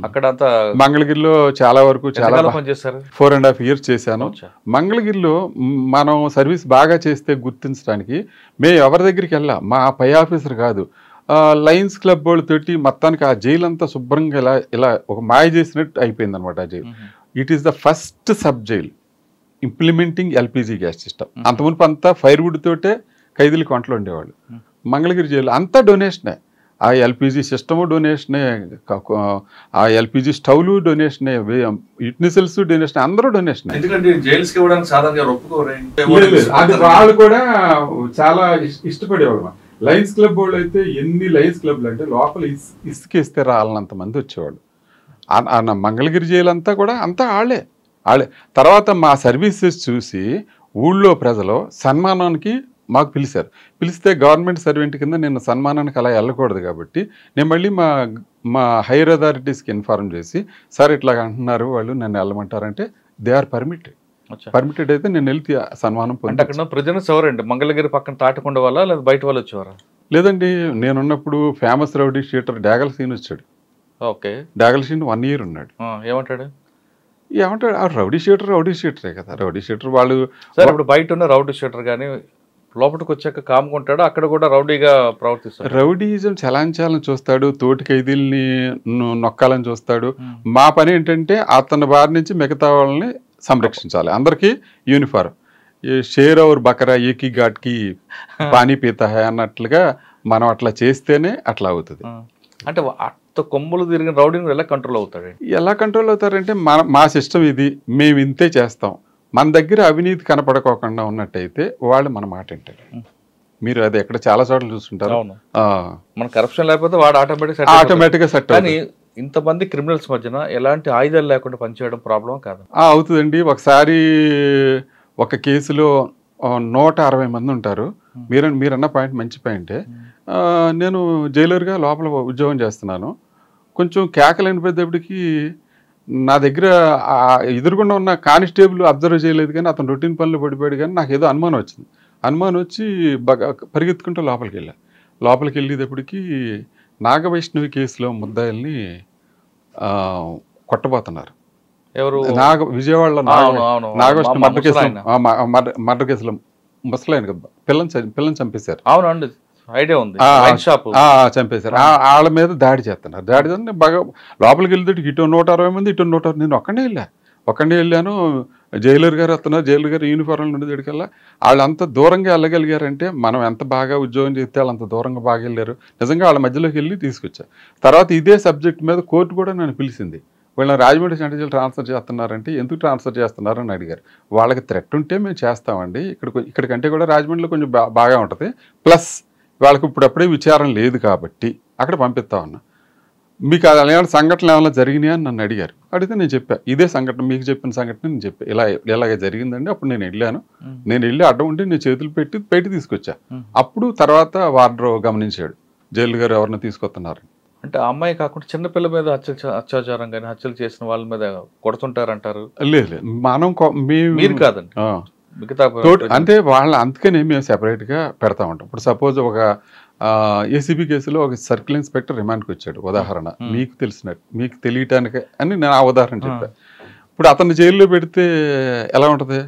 అక్కడ అంతా మంగళగిరిలో చాలా వరకు చాలా 4.5 years చేశాను. మంగళగిరిలో మనం సర్వీస్ బాగా చేస్తే గుర్తించడానికి మేము ఎవరి దగ్గరికి వెళ్ళా, మా పై ఆఫీసర్ కాదు, లయన్స్ క్లబ్ వాళ్ళతోటి మొత్తానికి ఆ జైలు అంతా శుభ్రంగా ఇలా ఒక మాయ చేసినట్టు అయిపోయింది అనమాట ఆ jail. It is the first sub jail implementing LPG gas system. అంతమునుపు అంతా ఫైర్వుడ్ తోటే ఖైదీలు వంటలు ఉండేవాళ్ళు. మంగళగిరి జైలు అంతా డొనేషనే, ఆ LPG సిస్టము డొనేషనే, ఆ LPG స్టవ్లు డొనేషనే, యుటెన్సిల్స్ డొనేషన్, అందరూ డొనేషన్. వాళ్ళు కూడా చాలా ఇష్టపడేవాళ్ళు. లయన్స్ క్లబ్ వాళ్ళు అయితే ఎన్ని లయన్స్ క్లబ్లు అంటే లోపల ఇసుకేస్తే రాలనంత మంది వచ్చేవాళ్ళు. మంగళగిరి జైలు అంతా కూడా అంతా వాళ్ళే. తర్వాత మా సర్వీసెస్ చూసి ఊళ్ళో ప్రజలు సన్మానానికి మాకు పిలిస్తే గవర్నమెంట్ సర్వెంట్ కింద నేను సన్మానానికి అలా వెళ్ళకూడదు కాబట్టి నేను మళ్ళీ మా హైయర్ అథారిటీస్కి ఇన్ఫార్మ్ చేసి, సార్ ఇట్లా అంటున్నారు వాళ్ళు, నన్ను వెళ్ళమంటారంటే దే ఆర్ పర్మిటెడ్ అయితే నేను వెళ్తే సన్మానం పొందాను. మంగళగిరి పక్కన తాటికొండ వల్ల లేదా బయట వాళ్ళు వచ్చేవారా? లేదండి, నేనున్నప్పుడు famous rowdy sheeter Degala scene వచ్చాడు. ఓకే, డాగల్ సీన్ 1 year ఉన్నాడు. ఏమంటాడు? ఆ రౌడీ షీటరే కదా. రౌడీ షీటర్ వాళ్ళు ఇప్పుడు బయట ఉన్న రౌడీ షీటర్ కానీ లోపలికి వచ్చాక కాముకుంటాడు, అక్కడ కూడా రౌడీగా ప్రవర్తిస్తాడు. రౌడీజం చలాంచాలని చూస్తాడు, తోటి ఖైదీల్ని నొక్కాలని చూస్తాడు. మా పని ఏంటంటే అతని బారి నుంచి మిగతా వాళ్ళని సంరక్షించాలి. అందరికీ యూనిఫారం, షేర్ ఔర్ బకరా ఏకీ ఘాట్కి పానీ పీతా హై అన్నట్లుగా మనం అట్లా చేస్తేనే అట్లా అవుతుంది. అంటే కొమ్ములు తిరిగిన రౌడీని ఎలా కంట్రోల్ అవుతారంటే మా సిస్టమ్ ఇది, మేము ఇంతే చేస్తాం. మన దగ్గర అవినీతి కనపడకోకుండా ఉన్నట్టయితే వాళ్ళు మన మాట వింటారు. మీరు అది ఎక్కడ చాలా చోట్ల చూస్తుంటారు. మన కరప్షన్ లేకపోతే వాడు ఆటోమేటిక్గా సెట్. కానీ ఇంతమంది క్రిమినల్స్ మధ్యన ఎలాంటి ఆయుధాలు లేకుండా పనిచేయడం ప్రాబ్లం కాదు? అవుతుందండి. ఒకసారి ఒక కేసులో 160 మంది ఉంటారు. మీరన్న పాయింట్ మంచి పాయింటే. నేను జైలర్గా లోపల ఉద్యోగం చేస్తున్నాను. కొంచెం కేకలు వినిపోయేటప్పటికి నా దగ్గర ఎదురుగుండా ఉన్న కానిస్టేబుల్ అబ్జర్వ్ చేయలేదు, కానీ అతను రొటీన్ పనులు పడిపోయాడు. కానీ నాకు ఏదో అనుమానం వచ్చి పరిగెత్తుకుంటూ లోపలికి వెళ్ళేటప్పటికి నాగవైష్ణవి కేసులో ముద్దాయిల్ని కొట్టబోతున్నారు. ఎవరు? విజయవాడలో నాగవైష్ణవి మర్డర్ కేసులో ముసలాయన కదా, పిల్లని చంపేశారు. అవునండి, ఐడియా ఉంది. చంపేశారు. వాళ్ళ మీద దాడి చేస్తున్నారు. బాగా లోపలికి వెళ్తే ఇటు 160 మంది, ఇటు 160. నేను ఒక్కడే వెళ్ళాను. జైలర్ గారు వస్తున్నారు, జైలర్ గారు యూనిఫామ్లో ఉండే దగ్గరికల్లా వాళ్ళంత దూరంగా వెళ్ళగలిగారంటే మనం ఎంత బాగా ఉద్యోగం చేస్తే వాళ్ళు అంత దూరంగా బాగా వెళ్ళారు. నిజంగా వాళ్ళ మధ్యలోకి వెళ్ళి తీసుకొచ్చారు. తర్వాత ఇదే సబ్జెక్ట్ మీద కోర్టు కూడా నన్ను పిలిచింది. వీళ్ళని రాజమండ్రి సెంట్రల్ జైలు ట్రాన్స్ఫర్ చేస్తున్నారంటే ఎందుకు ట్రాన్స్ఫర్ చేస్తున్నారని అడిగారు. వాళ్ళకి థ్రెట్ ఉంటే మేము చేస్తామండి, ఇక్కడికంటే కూడా రాజమండ్రిలో కొంచెం బాగా ఉంటుంది, ప్లస్ వాళ్ళకి ఇప్పుడప్పుడే విచారం లేదు కాబట్టి అక్కడ పంపిస్తామన్నా. మీకు అలాంటి సంఘటనలు ఏమైనా జరిగినాయి అని నన్ను అడిగారు. అడిగితే నేను చెప్పాను, ఇదే సంఘటన మీకు చెప్పిన సంఘటన నేను చెప్పాను, ఇలాగే జరిగిందండి. అప్పుడు నేను వెళ్ళి అడ్డం ఉండి నేను చేతులు పెట్టి తీసుకొచ్చా. అప్పుడు తర్వాత వార్డర్ గమనించాడు, జైలు గారు ఎవరిని తీసుకొస్తున్నారు. అంటే ఆ అమ్మాయి కాకుండా చిన్నపిల్ల మీద అత్యాచారం కానీ హత్యలు చేసిన వాళ్ళ మీద కొడుతుంటారంటారు. లేదు మనం మీరు కాదండి, మిగతా అంటే వాళ్ళ అందుకని మేము సెపరేట్గా పెడతా ఉంటాం. ఇప్పుడు సపోజ్ ఒక ఏసీబీ కేసులో ఒక సర్కిల్ ఇన్స్పెక్టర్ రిమాండ్కి వచ్చాడు, ఉదాహరణ మీకు తెలిసినట్టు, మీకు తెలియటానికి అని నేను ఆ ఉదాహరణ చెప్పాను. ఇప్పుడు అతన్ని జైల్లో పెడితే ఎలా ఉంటుంది,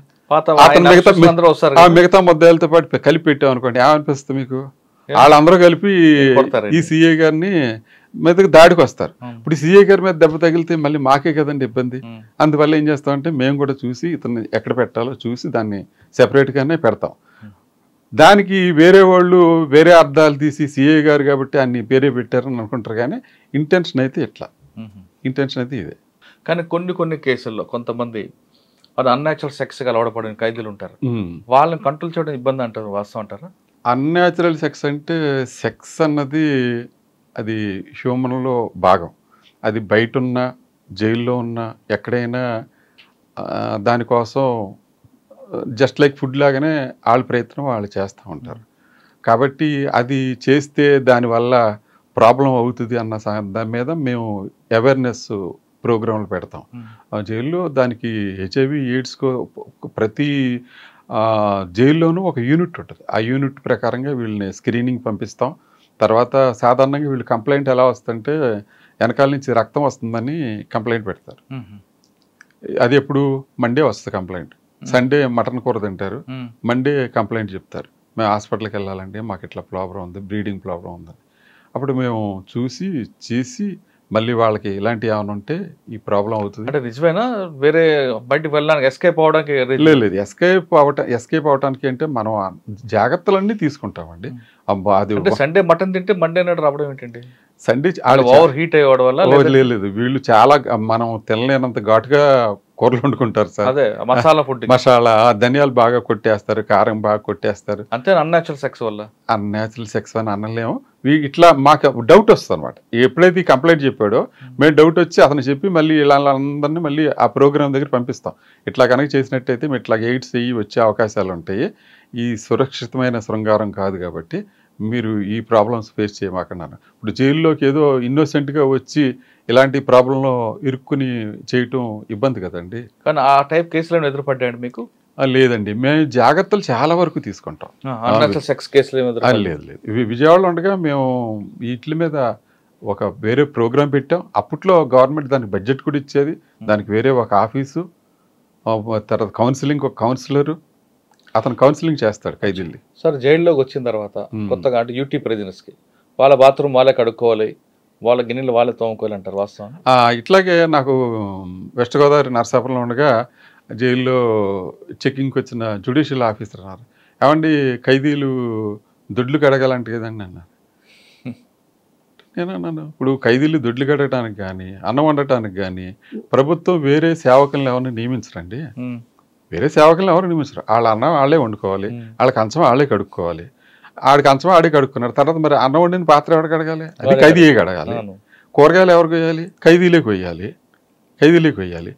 మిగతా ముద్దాయిలతో పాటు కలిపి పెట్టాం అనుకోండి, ఏమనిపిస్తుంది మీకు? వాళ్ళందరూ కలిపి ఈ సిఐ గారిని మీదకి దాడికి వస్తారు. ఇప్పుడు సిఐ గారి మీద దెబ్బ తగిలితే మళ్ళీ మాకే కదండి ఇబ్బంది. అందువల్ల ఏం చేస్తామంటే మేము కూడా చూసి ఇతన్ని ఎక్కడ పెట్టాలో చూసి దాన్ని సెపరేట్గానే పెడతాం. దానికి వేరే వాళ్ళు వేరే అర్థాలు తీసి సిఐ గారు కాబట్టి అన్ని వేరే పెట్టారని అనుకుంటారు, కానీ ఇంటెన్షన్ అయితే ఇట్లా, ఇంటెన్షన్ అయితే ఇదే. కానీ కొన్ని కేసుల్లో కొంతమంది అది అన్యాచురల్ సెక్స్గా అలవాటుపడిన ఖైదీలు ఉంటారు, వాళ్ళని కంట్రోల్ చేయడం ఇబ్బంది అంటారు, వాస్తవం అంటారా? అన్యాచురల్ సెక్స్ అంటే సెక్స్ అన్నది అది హ్యూమన్లో భాగం. అది బయట ఉన్న జైల్లో ఉన్న ఎక్కడైనా దానికోసం జస్ట్ లైక్ ఫుడ్ లాగానే వాళ్ళ ప్రయత్నం వాళ్ళు చేస్తూ ఉంటారు. కాబట్టి అది చేస్తే దానివల్ల ప్రాబ్లం అవుతుంది అన్న దాని మీద మేము అవేర్నెస్ ప్రోగ్రాంలు పెడతాం జైల్లో. దానికి హెచ్ఐవి ఎయిడ్స్ ప్రతి జైల్లోనూ ఒక యూనిట్ ఉంటుంది. ఆ యూనిట్ ప్రకారంగా వీళ్ళని స్క్రీనింగ్ పంపిస్తాం. తర్వాత సాధారణంగా వీళ్ళు కంప్లైంట్ ఎలా వస్తుందంటే వెనకాల నుంచి రక్తం వస్తుందని కంప్లైంట్ పెడతారు. అది ఎప్పుడు మండే వస్తుంది కంప్లైంట్. సండే మటన్ కూర తింటారు, మండే కంప్లైంట్ చెప్తారు, మేము హాస్పిటల్కి వెళ్ళాలండి, మాకు ఇట్లా ప్రాబ్లం ఉంది, బ్రీడింగ్ ప్రాబ్లం ఉందని. అప్పుడు మేము చూసి చేసి మళ్ళీ వాళ్ళకి ఇలాంటి ఏమైనా ఉంటే ఈ ప్రాబ్లం అవుతుంది. అంటే నిజమేనా వేరే బయటకు వెళ్ళడానికి ఎస్కేప్ అవడానికి? లేదు, ఎస్కేప్ అవడానికి అంటే మనం జాగ్రత్తలన్నీ తీసుకుంటామండి. అబ్బా అది సండే మటన్ తింటే మండే నాడు రావడం ఏంటండి? సండే ఓవర్ హీట్ అయ్యడం వల్ల? లేదు, వీళ్ళు చాలా మనం తినలేనంత ఘాటుగా కూరలు వండుకుంటారు సార్. అదే మసాలా ఫుడ్, మసాలా ధనియాలు బాగా కొట్టేస్తారు, కారం బాగా కొట్టేస్తారు. అంతే అన్యాచురల్ సెక్స్ వల్ల. అన్యాచురల్ సెక్స్ అని అనలేము. ఇట్లా మాకు డౌట్ వస్తుంది అనమాట. ఎప్పుడైతే ఈ కంప్లైంట్ చెప్పాడో మేము డౌట్ వచ్చి అతను చెప్పి మళ్ళీ ఇలా అందరినీ మళ్ళీ ఆ ప్రోగ్రామ్ దగ్గర పంపిస్తాం. ఇట్లా కనుక చేసినట్టయితే మేము ఇట్లా ఎయిడ్స్ అయ్యి వచ్చే అవకాశాలు ఉంటాయి, ఈ సురక్షితమైన శృంగారం కాదు, కాబట్టి మీరు ఈ ప్రాబ్లమ్స్ ఫేస్ చేయమాకన్నాను. ఇప్పుడు జైల్లోకి ఏదో ఇన్నోసెంట్గా వచ్చి ఇలాంటి ప్రాబ్లంలో ఇరుక్కుని చేయటం ఇబ్బంది కదండి. కానీ ఆ టైప్ కేసులను ఎదురుపడ్డాయండి మీకు? లేదండి, మేము జాగ్రత్తలు చాలా వరకు తీసుకుంటాం. లేదు, విజయవాడలో ఉండగా మేము వీటి మీద ఒక వేరే ప్రోగ్రాం పెట్టాం. అప్పట్లో గవర్నమెంట్ దానికి బడ్జెట్ కూడా ఇచ్చేది, దానికి వేరే ఒక ఆఫీసు, తర్వాత కౌన్సిలింగ్ ఒక కౌన్సిలరు, అతను కౌన్సిలింగ్ చేస్తాడు ఖైదీల్ని. సార్ జైల్లోకి వచ్చిన తర్వాత కొత్తగా అంటే యూటీ ప్రిజనర్స్కి వాళ్ళ బాత్రూమ్ వాళ్ళే కడుక్కోవాలి, వాళ్ళ గిన్నెలు వాళ్ళే తోముకోవాలి అంటారు, వాస్తవం? ఇట్లాగే నాకు వెస్ట్ గోదావరి నరసాపురంలో ఉండగా జైల్లో చెకింగ్కి వచ్చిన జ్యుడిషియల్ ఆఫీసర్ అన్నారు, ఏమండి ఖైదీలు దొడ్లు కడగాలంటే కదండి అన్నారు. నేను అన్నాను, ఇప్పుడు ఖైదీలు దొడ్లు కడగడానికి కానీ అన్నం వండటానికి కానీ ప్రభుత్వం వేరే సేవకులను ఎవరిని నియమించరండి. వేరే సేవకులను ఎవరు నియమించరు. వాళ్ళ అన్నం వాళ్ళే వండుకోవాలి, వాళ్ళ కంచం వాళ్ళే కడుక్కోవాలి. ఆడి కంచం ఆడే కడుక్కున్నారు. తర్వాత మరి అన్నం వండిన పాత్ర ఎవరు కడగాలి? అది ఖైదీయే కడగాలి. కూరగాయలు ఎవరు కొయ్యాలి? ఖైదీలే కొయ్యాలి.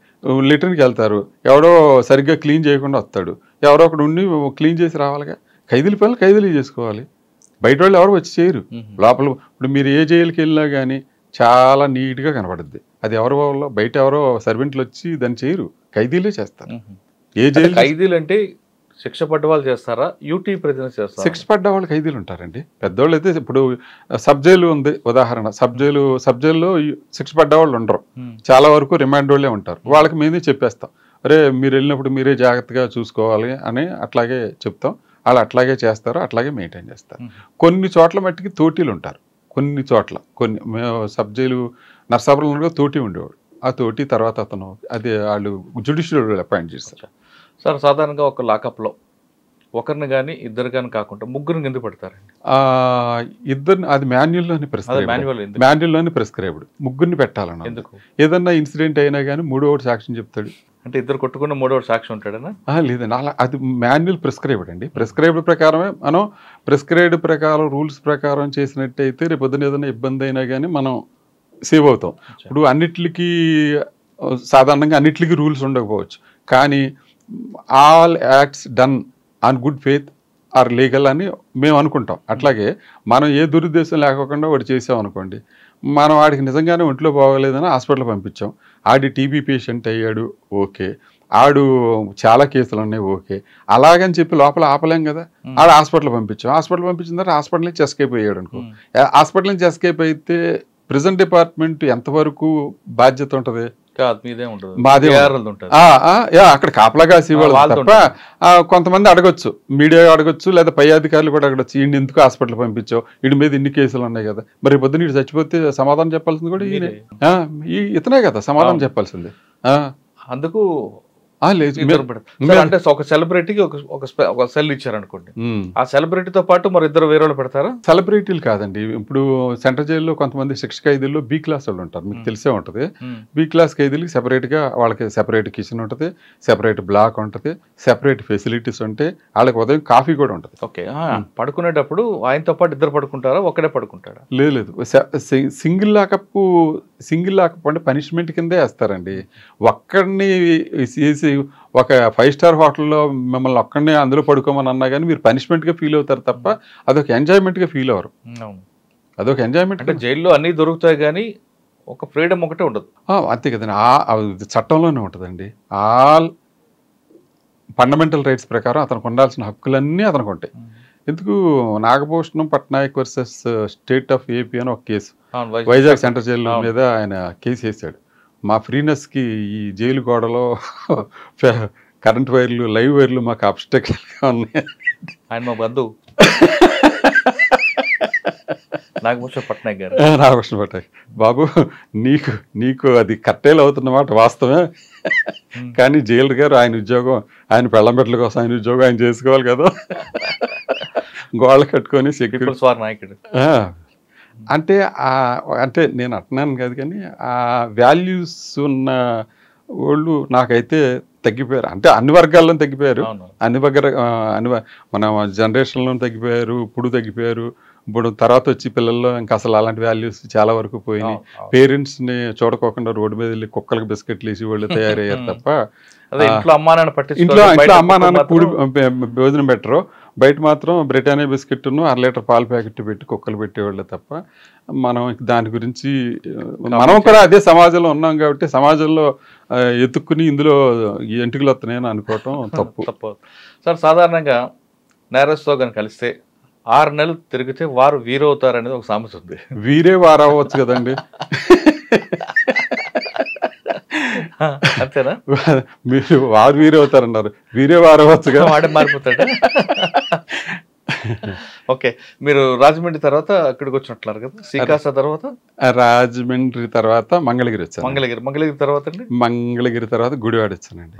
లిటర్కి వెళ్తారు, ఎవడో సరిగ్గా క్లీన్ చేయకుండా వస్తాడు, ఎవరో ఒకడు ఉండి క్లీన్ చేసి రావాలిగా. ఖైదీల పనులు ఖైదీలే చేసుకోవాలి, బయట వాళ్ళు ఎవరు వచ్చి చేయరు. లోపల ఇప్పుడు మీరు ఏ జైలుకి వెళ్ళినా కానీ చాలా నీట్గా కనపడుద్ది. అది ఎవరి వల్ల బయట ఎవరో సర్వెంట్లు వచ్చి దాన్ని చేయరు, ఖైదీలే చేస్తారు. ఏ జైలు ఖైదీలు అంటే శిక్ష పడ్డ వాళ్ళు చేస్తారా, యూటీ ప్రిజనర్స్ చేస్తారా? శిక్ష పడ్డ వాళ్ళు ఖైదీలు ఉంటారండి. పెద్దవాళ్ళు అయితే ఇప్పుడు సబ్ జైలు ఉంది ఉదాహరణ, సబ్ జైల్లో శిక్ష పడ్డ వాళ్ళు ఉండరు, చాలా వరకు రిమాండ్ వాళ్ళే ఉంటారు. వాళ్ళకి మేమే చెప్పేస్తాం, అరే మీరు వెళ్ళినప్పుడు మీరే జాగ్రత్తగా చూసుకోవాలి అని అట్లాగే చెప్తాం. వాళ్ళు అట్లాగే చేస్తారు, అట్లాగే మెయింటైన్ చేస్తారు. కొన్ని చోట్ల మట్టికి తోటీలు ఉంటారు, కొన్ని మేము సబ్ జైలు నరసాపురంలో తోటి ఉండేవాడు. ఆ తోటి తర్వాత అతను అది వాళ్ళు జ్యుడిషియల్ అపాయింట్ చేస్తారు. సార్ సాధారణంగా ఒక లాకప్లో ఒకరిని కానీ ఇద్దరు కానీ కాకుండా ముగ్గురిని ఎందుకు పెడతారండి? ఇద్దరిని అది మాన్యుల్లోని ప్రిస్క్రైబ్డ్ ముగ్గురిని పెట్టాలన్నా. ఎందుకు? ఏదన్నా ఇన్సిడెంట్ అయినా కానీ మూడోవాడు సాక్ష్యం చెప్తాడు. అంటే ఇద్దరు కొట్టుకున్న మూడోవాడు సాక్ష్యం ఉంటాడనా? లేదండి, అలా అది మాన్యువల్ ప్రిస్క్రైబ్డ్ అండి. ప్రిస్క్రైబ్డ్ ప్రకారమే మనం ప్రిస్క్రైబ్డ్ ప్రకారం రూల్స్ ప్రకారం చేసినట్టయితే రేపు పొద్దున ఏదైనా ఇబ్బంది అయినా కానీ మనం సేవ్ అవుతాం. ఇప్పుడు సాధారణంగా అన్నిటికీ రూల్స్ ఉండకపోవచ్చు, కానీ all acts done on good faith are legal అని మేము అనుకుంటాం. అట్లాగే మనం ఏ దురుద్దేశం లేకోకుండా వాడు చేసాం అనుకోండి, మనం వాడికి నిజంగానే ఒంట్లో బాగోలేదని హాస్పిటల్ పంపించాం, ఆడి టీబీ పేషెంట్ అయ్యాడు, ఓకే, ఆడు చాలా కేసులు ఉన్నాయి, ఓకే, అలాగని చెప్పి లోపల ఆపలేం కదా. ఆడ హాస్పిటల్ పంపించాం, హాస్పిటల్ పంపించిన తర్వాత హాస్పిటల్ నుంచి ఎస్కేప్ అయ్యాడు అనుకో, హాస్పిటల్ నుంచి ఎస్కేప్ అయితే ప్రిజన్ డిపార్ట్మెంట్ ఎంతవరకు బాధ్యత ఉంటుంది? మాదే అక్కడ కాపలా కాసి వాళ్ళు తప్ప కొంతమంది అడగొచ్చు, మీడియా అడగొచ్చు, లేదా పై అధికారులు కూడా అడగొచ్చు, ఈయన ఎందుకు హాస్పిటల్ పంపించావు, వీడి మీద ఇన్ని కేసులు ఉన్నాయి కదా, మరి పొద్దున్న వీడు చచ్చిపోతే సమాధానం చెప్పాల్సింది కూడా ఈయనే, ఇతనే కదా సమాధానం చెప్పాల్సింది. అందుకు లేదు అంటే ఒక సెలబ్రిటీకి ఒక సెల్ ఇచ్చారనుకోండి, ఆ సెలబ్రిటీతో పాటు మరి ఇద్దరు వేరే వాళ్ళు పెడతారా? సెలబ్రిటీలు కాదండి. ఇప్పుడు సెంట్రల్ జైల్లో కొంతమంది శిక్ష ఖైదీల్లో బి క్లాస్ వాళ్ళు ఉంటారు, మీకు తెలిసే ఉంటుంది. బి క్లాస్ ఖైదీలకి సెపరేట్గా వాళ్ళకి సెపరేట్ కిచెన్ ఉంటుంది, సెపరేట్ బ్లాక్ ఉంటుంది, సెపరేట్ ఫెసిలిటీస్ ఉంటాయి, వాళ్ళకి ఉదయం కాఫీ కూడా ఉంటుంది. ఓకే, పడుకునేటప్పుడు ఆయనతో పాటు ఇద్దరు పడుకుంటారా, ఒక్కడే పడుకుంటాడా? లేదు, సింగిల్ లాకప్ అంటే పనిష్మెంట్ కిందే వేస్తారండి. ఒక్కడిని చేసి ఒక 5 స్టార్ హోటల్లో మిమ్మల్ని ఒక్కడనే అందులో పడుకోమని అన్నా కానీ మీరు పనిష్మెంట్గా ఫీల్ అవుతారు తప్ప అదొక ఎంజాయ్మెంట్గా ఫీల్ అవ్వరు. అదొక ఎంజాయ్మెంట్. అంటే జైల్లో అన్నీ దొరుకుతాయి కానీ ఒక ఫ్రీడమ్ ఒకటే ఉండదు. అంతే కదండి, చట్టంలోనే ఉంటుందండి. ఆల్ ఫండమెంటల్ రైట్స్ ప్రకారం అతనికి ఉండాల్సిన హక్కులన్నీ అతనికి ఉంటాయి. ఎందుకు Nagabhushanam Patnaik versus state of AP అని ఒక కేసు వైజాగ్ సెంట్రల్ జైలు మీద ఆయన కేసు వేసాడు. మా ఫ్రీనెస్కి ఈ జైలు గోడలో కరెంట్ వైర్లు, లైవ్ వైర్లు మాకు అబ్స్ట్రక్షన్గా ఉన్నాయి. ఆయన మా బంధువు నాగభూషణం పట్నాయక్ గారు. నాగభూషణం పట్నాయక్ బాబు, నీకు అది కట్టేలు అవుతున్నమాట వాస్తవమే, కానీ జైలు గారు ఆయన ఉద్యోగం, ఆయన పెళ్ళం బిడ్డల కోసం ఆయన ఉద్యోగం ఆయన చేసుకోవాలి కదా, గోడలు కట్టుకొని సెక్యూరిటీ నాయకుడు అంటే నేను అంటున్నాను కాదు, కానీ ఆ వాల్యూస్ ఉన్న వాళ్ళు నాకైతే తగ్గిపోయారు. అంటే అన్ని వర్గాల్లో తగ్గిపోయారు, మన జనరేషన్లో తగ్గిపోయారు, ఇప్పుడు తగ్గిపోయారు. ఇప్పుడు తర్వాత వచ్చి పిల్లల్లో ఇంకా అసలు అలాంటి వాల్యూస్ చాలా వరకు పోయినాయి. పేరెంట్స్ని చూడకోకుండా రోడ్డు మీద వెళ్ళి కుక్కలకు బిస్కెట్లు వేసి వాళ్ళు తయారయ్యారు తప్ప ఇంట్లో అమ్మా నాన్న కూడి భోజనం పెట్టరు, బయట మాత్రం బ్రిటానియా బిస్కెట్ను 1/2 లీటర్ పాల ప్యాకెట్ పెట్టి కుక్కలు పెట్టేవాళ్ళు తప్ప మనం దాని గురించి మనం కూడా అదే సమాజంలో ఉన్నాం కాబట్టి సమాజంలో ఎత్తుక్కుని ఇందులో ఎంటికలు వస్తున్నాయని అనుకోవటం తప్పు. సార్, సాధారణంగా నేరస్తుతో కానీ కలిస్తే 6 నెలలు తిరిగితే వారు వీరవుతారు అనేది ఒక సామెత ఉంది. వీరే వారు అవ్వచ్చు కదండి. అంతేనా? మీరు వారు వీరే అవుతారన్నారు, వీరే వారు అవ్వచ్చుగా, వాడే మారిపోతాడా? ఓకే, మీరు రాజమండ్రి తర్వాత ఇక్కడికి వచ్చినట్లున్నారు కదా, శ్రీకాకుళం తర్వాత? రాజమండ్రి తర్వాత మంగళగిరి వచ్చాను. మంగళగిరి తర్వాత అండి? మంగళగిరి తర్వాత గుడివాడ వచ్చానండి.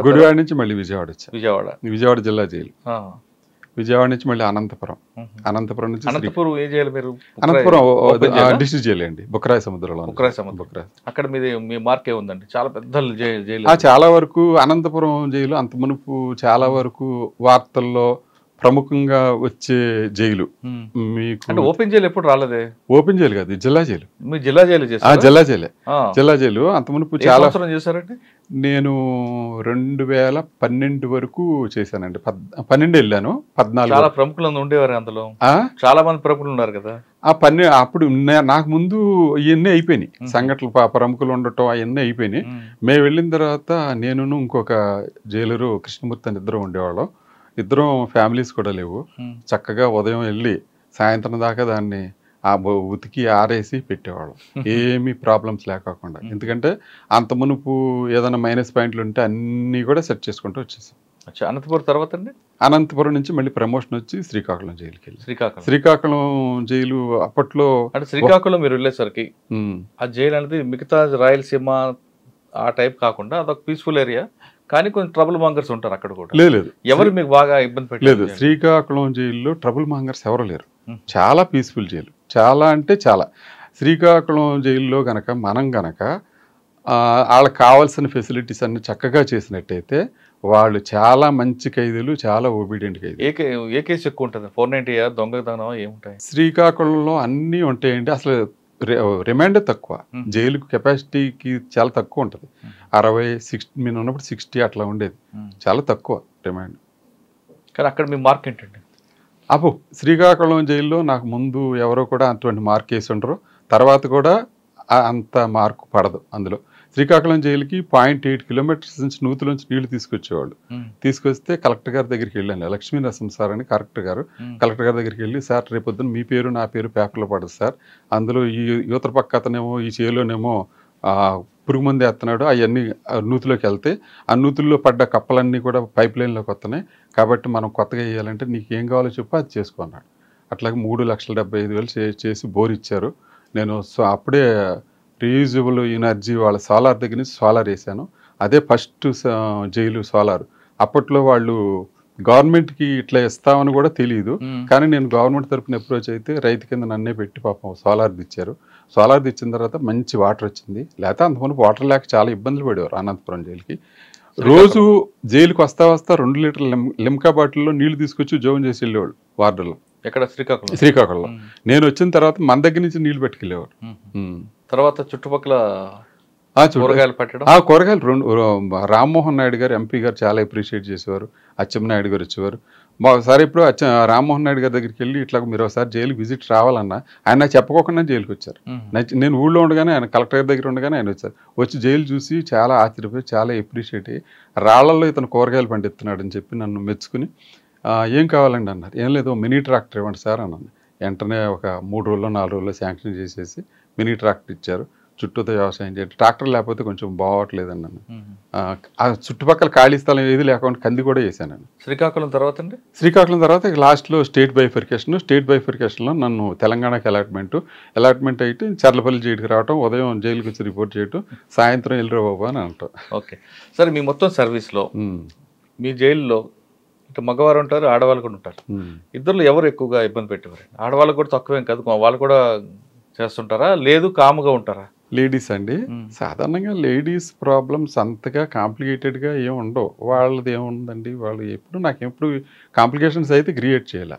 గుడివాడ నుంచి మళ్ళీ విజయవాడ వచ్చాను. విజయవాడ జిల్లా జైలు. విజయవాడ నుంచి మళ్ళీ అనంతపురం నుంచి అనంతపురం ఏ జైలు మీరు? అనంతపురం డిస్ట్రిక్ట్ జైలు అండి, బుక్కరాయ సముద్రంలో. అక్కడ మీ మార్క్ ఏముందండి? చాలా పెద్ద జైలు. చాలా వరకు అనంతపురం జైలు అంత మునుపు చాలా వరకు వార్తల్లో ప్రముఖంగా వచ్చే జైలు. మీకు ఓపెన్ జైలు ఎప్పుడు రాలేదే? ఓపెన్ జైలు కాదు, జిల్లా జైలు. మీ జిల్లా జైలు? జిల్లా జైలు అంత మునుపు చాలా చేశారండి. నేను 2012 వరకు చేశానండి. 12 వెళ్ళాను. 14 చాలా ప్రముఖులు ఉండేవారు అందులో, చాలా మంది ప్రముఖులు ఉన్నారు కదా. అప్పుడు నాకు ముందు ఇవన్నీ అయిపోయినాయి సంఘటనలు, ప్రముఖులు ఉండటం అవన్నీ అయిపోయినాయి. మేము వెళ్ళిన తర్వాత నేను ఇంకొక జైలరు కృష్ణమూర్తి అని ఇద్దరు ఉండేవాళ్ళం. ఇద్దరం ఫ్యామిలీస్ కూడా లేవు. చక్కగా ఉదయం వెళ్ళి సాయంత్రం దాకా దాన్ని ఉతికి ఆరేసి పెట్టేవాళ్ళం, ఏమీ ప్రాబ్లమ్స్ లేకోకుండా. ఎందుకంటే అంత మునుపు ఏదైనా మైనస్ పాయింట్లు ఉంటే అన్నీ కూడా సెట్ చేసుకుంటూ వచ్చేసాం. అనంతపురం తర్వాత అండి? అనంతపురం నుంచి మళ్ళీ ప్రమోషన్ వచ్చి శ్రీకాకుళం జైలుకి వెళ్ళి. శ్రీకాకుళం జైలు అప్పట్లో అంటే శ్రీకాకుళం మీరు వెళ్ళేసరికి ఆ జైలు అనేది మిగతా రాయలసీమ ఆ టైప్ కాకుండా అదొక పీస్ఫుల్ ఏరియా, కానీ కొంచెం ట్రబుల్ మాంగర్స్ ఉంటారు అక్కడ కూడా. లేదు, ఎవరు మీకు బాగా ఇబ్బంది పెట్టలేదు? శ్రీకాకుళం జైల్లో ట్రబుల్ మాంగర్స్ ఎవరు లేరు. చాలా పీస్ఫుల్ జైలు, చాలా అంటే చాలా. శ్రీకాకుళం జైల్లో గనక మనం గనక వాళ్ళకి కావాల్సిన ఫెసిలిటీస్ అన్ని చక్కగా చేసినట్టయితే వాళ్ళు చాలా మంచి ఖైదీలు, చాలా ఒబీడియంట్ ఖైదీలు. ఏ కేసు ఎక్కువ ఉంటుంది? 490 దొంగతనం ఏముంటాయి? శ్రీకాకుళంలో అన్నీ ఉంటాయండి. అసలు రిమాండ్ తక్కువ, జైలుకు కెపాసిటీకి చాలా తక్కువ ఉంటుంది. 60-60 మేము ఉన్నప్పుడు 60 అట్లా ఉండేది, చాలా తక్కువ రిమాండ్. కానీ అక్కడ మీ మార్క్ ఏంటండి? అప్పు శ్రీకాకుళం జైల్లో నాకు ముందు ఎవరో కూడా అటువంటి మార్క్ వేసి ఉండరు, తర్వాత కూడా అంత మార్కు పడదు అందులో. శ్రీకాకుళం జైలుకి 0.8 కిలోమీటర్స్ నుంచి నూతులోంచి నీళ్లు తీసుకొచ్చేవాళ్ళు. తీసుకొస్తే కలెక్టర్ గారి దగ్గరికి వెళ్ళాను, లక్ష్మీ నరసింహ సార్ అని కలెక్టర్ గారు దగ్గరికి వెళ్ళి, సార్ రేపొద్దున మీ పేరు నా పేరు పేపర్లో పడదు సార్, అందులో ఈ యువతల పక్క అతనేమో ఈ చేలోనేమో పురుగు మంది వేస్తున్నాడు, అవన్నీ నూతిలోకి వెళ్తే ఆ నూతుల్లో పడ్డ కప్పలన్నీ కూడా పైప్ లైన్లోకి వస్తున్నాయి, కాబట్టి మనం కొత్తగా వేయాలంటే నీకు ఏం కావాలో చెప్పి అది చేసుకున్నాడు. అట్లాగే 3,75,000 చేసి బోర్ ఇచ్చారు. నేను అప్పుడే రీయూజబుల్ ఎనర్జీ వాళ్ళ సోలార్ దగ్గర నుంచి సోలార్ వేసాను. అదే ఫస్ట్ జైలు సోలార్. అప్పట్లో వాళ్ళు గవర్నమెంట్కి ఇట్లా ఇస్తామని కూడా తెలియదు, కానీ నేను గవర్నమెంట్ తరఫున అప్రోచ్ అయితే రైతు కింద నన్నే పెట్టి పాపం సోలార్ ఇచ్చారు. సోలార్ ఇచ్చిన తర్వాత మంచి వాటర్ వచ్చింది. లేకపోతే అంతకుముందు వాటర్ లేక చాలా ఇబ్బందులు పడేవారు అనంతపురం జైలుకి. రోజు జైలుకి వస్తా 2 లీటర్ల లిమ్కా బాటిల్లో నీళ్లు తీసుకొచ్చి ఉద్యోగం చేసి వెళ్ళేవాళ్ళు వార్డులో. ఎక్కడ? శ్రీకాకుళంలో. నేను వచ్చిన తర్వాత మన దగ్గర నుంచి నీళ్లు పెట్టుకెళ్ళేవాడు. తర్వాత చుట్టుపక్కల కూరగాయలు పెట్టడం, కూరగాయలు రామ్మోహన్ నాయుడు గారు ఎంపీ గారు చాలా అప్రిషియేట్ చేసేవారు. అచ్చెన్నాయుడు గారు వచ్చేవారు. ఒకసారి ఇప్పుడు రామ్మోహన్ నాయుడు గారి దగ్గరికి వెళ్ళి ఇట్లా మీరు ఒకసారి జైలు విజిట్ రావాలన్నా ఆయన నాకు చెప్పకోకుండా జైలుకి వచ్చారు. నేను ఊళ్ళో ఉండగానే ఆయన కలెక్టర్ గారి దగ్గర ఉండగానే ఆయన వచ్చారు. వచ్చి జైలు చూసి చాలా ఆశ్చర్యపోయి చాలా అప్రిషియేట్ అయ్యి రాళ్లలో ఇతను కూరగాయలు పండిస్తున్నాడు అని చెప్పి నన్ను మెచ్చుకుని ఏం కావాలండి అన్నారు. ఏం లేదు, మినీ ట్రాక్టర్ ఇవ్వండి సార్ అన్నాను. వెంటనే ఒక 3 రోజుల్లో 4 రోజుల్లో శాంక్షన్ చేసేసి మినీ ట్రాక్టర్ ఇచ్చారు. చుట్టూతో వ్యవసాయం చేయండి, ట్రాక్టర్ లేకపోతే కొంచెం బాగోట్లేదండి నన్ను. ఆ చుట్టుపక్కల ఖాళీ స్థలం ఏది లేకుండా కంది కూడా వేసాను. శ్రీకాకుళం తర్వాత లాస్ట్లో స్టేట్ బైఫర్కేషన్లో నన్ను తెలంగాణకి అలాట్మెంట్ అయితే చర్లపల్లి జైలుకి రావటం, ఉదయం జైలుకి వచ్చి రిపోర్ట్ చేయటం, సాయంత్రం వెళ్ళిరా బాబు అని అంటాం. ఓకే, సరే మీ మొత్తం సర్వీస్లో మీ జైల్లో ఇటు మగవారు ఉంటారు, ఆడవాళ్ళు కూడా ఉంటారు. ఇద్దరు ఎవరు ఎక్కువగా ఇబ్బంది పెట్టేవారు? ఆడవాళ్ళు కూడా తక్కువేం కాదు, వాళ్ళు కూడా చేస్తుంటారా, లేదు కాముగా ఉంటారా? లేడీస్ అండి. సాధారణంగా లేడీస్ ప్రాబ్లమ్స్ అంతగా కాంప్లికేటెడ్గా ఏమి ఉండవు. వాళ్ళది ఏముందండి, వాళ్ళు నాకెప్పుడు కాంప్లికేషన్స్ అయితే క్రియేట్ చేయాలి.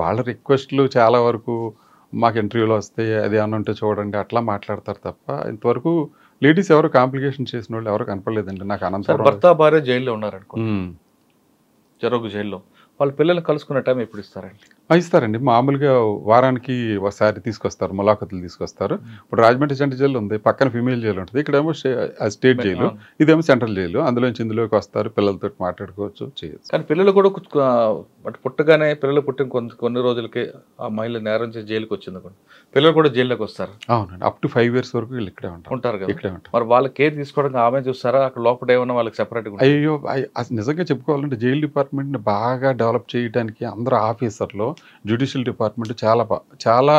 వాళ్ళ రిక్వెస్ట్లు చాలా వరకు మాకు ఇంటర్వ్యూలో వస్తాయి, అది ఏమన్నా ఉంటే చూడండి అట్లా మాట్లాడతారు తప్ప ఇంతవరకు లేడీస్ ఎవరు కాంప్లికేషన్ చేసిన వాళ్ళు ఎవరు కనపడలేదండి నాకు. అనంతపురం భర్త భార్య జైల్లో ఉన్నారనుకో, జరుగు జైల్లో, వాళ్ళ పిల్లల్ని కలుసుకునే టైం ఎప్పుడు ఇస్తారండి? ఇస్తారండి. మామూలుగా వారానికి ఒకసారి తీసుకొస్తారు, ములాఖతులు తీసుకొస్తారు. ఇప్పుడు రాజమండ్రి సెంట్రల్ జైలు ఉంది, పక్కన ఫీమేల్ జైలు ఉంటుంది, ఇక్కడేమో స్టేట్ జైలు, ఇదేమో సెంట్రల్ జైలు. అందులోంచి ఇందులోకి వస్తారు, పిల్లలతో మాట్లాడుకోవచ్చు, చేయొచ్చు. కానీ పిల్లలు కూడా పుట్టగానే పిల్లలు పుట్టిన కొన్ని రోజులకి ఆ మహిళ నేరం చేసి జైలుకి వచ్చింది అనుకోండి, పిల్లలు కూడా జైల్లోకి వస్తారు. అవునండి, అప్ టు 5 years వరకు వీళ్ళు ఇక్కడే ఉంటారు కదా. ఇక్కడే ఉంటారు. మరి వాళ్ళ కేర్ తీసుకోవడానికి ఆమె చూస్తారా, అక్కడ లోపల ఏమన్నా వాళ్ళకి సెపరేట్గా? అయ్యో, నిజంగా చెప్పుకోవాలంటే జైలు డిపార్ట్మెంట్ని బాగా డెవలప్ చేయడానికి అందరూ ఆఫీసర్లు, జ్యుడిషియల్ డిపార్ట్మెంట్ చాలా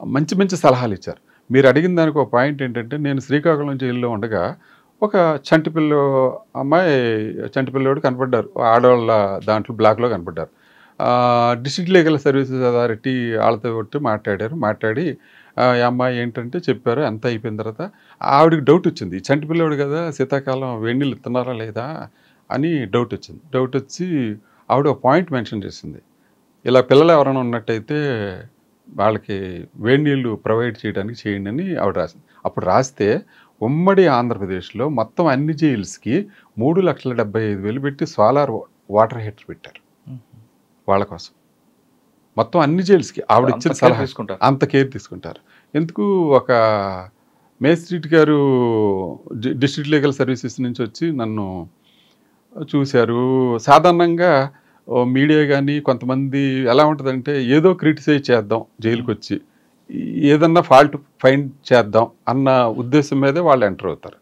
మంచి మంచి సలహాలు ఇచ్చారు. మీరు అడిగిన దానికి ఒక పాయింట్ ఏంటంటే, నేను శ్రీకాకుళం జైల్లో ఉండగా ఒక చంటిపిల్లోడు కనపడ్డారు, ఆడవాళ్ళ దాంట్లో బ్లాక్లో కనపడ్డారు. డిస్ట్రిక్ట్ లీగల్ సర్వీసెస్ అథారిటీ వాళ్ళతో కొట్టి మాట్లాడి అమ్మాయి ఏంటంటే చెప్పారు. అంతా అయిపోయిన తర్వాత ఆవిడకి డౌట్ వచ్చింది, చంటిపిల్లోడు కదా శీతాకాలం వేడి నీళ్ళు ఇస్తున్నారా లేదా అని డౌట్ వచ్చి ఆవిడ ఒక పాయింట్ మెన్షన్ చేసింది, ఇలా పిల్లలు ఎవరైనా ఉన్నట్టయితే వాళ్ళకి వేడి నీళ్ళు ప్రొవైడ్ చేయడానికి చేయండి అని ఆవిడ రాసింది. అప్పుడు రాస్తే ఉమ్మడి ఆంధ్రప్రదేశ్లో మొత్తం అన్ని జైల్స్కి 3,75,000 పెట్టి సోలార్ వాటర్ హీటర్ పెట్టారు వాళ్ళ కోసం. మొత్తం అన్ని జైల్స్కి ఆవిడ ఇచ్చిన సలహా అంత కేర్ తీసుకుంటారు. ఎందుకు ఒక మేజిస్ట్రేట్ గారు డిస్ట్రిక్ట్ లీగల్ సర్వీసెస్ నుంచి వచ్చి నన్ను చూశారు. సాధారణంగా మీడియా కానీ కొంతమంది ఎలా ఉంటుందంటే, ఏదో క్రిటిసైజ్ చేద్దాం జైలుకి వచ్చి, ఏదన్నా ఫాల్ట్ ఫైండ్ చేద్దాం అన్న ఉద్దేశం మీదే వాళ్ళు ఎంటర్ అవుతారు.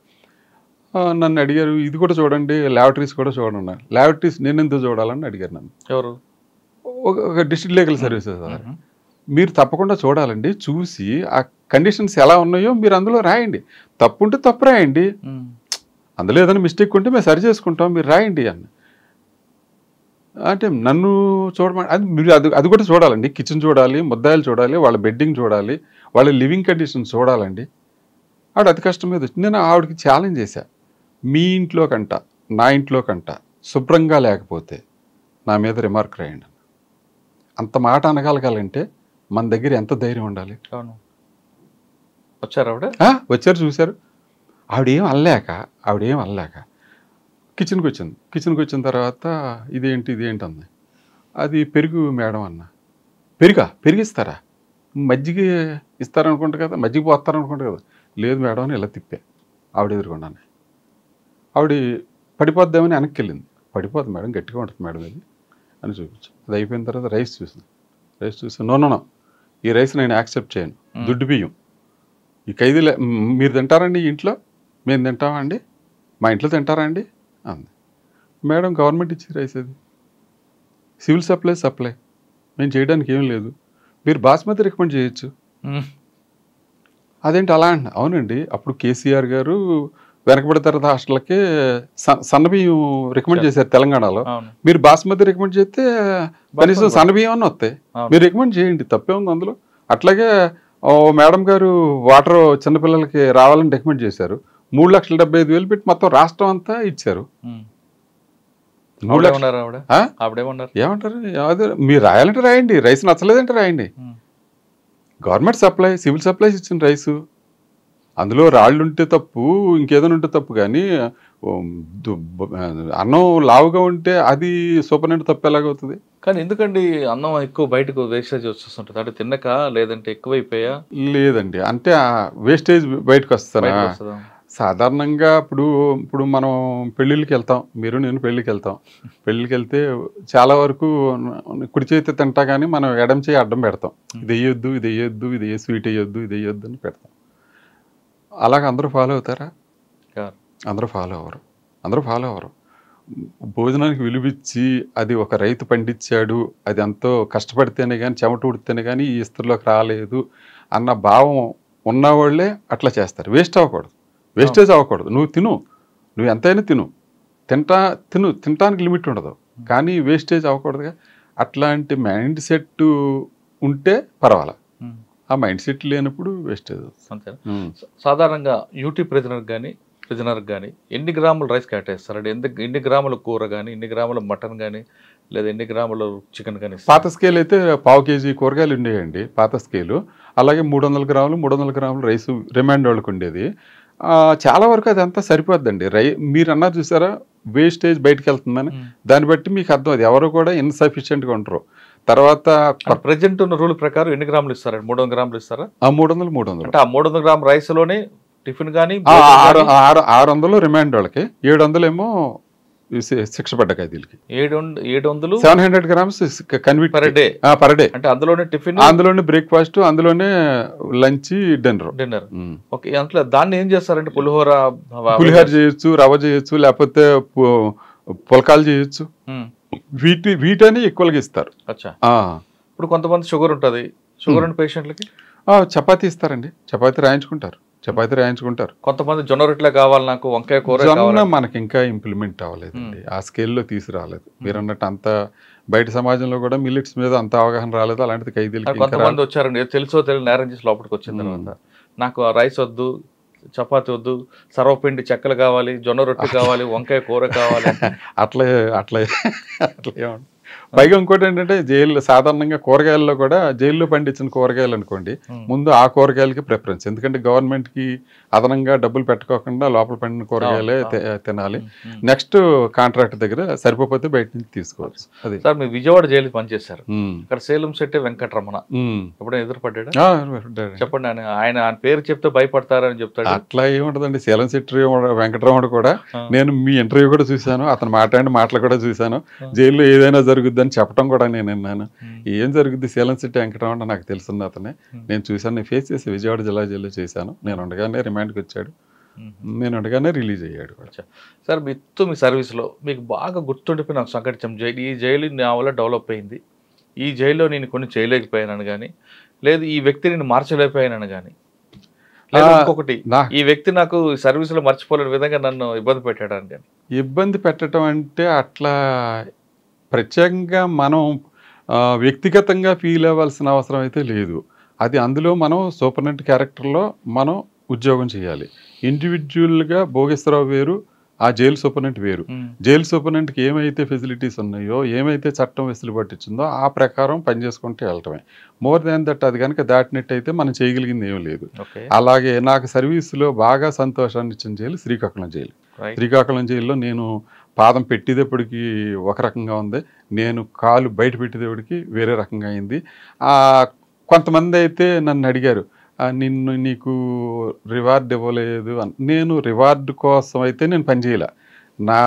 నన్ను అడిగారు, ఇది కూడా చూడండి, ల్యాబొరేటరీస్ కూడా చూడండి. ల్యాబొరేటరీస్ నేను ఎందుకు చూడాలని అడిగారు నన్ను. ఎవరు? ఒక డిస్ట్రిక్ట్ లీగల్ సర్వీసెస్. మీరు తప్పకుండా చూడాలండి, చూసి ఆ కండిషన్స్ ఎలా ఉన్నాయో మీరు అందులో రాయండి, తప్పు ఉంటే తప్పు రాయండి, అందులో ఏదైనా మిస్టేక్ ఉంటే మేము సరి చేసుకుంటాం, మీరు రాయండి అన్న. అంటే నన్ను చూడమని, మీరు అది కూడా చూడాలండి, కిచెన్ చూడాలి, ముద్దాయిలు చూడాలి, వాళ్ళ బెడ్డింగ్ చూడాలి, వాళ్ళ లివింగ్ కండిషన్స్ చూడాలండి. ఆవిడ అతి కష్టం మీద వచ్చి నేను ఆవిడకి ఛాలెంజ్ చేశా, మీ ఇంట్లో కంట నా ఇంట్లో కంట శుభ్రంగా లేకపోతే నా మీద రిమార్క్ రాయండి. అంత మాట అనగలగాలంటే మన దగ్గర ఎంత ధైర్యం ఉండాలి. వచ్చారు చూశారు. ఆవిడేం అనలేక కిచెన్కి వచ్చింది. కిచెన్కి వచ్చిన తర్వాత ఇదేంటి అంది. అది పెరుగు మేడం అన్న. పెరిగిస్తారా? మజ్జిగ ఇస్తారనుకుంటా కదా, మజ్జిగ పోస్తారనుకుంటా కదా. లేదు మేడం అని ఇలా తిప్పా ఆవిడ ఎదురుకున్నాను. ఆవిడ పడిపోద్దామని వెనక్కి వెళ్ళింది. పడిపోద్ది మేడం, గట్టిగా ఉంటుంది మేడం ఇది అని చూపించాను. అది అయిపోయిన తర్వాత రైస్ చూసి నో ఈ రైస్ నేను యాక్సెప్ట్ చేయను, దుడ్డు బియ్యం ఈ ఖైదీలే మీరు తింటారండి ఈ ఇంట్లో, మేము తింటామా అండి, మా ఇంట్లో తింటారా అండి అంది. మేడం గవర్నమెంట్ ఇచ్చే రైస్ అది, సివిల్ సప్లై మేము చేయడానికి ఏం లేదు, మీరు బాస్మతి రికమెండ్ చేయొచ్చు. అదేంటి అలా అండి? అవునండి, అప్పుడు కేసీఆర్ గారు వెనకబడిన హాస్టల్కి సన్నబియ్యం రికమెండ్ చేశారు తెలంగాణలో. మీరు బాస్మతి రికమెండ్ చేస్తే కనీసం సన్నబియ్యం అని వస్తాయి, మీరు రికమెండ్ చేయండి, తప్పే ఉంది అందులో. అట్లాగే మేడం గారు వాటర్ చిన్నపిల్లలకి రావాలని రికమెండ్ చేశారు, 3,75,000 పెట్టి మొత్తం రాష్ట్రం అంతా ఇచ్చారు. ఏమంటారు? అదే మీరు రాయాలంటే రాయండి, రైస్ నచ్చలేదంటే రాయండి. గవర్నమెంట్ సప్లై, సివిల్ సప్లైస్ ఇచ్చిన రైసు, అందులో రాళ్ళు ఉంటే తప్పు, ఇంకేదైనా ఉంటే తప్పు, కానీ అన్నం లావుగా ఉంటే అది సూపరింటెండెంట్ తప్పు ఎలాగవుతుంది? కానీ ఎందుకండి అన్నం ఎక్కువ బయటకు వేస్టేజ్ వచ్చేస్తుంటుంది? అంటే తిన్నక లేదంటే ఎక్కువైపోయా? లేదండి, అంటే వేస్టేజ్ బయటకు వస్తారా? సాధారణంగా ఇప్పుడు మనం పెళ్ళిళ్ళకి వెళ్తాం, మీరు నేను పెళ్ళికి వెళ్తే చాలా వరకు కుడి చేతి తింటా కానీ మనం ఎడం చేయి అడ్డం పెడతాం. ఇది వేయొద్దు, ఇది స్వీట్ వేయొద్దు, ఇది వేయొద్దు అని పెడతాం. అలాగ అందరూ ఫాలో అవుతారా? అందరూ ఫాలో అవ్వరు. భోజనానికి విలువిచ్చి అది ఒక రైతు పండించాడు, అది ఎంతో కష్టపడితేనే కానీ చెమట ఉడితేనే కానీ ఈ ఇస్త్రీలోకి రాలేదు అన్న భావం ఉన్నవాళ్ళే అట్లా చేస్తారు. వేస్టేజ్ అవ్వకూడదు. నువ్వు ఎంతైనా తినటానికి లిమిట్ ఉండదు, కానీ వేస్టేజ్ అవ్వకూడదుగా. అట్లాంటి మైండ్ సెట్ ఉంటే పర్వాలా, ఆ మైండ్ సెట్ లేనప్పుడు వేస్టేజ్ అంతే. సాధారణంగా యూటీ ప్రిజనర్ కానీ ఎన్ని గ్రాములు రైస్ కేటాయిస్తారండి? ఎన్ని గ్రాముల కూర కానీ, ఎన్ని గ్రాముల మటన్ కానీ, లేదా ఎన్ని గ్రాముల చికెన్ కానీ? పాత స్కేల్ అయితే 1/4 kg కూరగాయలు ఉండేయండి పాత స్కేలు. అలాగే 300 గ్రాములు రైస్ రిమైండ్ వాళ్ళకి ఉండేది. చాలా వరకు అదంతా సరిపోద్దండి. మీరు అన్నారు చూసారా వేస్టేజ్ బయటకు వెళ్తుందని, దాన్ని బట్టి మీకు అర్థం అది ఎవరు కూడా ఇన్సఫిషియెంట్గా ఉంటారు. తర్వాత ప్రెజెంట్ ఉన్న రూల్ ప్రకారం ఎన్ని గ్రాములు ఇస్తారండి? 300 గ్రాములు ఇస్తారా? 300 అంటే ఆ 300 గ్రాముల రైస్ లోనే టిఫిన్ కానీ 600 రిమైండ్ వాళ్ళకి, 700 ఏమో శిక్ష పడ్డ ఖైదీలకి. 700 grams కన్విట్ పర్ డే. అంటే అందులోనే టిఫిన్, అందులోనే బ్రేక్ఫాస్ట్, అందులోనే లంచ్, డిన్నర్. ఓకే, అందులో దాన్ని ఏం చేస్తారంటే పులిహోర చేయొచ్చు, రవ్వ చేయొచ్చు, లేకపోతే పుల్కాలు చేయొచ్చు. వీటని ఎక్కువగా ఇస్తారు. ఇప్పుడు కొంతమంది షుగర్ ఉంటుంది, షుగర్ ఉన్న పేషెంట్లకి చపాతీ ఇస్తారండి, చపాతీ రాయించుకుంటారు. కొంతమంది జొన్న రొట్టెలే కావాలి నాకు, వంకాయ కూర. జొన్న మనకి ఇంకా ఇంప్లిమెంట్ అవ్వలేదండి, ఆ స్కేల్లో తీసుకురాలేదు. మీరు అన్నట్టు అంత బయట సమాజంలో కూడా మిల్లెట్స్ మీద అంత అవగాహన రాలేదు. అలాంటిది ఖైదీలకి కొంతమంది వచ్చారండి, తెలుసో తెలియని నేరం చేసి లోపలికి వచ్చిన తర్వాత నాకు రైస్ వద్దు, చపాతి వద్దు, సర్వపిండి చెక్కలు కావాలి, జొన్న రొట్టె కావాలి, వంకాయ కూర కావాలి. అట్లా పైగా ఇంకోటి ఏంటంటే జైల్లో సాధారణంగా కూరగాయల్లో కూడా జైల్లో పండించిన కూరగాయలు అనుకోండి, ముందు ఆ కూరగాయలకి ప్రిఫరెన్స్. ఎందుకంటే గవర్నమెంట్కి అదనంగా డబ్బులు పెట్టుకోకుండా లోపల పండిన కూరగాయలే తినాలి. నెక్స్ట్ కాంట్రాక్ట్ దగ్గర సరిపోతే బయట నుంచి తీసుకోవచ్చు. అది సార్ మీరు విజయవాడ జైలు పనిచేశారు, అక్కడ సేలం శెట్టి వెంకటరమణ ఎప్పుడైనా ఎదురుపడ్డా? చెప్పండి. ఆయన పేరు చెప్తే భయపడతారని చెప్తాడు. అట్లా ఏముంటదండి, సేలం శెట్టి వెంకటరమణ కూడా నేను మీ ఇంటర్వ్యూ కూడా చూశాను, అతను మాట్లాడిన మాటలు కూడా చూశాను. జైల్లో ఏదైనా జరుగుద్దని చెప్పడం కూడా నేను విన్నాను. ఏం జరుగుద్ది సేలం శెట్టి వెంకటరమణ నాకు తెలుసున్న అతనే, నేను చూశాను, నేను ఫేస్ చేసి విజయవాడ జిల్లా జైల్లో చేశాను. నేను ఉండగానే రిమాండ్కి వచ్చాడు, నేను ఉండగానే రిలీజ్ అయ్యాడు కూడా. సార్ మీ సర్వీస్లో మీకు బాగా గుర్తుండిపోయిన సంఘటన, ఈ జైలు నా వల్ల డెవలప్ అయింది, ఈ జైల్లో నేను కొన్ని చేయలేకపోయానని కానీ, లేదు ఈ వ్యక్తి నేను మార్చలేకపోయానని కానీ, లేదా ఇంకొకటి ఈ వ్యక్తి నాకు సర్వీస్లో మర్చిపోలేని విధంగా నన్ను ఇబ్బంది పెట్టాడని కానీ? ఇబ్బంది పెట్టడం అంటే అట్లా ప్రత్యేకంగా మనం వ్యక్తిగతంగా ఫీల్ అవ్వాల్సిన అవసరం అయితే లేదు. అది అందులో మనం సూపరింటెండెంట్ క్యారెక్టర్లో మనం ఉద్యోగం చేయాలి. ఇండివిజువల్గా భోగేశ్వరరావు వేరు, ఆ జైలు సూపరింటెండెంట్ వేరు. జైలు సూపరింటెండెంట్కి ఏమైతే ఫెసిలిటీస్ ఉన్నాయో, ఏమైతే చట్టం వెసులుబాటు ఇచ్చిందో ఆ ప్రకారం పనిచేసుకుంటూ వెళ్ళటమే. మోర్ దాన్ దట్ అది కనుక దాటినట్టు అయితే మనం చేయగలిగింది ఏం లేదు. అలాగే నాకు సర్వీస్లో బాగా సంతోషాన్ని ఇచ్చిన జైలు శ్రీకాకుళం జైలు. శ్రీకాకుళం జైల్లో నేను పాదం పెట్టేటప్పటికి ఒక రకంగా ఉంది, నేను కాలు బయట పెట్టేటప్పటికి వేరే రకంగా అయింది. కొంతమంది అయితే నన్ను అడిగారు, నీకు రివార్డ్ ఇవ్వలేదు అని. నేను రివార్డు కోసం అయితే నేను పనిచేయలే, నా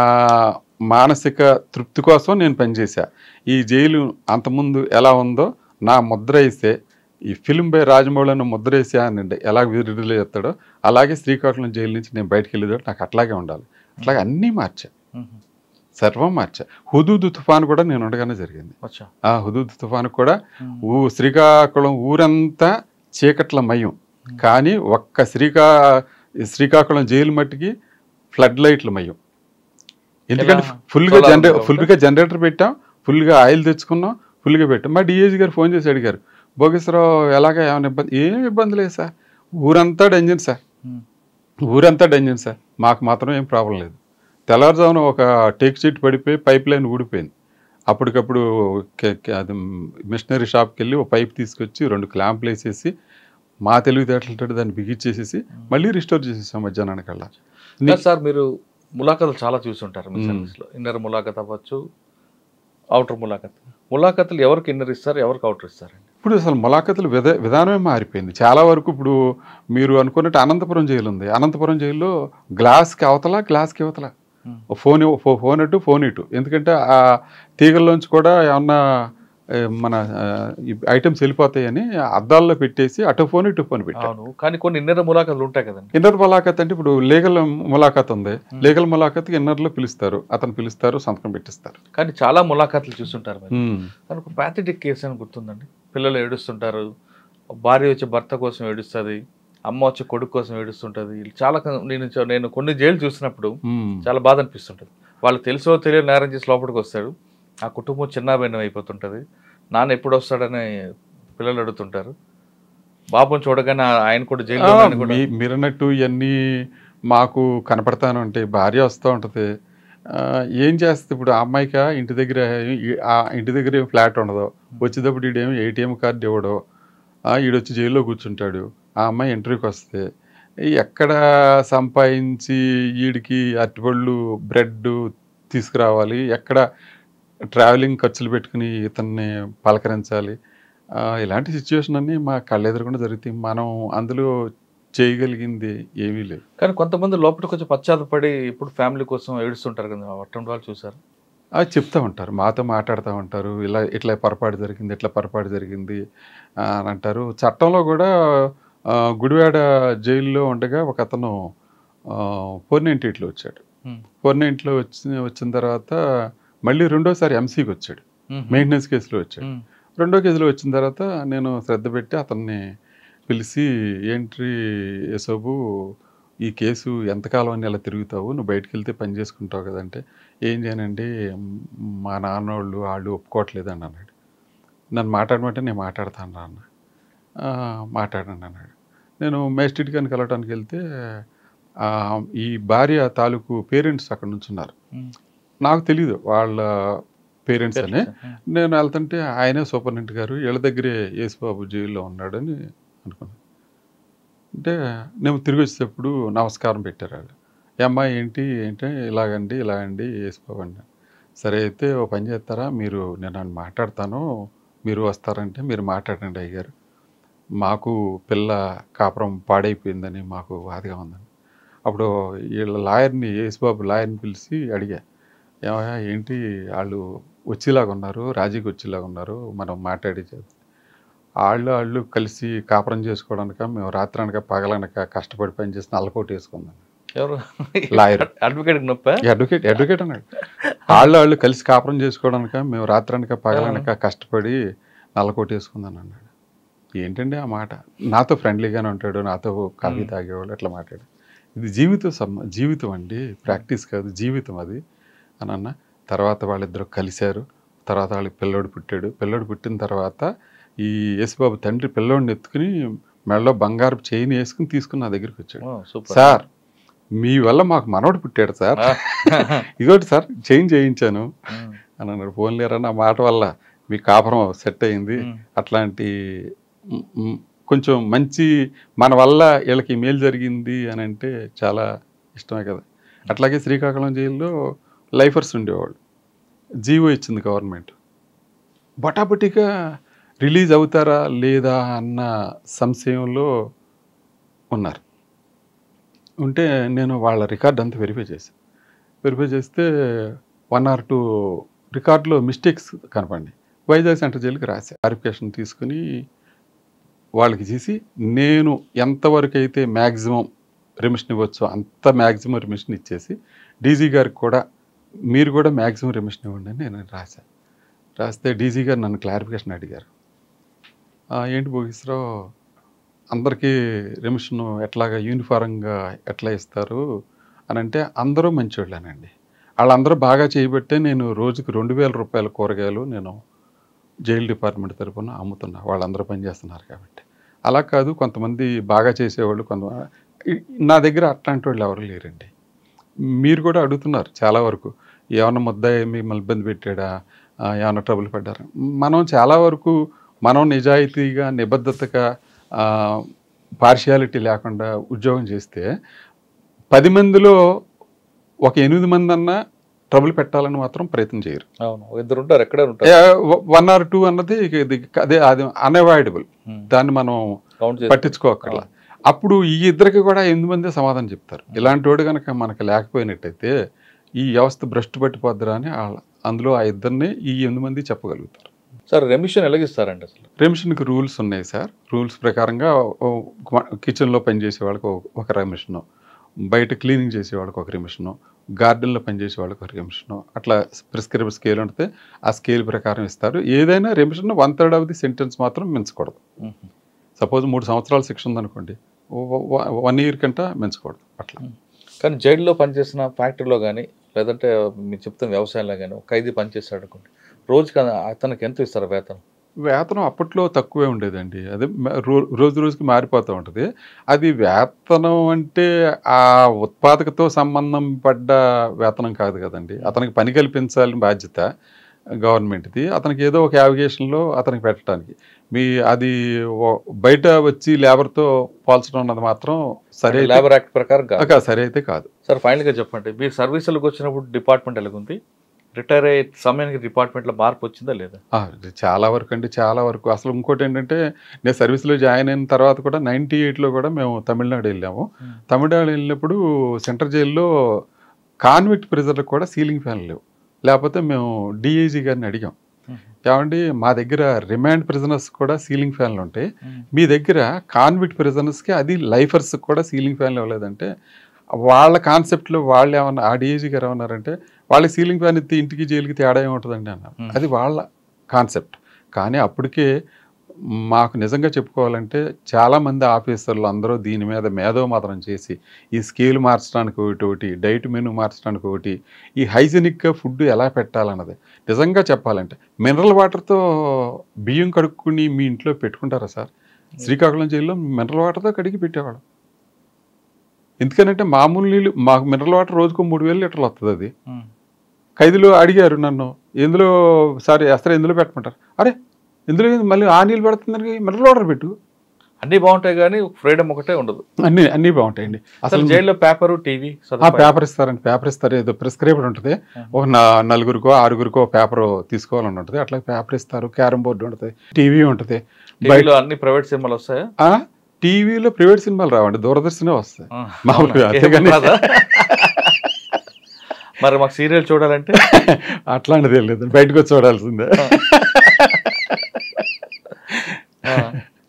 మానసిక తృప్తి కోసం నేను పనిచేశా. ఈ జైలు అంతకుముందు ఎలా ఉందో నా ముద్ర వేస్తే, ఈ ఫిల్మ్ బై రాజమౌళి అన్న ముద్ర వేసా అనండి ఎలా విడుదల చేస్తాడో అలాగే శ్రీకాకుళం జైలు నుంచి నేను బయటకు వెళ్ళేదాడు నాకు అట్లాగే ఉండాలి. అట్లాగే అన్నీ మార్చా, సర్వం మార్చా. హుదూద్ తుఫాను కూడా నేను ఉండగానే జరిగింది. ఆ హుదూద్ తుఫాను కూడా శ్రీకాకుళం ఊరంతా చీకట్ల మయం, కానీ ఒక్క శ్రీకాకుళం జైలు మట్టికి ఫ్లడ్ లైట్ల మయం. ఎందుకంటే ఫుల్గా జనరేటర్ పెట్టాం, ఫుల్గా ఆయిల్ తెచ్చుకున్నాం, ఫుల్గా పెట్టాం. మా డిఏజీ గారు ఫోన్ చేసి అడిగారు, భోగేశ్వరరావు ఎలాగా ఏమైనా ఇబ్బంది? ఏం ఇబ్బంది లేదు సార్, ఊరంతా డెంజన్ సార్, ఊరంతా డెంజన్ సార్, మాకు మాత్రం ఏం ప్రాబ్లం లేదు. తెల్లవారుజామున ఒక టేక్ షీట్ పడిపోయి పైప్ లైన్ ఊడిపోయింది. అప్పటికప్పుడు అది మిషనరీ షాప్కి వెళ్ళి ఒక పైప్ తీసుకొచ్చి 2 క్లాంపులు వేసేసి మా తెలివితేటలతో దాన్ని బిగించేసేసి మళ్ళీ రిస్టోర్ చేసేసాం మధ్యాహ్నానికల్లా. సార్ మీరు ములాఖతులు చాలా చూసుంటారు మీ సర్వీస్లో, ఇన్నర్ ములాఖత్ అవ్వచ్చు, అవుటర్ ములాఖత్. ములాఖతులు ఎవరికి ఇన్నర్ ఇస్తారు, ఎవరికి అవుటర్ ఇస్తారండి? ఇప్పుడు అసలు ములాఖతులు విధానమే మారిపోయింది చాలా వరకు. ఇప్పుడు మీరు అనుకున్నట్టు అనంతపురం జైలు ఉంది, అనంతపురం జైల్లో గ్లాస్కి అవతల గ్లాస్కి అవతల, ఫోన్ అటు ఫోన్ ఇటు. ఎందుకంటే ఆ తీగల్లోంచి కూడా ఏమన్నా మన ఐటమ్స్ వెళ్ళిపోతాయని అద్దాల్లో పెట్టేసి అటు ఫోన్ ఇటు ఫోన్ పెట్టాను. కానీ కొన్ని ఇన్నర్ ములాఖతులు ఉంటాయి కదండి. ఇన్నర్ ములాఖత్ అంటే ఇప్పుడు లీగల్ ములాఖత్ ఉంది, లీగల్ ములాఖత్ ఇన్నర్లో పిలుస్తారు, అతను పిలుస్తారు, సంతకం పెట్టిస్తారు. కానీ చాలా ములాఖతులు చూస్తుంటారు. దానికి ప్యాథటిక్ కేసు అని గుర్తుందండి. పిల్లలు ఏడుస్తుంటారు, భార్య వచ్చి భర్త కోసం ఏడుస్తుంది, అమ్మ వచ్చి కొడుకు కోసం ఏడుస్తుంటుంది. చాలా నేను కొన్ని జైలు చూసినప్పుడు చాలా బాధ అనిపిస్తుంటుంది. వాళ్ళు తెలుసో తెలియని నేరం చేసి లోపలికి వస్తాడు, ఆ కుటుంబం చిన్నాభిన్నం అయిపోతుంటుంది, నాన్న ఎప్పుడు వస్తాడని పిల్లలు అడుగుతుంటారు. బాబుని చూడగానే ఆయన కూడా జైలు. మీరన్నట్టు ఇవన్నీ మాకు కనపడతాను అంటే భార్య వస్తూ ఉంటుంది, ఏం చేస్తుంది ఇప్పుడు ఆ అమ్మాయికి ఇంటి దగ్గర ఏం ఫ్లాట్ ఉండదు, వచ్చేటప్పుడు ఈడేమో ఏటీఎం కార్డు ఇవ్వడో, ఈడొచ్చి జైల్లో కూర్చుంటాడు. ఆ అమ్మాయి ఇంటర్వ్యూకి వస్తే ఎక్కడ సంపాదించి వీడికి అరటిపళ్ళు బ్రెడ్ తీసుకురావాలి, ఎక్కడ ట్రావెలింగ్ ఖర్చులు పెట్టుకుని ఇతన్ని పలకరించాలి, ఇలాంటి సిచ్యువేషన్ అన్నీ మా కళ్ళెదురకుండా జరుగుతాయి. మనం అందులో చేయగలిగింది ఏమీ లేదు. కానీ కొంతమంది లోపల కొంచెం పశ్చాత్తపడి ఇప్పుడు ఫ్యామిలీ కోసం ఏడుస్తుంటారు కదా, అటువంటి వాళ్ళు చూసారు? అది చెప్తూ ఉంటారు, మాతో మాట్లాడుతూ ఉంటారు, ఇట్లా పొరపాటు జరిగింది, ఇట్లా పొరపాటు జరిగింది అని అంటారు. చట్టంలో కూడా గుడివాడ జైల్లో ఉండగా ఒక అతను 498లో వచ్చాడు. 498లో వచ్చిన తర్వాత మళ్ళీ రెండోసారి ఎంసీకి వచ్చాడు, మెయింటెనెన్స్ కేసులో వచ్చాడు. రెండో కేసులో వచ్చిన తర్వాత నేను శ్రద్ధ పెట్టి అతన్ని పిలిచి, ఏంటి యశోబు ఈ కేసు ఎంతకాలం అని ఇలా తిరుగుతావు, నువ్వు బయటకు వెళ్తే పని చేసుకుంటావు కదంటే, ఏం చేయనండి మా నాన్నోళ్ళు వాళ్ళు ఒప్పుకోవట్లేదండి అన్నాడు. నన్ను మాట్లాడమంటే నేను మాట్లాడతాను అన్న, మాట్లాడండి అన్నాడు. నేను మేజిస్ట్రేట్ గారిని కలవటానికి వెళ్తే ఈ భార్య తాలూకు పేరెంట్స్ అక్కడ నుంచి ఉన్నారు. నాకు తెలియదు వాళ్ళ పేరెంట్స్ అని. నేను వెళ్తుంటే ఆయనే సూపరింటెండెంట్ గారు, వీళ్ళ దగ్గరే యేసుబాబు జైల్లో ఉన్నాడని అనుకున్నాను. అంటే నేను తిరిగి వచ్చేటప్పుడు నమస్కారం పెట్టారు వాళ్ళు. అమ్మాయి ఏంటి ఇలాగండి యేసుబాబు అండి. సరే అయితే ఓ పని చేస్తారా, నేను మాట్లాడతాను, మీరు వస్తారంటే మీరు మాట్లాడండి అయ్యారు, మాకు పిల్ల కాపురం పాడైపోయిందని మాకు బాధగా ఉందని. అప్పుడు వీళ్ళ లాయర్ని, యేసుబాబు లాయర్ని పిలిచి అడిగా, ఏమయ్యా ఏంటి వాళ్ళు వచ్చేలాగా ఉన్నారు, రాజీకి వచ్చేలాగా ఉన్నారు, మనం మాట్లాడి వాళ్ళు కలిసి కాపురం చేసుకోవడానిక, మేము రాత్రనక పగలనక కష్టపడి పని చేసి నల్లకోట వేసుకుందాం. ఎవరు? లాయర్. అడ్వకేట్ అన్నాడు. వాళ్ళు కలిసి కాపురం చేసుకోవడానిక, మేము రాత్రనక పగలనక కష్టపడి నల్లకోట వేసుకుందాం అన్నాడు. ఏంటండి ఆ మాట? నాతో ఫ్రెండ్లీగానే ఉంటాడు, నాతో కాఫీ తాగేవాళ్ళు, అట్లా మాట్లాడు. ఇది జీవితం అండి, ప్రాక్టీస్ కాదు, జీవితం అది అని అన్న. తర్వాత వాళ్ళిద్దరూ కలిశారు. తర్వాత వాళ్ళకి పిల్లోడు పుట్టాడు. పిల్లోడు పుట్టిన తర్వాత ఈ యేసుబాబు తండ్రి పిల్లోడిని ఎత్తుకుని మెడలో బంగారు చైన్ వేసుకుని తీసుకుని నా దగ్గరికి వచ్చాడు. సార్ మీ వల్ల మాకు మనవడు పుట్టాడు సార్, ఇదోటి సార్ చైన్ చేయించాను అని అన్నాడు. ఫోన్లేరా నా మాట వల్ల మీ కాపురం సెట్ అయింది, అట్లాంటి కొంచెం మంచి మన వల్ల వీళ్ళకి మేలు జరిగింది అని అంటే చాలా ఇష్టమే కదా. అట్లాగే శ్రీకాకుళం జైల్లో లైఫర్స్ ఉండేవాళ్ళు. జీవో ఇచ్చింది గవర్నమెంట్. బటాబటిగా రిలీజ్ అవుతారా లేదా అన్న సంశయంలో ఉన్నారు. ఉంటే నేను వాళ్ళ రికార్డ్ అంతా వెరిఫై చేశాను. వెరిఫై చేస్తే 1 or 2 రికార్డులో మిస్టేక్స్ కనపడి వైజాగ్ సెంట్రల్ జైలుకి రాశా. క్లారిఫికేషన్ తీసుకుని వాళ్ళకి చేసి నేను ఎంతవరకు అయితే మ్యాక్సిమం రెమిషన్ ఇవ్వచ్చో అంత మ్యాక్సిమం రెమిషన్ ఇచ్చేసి డీజీ గారికి కూడా మీరు కూడా మ్యాక్సిమం రెమిషన్ ఇవ్వండి అని నేను రాశాను. రాస్తే డీజీ గారు నన్ను క్లారిఫికేషన్ అడిగారు. ఏంటి భోగేశ్వరరావు అందరికీ రెమిషన్ ఎట్లాగా యూనిఫారంగా ఎట్లా ఇస్తారు అని అంటే అందరూ మంచివాళ్ళేనండి. వాళ్ళందరూ బాగా చేయబట్టే నేను రోజుకి 2,000 రూపాయల కూరగాయలు నేను జైలు డిపార్ట్మెంట్ తరఫున అమ్ముతున్నా. వాళ్ళందరూ పనిచేస్తున్నారు కాబట్టి. అలా కాదు, కొంతమంది బాగా చేసేవాళ్ళు నా దగ్గర అట్లాంటి వాళ్ళు ఎవరు లేరండి. మీరు కూడా అడుగుతున్నారు చాలా వరకు, ఏమన్నా ముద్దాయి మిమ్మల్ని ఇబ్బంది పెట్టాడా, ఏమన్నా ట్రబుల్ పడ్డారా. మనం చాలా వరకు మనం నిజాయితీగా నిబద్ధతగా పార్షియాలిటీ లేకుండా ఉద్యోగం చేస్తే 10 మందిలో ఒక 8 మంది అన్నా ట్రబుల్ పెట్టాలని మాత్రం ప్రయత్నం చేయరు. అవును, ఇద్దరు ఉంటారు, ఎక్కడే ఉంటారు. 1 or 2 అన్నది అదే, అది అన్అవాయిడబుల్. దాన్ని మనం పట్టించుకోకర్లా. అప్పుడు ఈ ఇద్దరికి కూడా 8 మందే సమాధానం చెప్తారు. ఇలాంటి వాడు కనుక మనకు లేకపోయినట్టయితే ఈ వ్యవస్థ భ్రష్టు పట్టిపోద్దురా అని అందులో ఆ ఇద్దరిని ఈ 8 మంది చెప్పగలుగుతారు. సార్ రెమిషన్ ఎలాగిస్తారండి అసలు? రెమిషన్కి రూల్స్ ఉన్నాయి సార్. రూల్స్ ప్రకారంగా కిచెన్లో పనిచేసే వాళ్ళకి ఒక రెమిషను, బయట క్లీనింగ్ చేసే వాళ్ళకి ఒక రెమిషను, గార్డెన్లో పనిచేసే వాళ్ళకి ఒక రెమిషను, అట్లా ప్రిస్క్రైబ్ స్కేల్ ఉంటుంది. ఆ స్కేల్ ప్రకారం ఇస్తారు. ఏదైనా రెమిషన్ 1/3 ఆఫ్ ది సెంటెన్స్ మాత్రం మించకూడదు. సపోజ్ 3 సంవత్సరాల శిక్ష ఉందనుకోండి, 1 year కంటే మించకూడదు అట్లా. కానీ జైల్లో పనిచేసిన ఫ్యాక్టరీలో కానీ లేదంటే మీరు చెప్తున్న వ్యవసాయంలో కానీ ఒక ఖైదీ పనిచేస్తాడు అనుకోండి, రోజుకి అతనికి ఎంత ఇస్తారు వేతనం? వేతనం అప్పట్లో తక్కువే ఉండేదండి. అదే రోజు రోజుకి మారిపోతూ ఉంటుంది. అది వేతనం అంటే ఆ ఉత్పాదకతో సంబంధం పడ్డ వేతనం కాదు కదండి. అతనికి పని కల్పించాలని బాధ్యత గవర్నమెంట్ది. అతనికి ఏదో ఒక యావిగేషన్లో అతనికి పెట్టడానికి అది బయట వచ్చి లేబర్తో పోల్చడం అన్నది మాత్రం సరే, లేబర్ యాక్ట్ ప్రకారం సరే అయితే కాదు. సార్ ఫైనల్గా చెప్పండి, మీరు సర్వీసులకు వచ్చినప్పుడు డిపార్ట్మెంట్ ఎలాగుంది? రిటైర్ అయ్యే సమయానికి డిపార్ట్మెంట్లో మార్పు వచ్చిందా లేదా? చాలా వరకు అండి, చాలా వరకు. అసలు ఇంకోటి ఏంటంటే, నేను సర్వీస్లో జాయిన్ అయిన తర్వాత కూడా 98లో కూడా మేము తమిళనాడు వెళ్ళాము. తమిళనాడు వెళ్ళినప్పుడు సెంట్రల్ జైల్లో కాన్విక్ట్ ప్రిజన్లకు కూడా సీలింగ్ ఫ్యాన్లు లేవు. లేకపోతే మేము డిఐజీ గారిని అడిగాం, ఏమండి మా దగ్గర రిమాండ్ ప్రిజనర్స్ కూడా సీలింగ్ ఫ్యాన్లు ఉంటాయి, మీ దగ్గర కాన్విక్ట్ ప్రిజనర్స్కి అది లైఫర్స్ కూడా సీలింగ్ ఫ్యాన్లు ఇవ్వలేదంటే, వాళ్ళ కాన్సెప్ట్లో వాళ్ళు ఏమన్నా, ఆ డిఐజీ గారు ఏమన్నారంటే, వాళ్ళకి సీలింగ్ ఫ్యాన్ ఎత్తి ఇంటికి జైలుకి తేడా ఏముంటుందండి అన్నారు. అది వాళ్ళ కాన్సెప్ట్. కానీ అప్పటికే మాకు నిజంగా చెప్పుకోవాలంటే చాలామంది ఆఫీసర్లు అందరూ దీని మీద మేధోమథనం చేసి ఈ స్కేల్ మార్చడానికి ఒకటి, డైట్ మెనూ మార్చడానికి ఒకటి, ఈ హైజెనిక్గా ఫుడ్ ఎలా పెట్టాలన్నది నిజంగా చెప్పాలంటే, మినరల్ వాటర్తో బియ్యం కడుక్కుని మీ ఇంట్లో పెట్టుకుంటారా సార్? శ్రీకాకుళం జైల్లో మినరల్ వాటర్తో కడిగి పెట్టేవాడు. ఎందుకనంటే మామూలు నీళ్ళు, మాకు మినరల్ వాటర్ రోజుకు 3,000 లీటర్లు వస్తుంది. అది ఖైదీలు అడిగారు నన్ను, ఎందులో సార్ అసలు ఎందులో పెట్టమంటారు? అరే ఎందులో మళ్ళీ ఆ నీళ్ళు పెడుతుందని మినరల్ వాటర్ పెట్టు. అన్నీ బాగుంటాయి కానీ ఫ్రీడమ్ ఒకటే ఉండదు. అన్నీ బాగుంటాయండి. అసలు జైల్లో పేపరు, టీవీ పేపర్ ఇస్తారండి. పేపర్ ఇస్తారు, ఏదో ప్రిస్క్రైబ్డ్ ఉంటుంది. ఒక 4-6 పేపర్ తీసుకోవాలని ఉంటుంది. అట్లా పేపర్ ఇస్తారు. క్యారమ్ బోర్డు ఉంటుంది, టీవీ ఉంటుంది. బయట అన్ని ప్రైవేట్ సినిమాలు వస్తాయా? టీవీలో ప్రైవేట్ సినిమాలు రావండి, దూరదర్శనే వస్తాయి మామూలుగా. అంతేగాని మరి మాకు సీరియల్ చూడాలంటే అట్లాంటిది ఏం లేదు, బయటకు వచ్చి చూడాల్సిందే.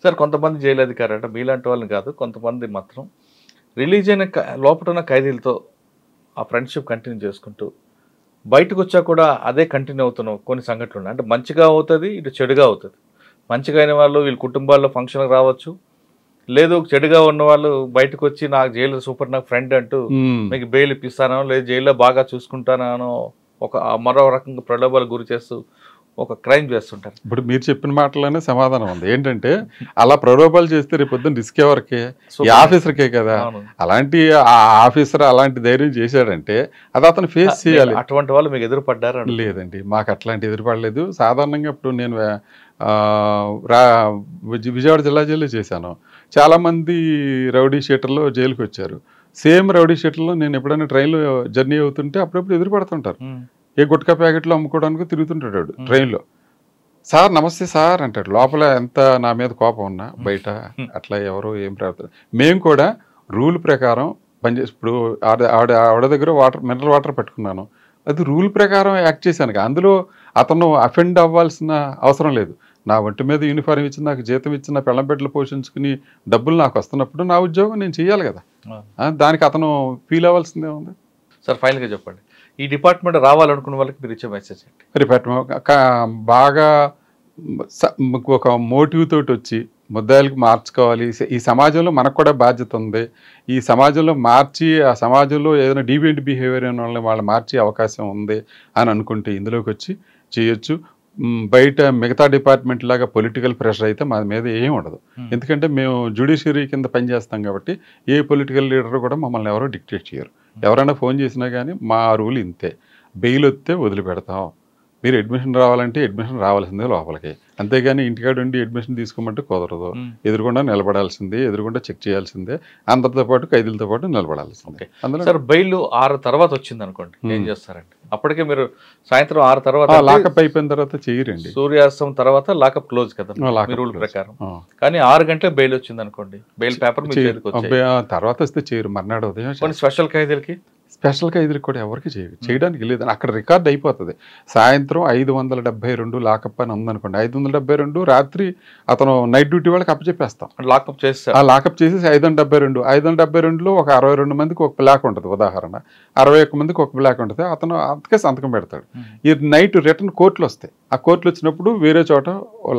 సార్ కొంతమంది జైలు అధికారులు అంటే మీలాంటి వాళ్ళని కాదు, కొంతమంది మాత్రం రిలీజ్ అయిన లోపల ఉన్న ఖైదీలతో ఆ ఫ్రెండ్షిప్ కంటిన్యూ చేసుకుంటూ బయటకు వచ్చా కూడా అదే కంటిన్యూ అవుతున్న కొన్ని సంఘటనలు ఉన్నాయి. అంటే మంచిగా అవుతుంది, ఇటు చెడుగా అవుతుంది. మంచిగా అయిన వాళ్ళు వీళ్ళ కుటుంబాల్లో ఫంక్షన్కి రావచ్చు, లేదు చెడుగా ఉన్న వాళ్ళు బయటకు వచ్చి నాకు జైలు సూపర్, నాకు ఫ్రెండ్ అంటూ మీకు బెయిల్ ఇప్పిస్తానో, లేదు జైల్లో బాగా చూసుకుంటానో ఒక మరో రకంగా ప్రలోభాలకు గురి చేస్తూ ఒక క్రైమ్ చేస్తుంటారు. ఇప్పుడు మీరు చెప్పిన మాటలోనే సమాధానం ఉంది. ఏంటంటే అలా ప్రలోభాలు చేస్తే రేపు పొద్దున్న రిస్క్ ఎవరికే? ఈ ఆఫీసర్కే కదా. అలాంటి ఆ ఆఫీసర్ అలాంటి ధైర్యం చేశాడంటే అది అతను ఫేస్ చేయాలి. అటువంటి వాళ్ళు మీకు ఎదురుపడ్డారు? లేదండి, మాకు అట్లాంటి ఎదురుపడలేదు. సాధారణంగా ఇప్పుడు నేను విజయవాడ జిల్లా జైల్లో చేశాను. చాలామంది రౌడీ షీటర్లు జైలుకి వచ్చారు. సేమ్ రౌడీ షీట్లలో నేను ఎప్పుడైనా ట్రైన్లో జర్నీ అవుతుంటే అప్పుడప్పుడు ఎదురు పడుతుంటారు. ఏ గుట్కా ప్యాకెట్లు అమ్ముకోవడానికి తిరుగుతుంటాడు వాడు ట్రైన్లో. సార్ నమస్తే సార్ అంటాడు. లోపల ఎంత నా మీద కోపం ఉన్నా బయట అట్లా ఎవరో ఏం ప్రవర్తన. మేము కూడా రూల్ ప్రకారం పనిచేసి ఇప్పుడు ఆవిడ దగ్గర మినరల్ వాటర్ పెట్టుకున్నాను, అది రూల్ ప్రకారం యాక్ట్ చేశాను. అందులో అతను అఫెండ్ అవ్వాల్సిన అవసరం లేదు. నా ఒంటి మీద యూనిఫారం ఇచ్చి నాకు జీతం ఇచ్చి నా పెళ్ళం బిడ్డలు పోషించుకుని డబ్బులు నాకు వస్తున్నప్పుడు నా ఉద్యోగం నేను చేయాలి కదా. దానికి అతను ఫీల్ అవ్వాల్సిందే ఉంది. సార్ ఫైనల్గా చెప్పండి, ఈ డిపార్ట్మెంట్ రావాలనుకున్న వాళ్ళకి మీరు ఇచ్చే మెసేజ్ ఏంటి? డిపార్ట్మెంట్ బాగా ఒక మోటివ్ తోటి వచ్చి ముద్దాయిలకు మార్చుకోవాలి. ఈ సమాజంలో మనకు కూడా బాధ్యత ఉంది. ఈ సమాజంలో మార్చి ఆ సమాజంలో ఏదైనా డీవియంట్ బిహేవియర్ అయిన వాళ్ళని వాళ్ళు మార్చే అవకాశం ఉంది అని అనుకుంటే ఇందులోకి వచ్చి చేయొచ్చు. బయట మిగతా డిపార్ట్మెంట్ లాగా పొలిటికల్ ప్రెషర్ అయితే మా మీద ఏం ఉండదు. ఎందుకంటే మేము జ్యుడిషియరీ కింద పనిచేస్తాం కాబట్టి ఏ పొలిటికల్ లీడర్ కూడా మమ్మల్ని ఎవరో డిక్టేట్ చేయరు. ఎవరైనా ఫోన్ చేసినా కానీ మా రూల్ ఇంతే, బెయిల్ వస్తే వదిలిపెడతాం, మీరు అడ్మిషన్ రావాలంటే అడ్మిషన్ రావాల్సిందే లోపలికి, అంతేగాని ఇంటికాడ ఉండి అడ్మిషన్ తీసుకోమంటే కుదరదు. ఎదురుకుండా నిలబడాల్సిందే, ఎదురుకుండా చెక్ చేయాల్సిందే, అందరితో పాటు ఖైదీలతో పాటు నిలబడాల్సిందే. అందులో సార్ బెయిల్ 6 తర్వాత వచ్చింది అనుకోండి, ఏం చేస్తారండి? అప్పటికే మీరు సాయంత్రం 6 తర్వాత లాకప్ అయిపోయిన తర్వాత చేయరండి. సూర్యాస్తం తర్వాత లాకప్ క్లోజ్ కదా రూల్ ప్రకారం. కానీ 6 గంటలకు బెయిల్ వచ్చింది అనుకోండి, బెయిల్ పేపర్ తర్వాత వస్తే చేయరు. మర్నాడు ఉదయం స్పెషల్ ఖైదీలకి స్పెషల్ ఖైదీలకు కూడా ఎవరికి చేయడానికి లేదని అక్కడ రికార్డ్ అయిపోతుంది. సాయంత్రం 572 లాకప్ అని ఉందనుకోండి, 572 రాత్రి అతను నైట్ డ్యూటీ వాళ్ళకి అప్పచెప్పేస్తాం. లాకప్ చేసి ఆ లాకప్ చేసేసి 572లో ఒక 62 మందికి ఒక బ్లాక్ ఉంటుంది, ఉదాహరణ 61 మందికి ఒక బ్లాక్ ఉంటుంది. అతను అంతకే సంతకం పెడతాడు. ఈ నైట్ రిటర్న్ కోర్టులు వస్తాయి. ఆ కోర్టులు వచ్చినప్పుడు వేరే చోట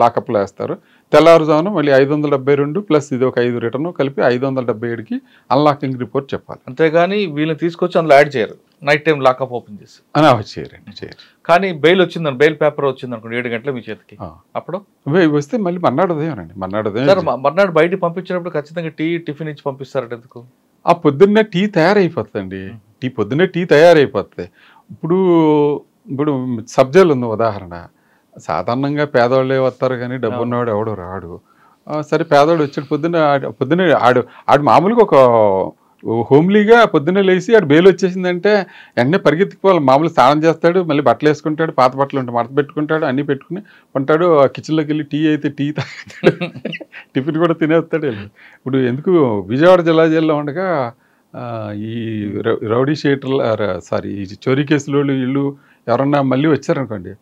లాకప్లో వేస్తారు. తెల్లారుజామున మళ్ళీ 572 ప్లస్ ఇది ఒక 5 రిటర్న్ కలిపి 577కి అన్లాకింగ్ రిపోర్ట్ చెప్పాలి. అంతేగాని వీళ్ళని తీసుకొచ్చి అందులో యాడ్ చేయరు. నైట్ టైం లాకప్ ఓపెన్ చేసి అని చేయరు. కానీ బెయిల్ వచ్చిందని, బెయిల్ పేపర్ వచ్చింది అనుకోండి 7 గంటల మీ చేతికి, అప్పుడు వస్తే మళ్ళీ మర్నాడు ఉదయం అండి. మర్నాడు బయటికి పంపించినప్పుడు ఖచ్చితంగా టిఫిన్ ఇచ్చి పంపిస్తారంట. ఎందుకు? ఆ పొద్దున్నే టీ తయారైపోతుందండి. పొద్దున్నే టీ తయారైపోతుంది. ఇప్పుడు సబ్జెక్ట్ ఉంది ఉదాహరణ, సాధారణంగా పేదవాళ్ళే వస్తారు కానీ డబ్బు ఉన్నవాడు ఎవడు రాడు. సరే పేదవాడు వచ్చాడు, పొద్దున్నే ఆడు మామూలుగా ఒక హోమ్లీగా పొద్దున్నే లేచి ఆడు బెయిల్ వచ్చేసిందంటే వెంటనే పరిగెత్తిపోవాలి. మామూలు స్నానం చేస్తాడు, మళ్ళీ బట్టలు వేసుకుంటాడు, పాత బట్టలు ఉంటే మడత పెట్టుకుంటాడు, అన్నీ పెట్టుకుని ఉంటాడు. కిచెన్లోకి వెళ్ళి టీ అయితే టీ తాగుతాడు, టిఫిన్ కూడా తినేస్తాడు. ఇప్పుడు ఎందుకు విజయవాడ జిల్లా జైల్లో ఉండగా ఈ రౌడీ షీటర్లు ఈ చోరీ కేసులో వీళ్ళు ఎవరన్నా మళ్ళీ వచ్చారనుకోండి,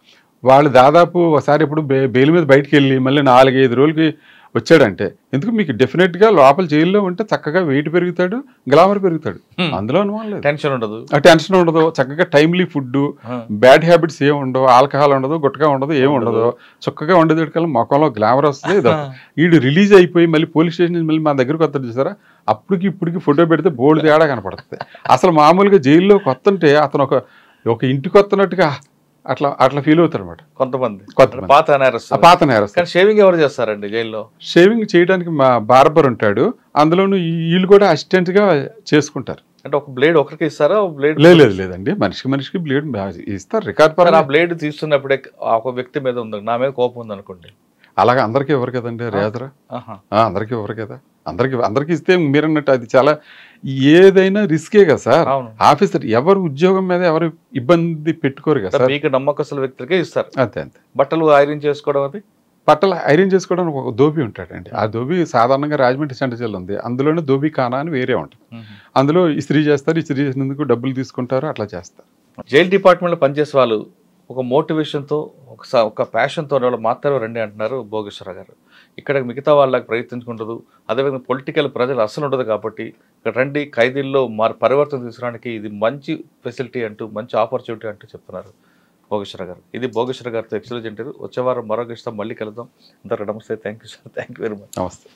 వాళ్ళు దాదాపు ఒకసారి ఇప్పుడు బెయిల్ మీద బయటికి వెళ్ళి మళ్ళీ 4-5 రోజులకి వచ్చాడంటే ఎందుకు మీకు డెఫినెట్గా లోపల జైల్లో ఉంటే చక్కగా వెయిట్ పెరుగుతాడు, గ్లామర్ పెరుగుతాడు. అందులో అనుమానం లేదు. టెన్షన్ ఉండదు. చక్కగా టైమ్లీ ఫుడ్, బ్యాడ్ హ్యాబిట్స్ ఏమి ఉండవు, ఆల్కహాల్ ఉండదు, గుట్టగా ఉండదు, ఏమి ఉండదు. చక్కగా ఉండేది మొక్కలో గ్లామర్ వస్తుంది. వీడు రిలీజ్ అయిపోయి మళ్ళీ పోలీస్ స్టేషన్ మళ్ళీ మా దగ్గరకు వస్తాడు చూసారా, అప్పటికి ఇప్పటికి ఫోటో పెడితే బోల్డ్ తేడా కనపడుతుంది. అసలు మామూలుగా జైల్లో కొత్తంటే అతను ఒక ఇంటికి వస్తున్నట్టుగా అట్లా ఫీల్ అవుతారు అనమాట కొంతమంది. పాత నేరస్తులు. షేవింగ్ ఎవరు చేస్తారండి జైల్లో? షేవింగ్ చేయడానికి మా బార్బర్ ఉంటాడు. అందులోనూ వీళ్ళు కూడా అసిస్టెంట్ గా చేసుకుంటారు. అంటే ఒక బ్లేడ్ ఒకరికి ఇస్తారా? బ్లేడ్ లేదండి, మనిషికి బ్లేడ్ ఇస్తారు. రికార్డ్ పరంగా ఆ బ్లేడ్ తీస్తున్నప్పుడే ఒక వ్యక్తి మీద ఉంది, నా మీద కోపం ఉంది అనుకోండి, అలాగే అందరికీ ఎవరు కదండి రేదరా, అందరికీ ఎవరు కదా, అందరికి ఇస్తే మీరన్నట్టు అది చాలా ఏదైనా రిస్కే కదా సార్. ఆఫీసర్ ఎవరు ఉద్యోగం మీద ఎవరు ఇబ్బంది పెట్టుకోరు కదా సార్. మీకు నమ్మకస్తుల వ్యక్తులకే ఇస్తారు. అంతే. బట్టలు ఐరన్ చేసుకోవడం, అది బట్టలు ఐరన్ చేసుకోవడానికి ఒక దోబీ ఉంటాడండి. ఆ దోబీ సాధారణంగా రాజమండ్రి సెంటర్ జైలు ఉంది, అందులోనే దోబీ ఖానా అని వేరే ఉంటుంది. అందులో ఇస్త్రీ చేస్తారు, ఇస్త్రీ చేసినందుకు డబ్బులు తీసుకుంటారు, అట్లా చేస్తారు. జైలు డిపార్ట్మెంట్లో పనిచేసే వాళ్ళు ఒక మోటివేషన్తో ఒక ప్యాషన్తో వాళ్ళు మాత్రమే రండి అంటున్నారు భోగేశ్వర గారు. ఇక్కడ మిగతా వాళ్ళకి ప్రయత్నించుకుంటుంది, అదేవిధంగా పొలిటికల్ ప్రజలు అస్సలు ఉండదు కాబట్టి ఇక్కడ రండి, ఖైదీల్లో పరివర్తన తీసుకురావడానికి ఇది మంచి ఫెసిలిటీ అంటూ, మంచి ఆపర్చునిటీ అంటూ చెప్తున్నారు భోగేశ్వర గారు. ఇది భోగేశ్వర గారితో ఎక్స్క్లూజివ్ ఇంటర్వ్యూ. వచ్చే వారం మరొక ఇష్టం మళ్ళీ కలుద్దాం. అందరికీ నమస్తే. Thank you sir. Thank you very much. నమస్తే.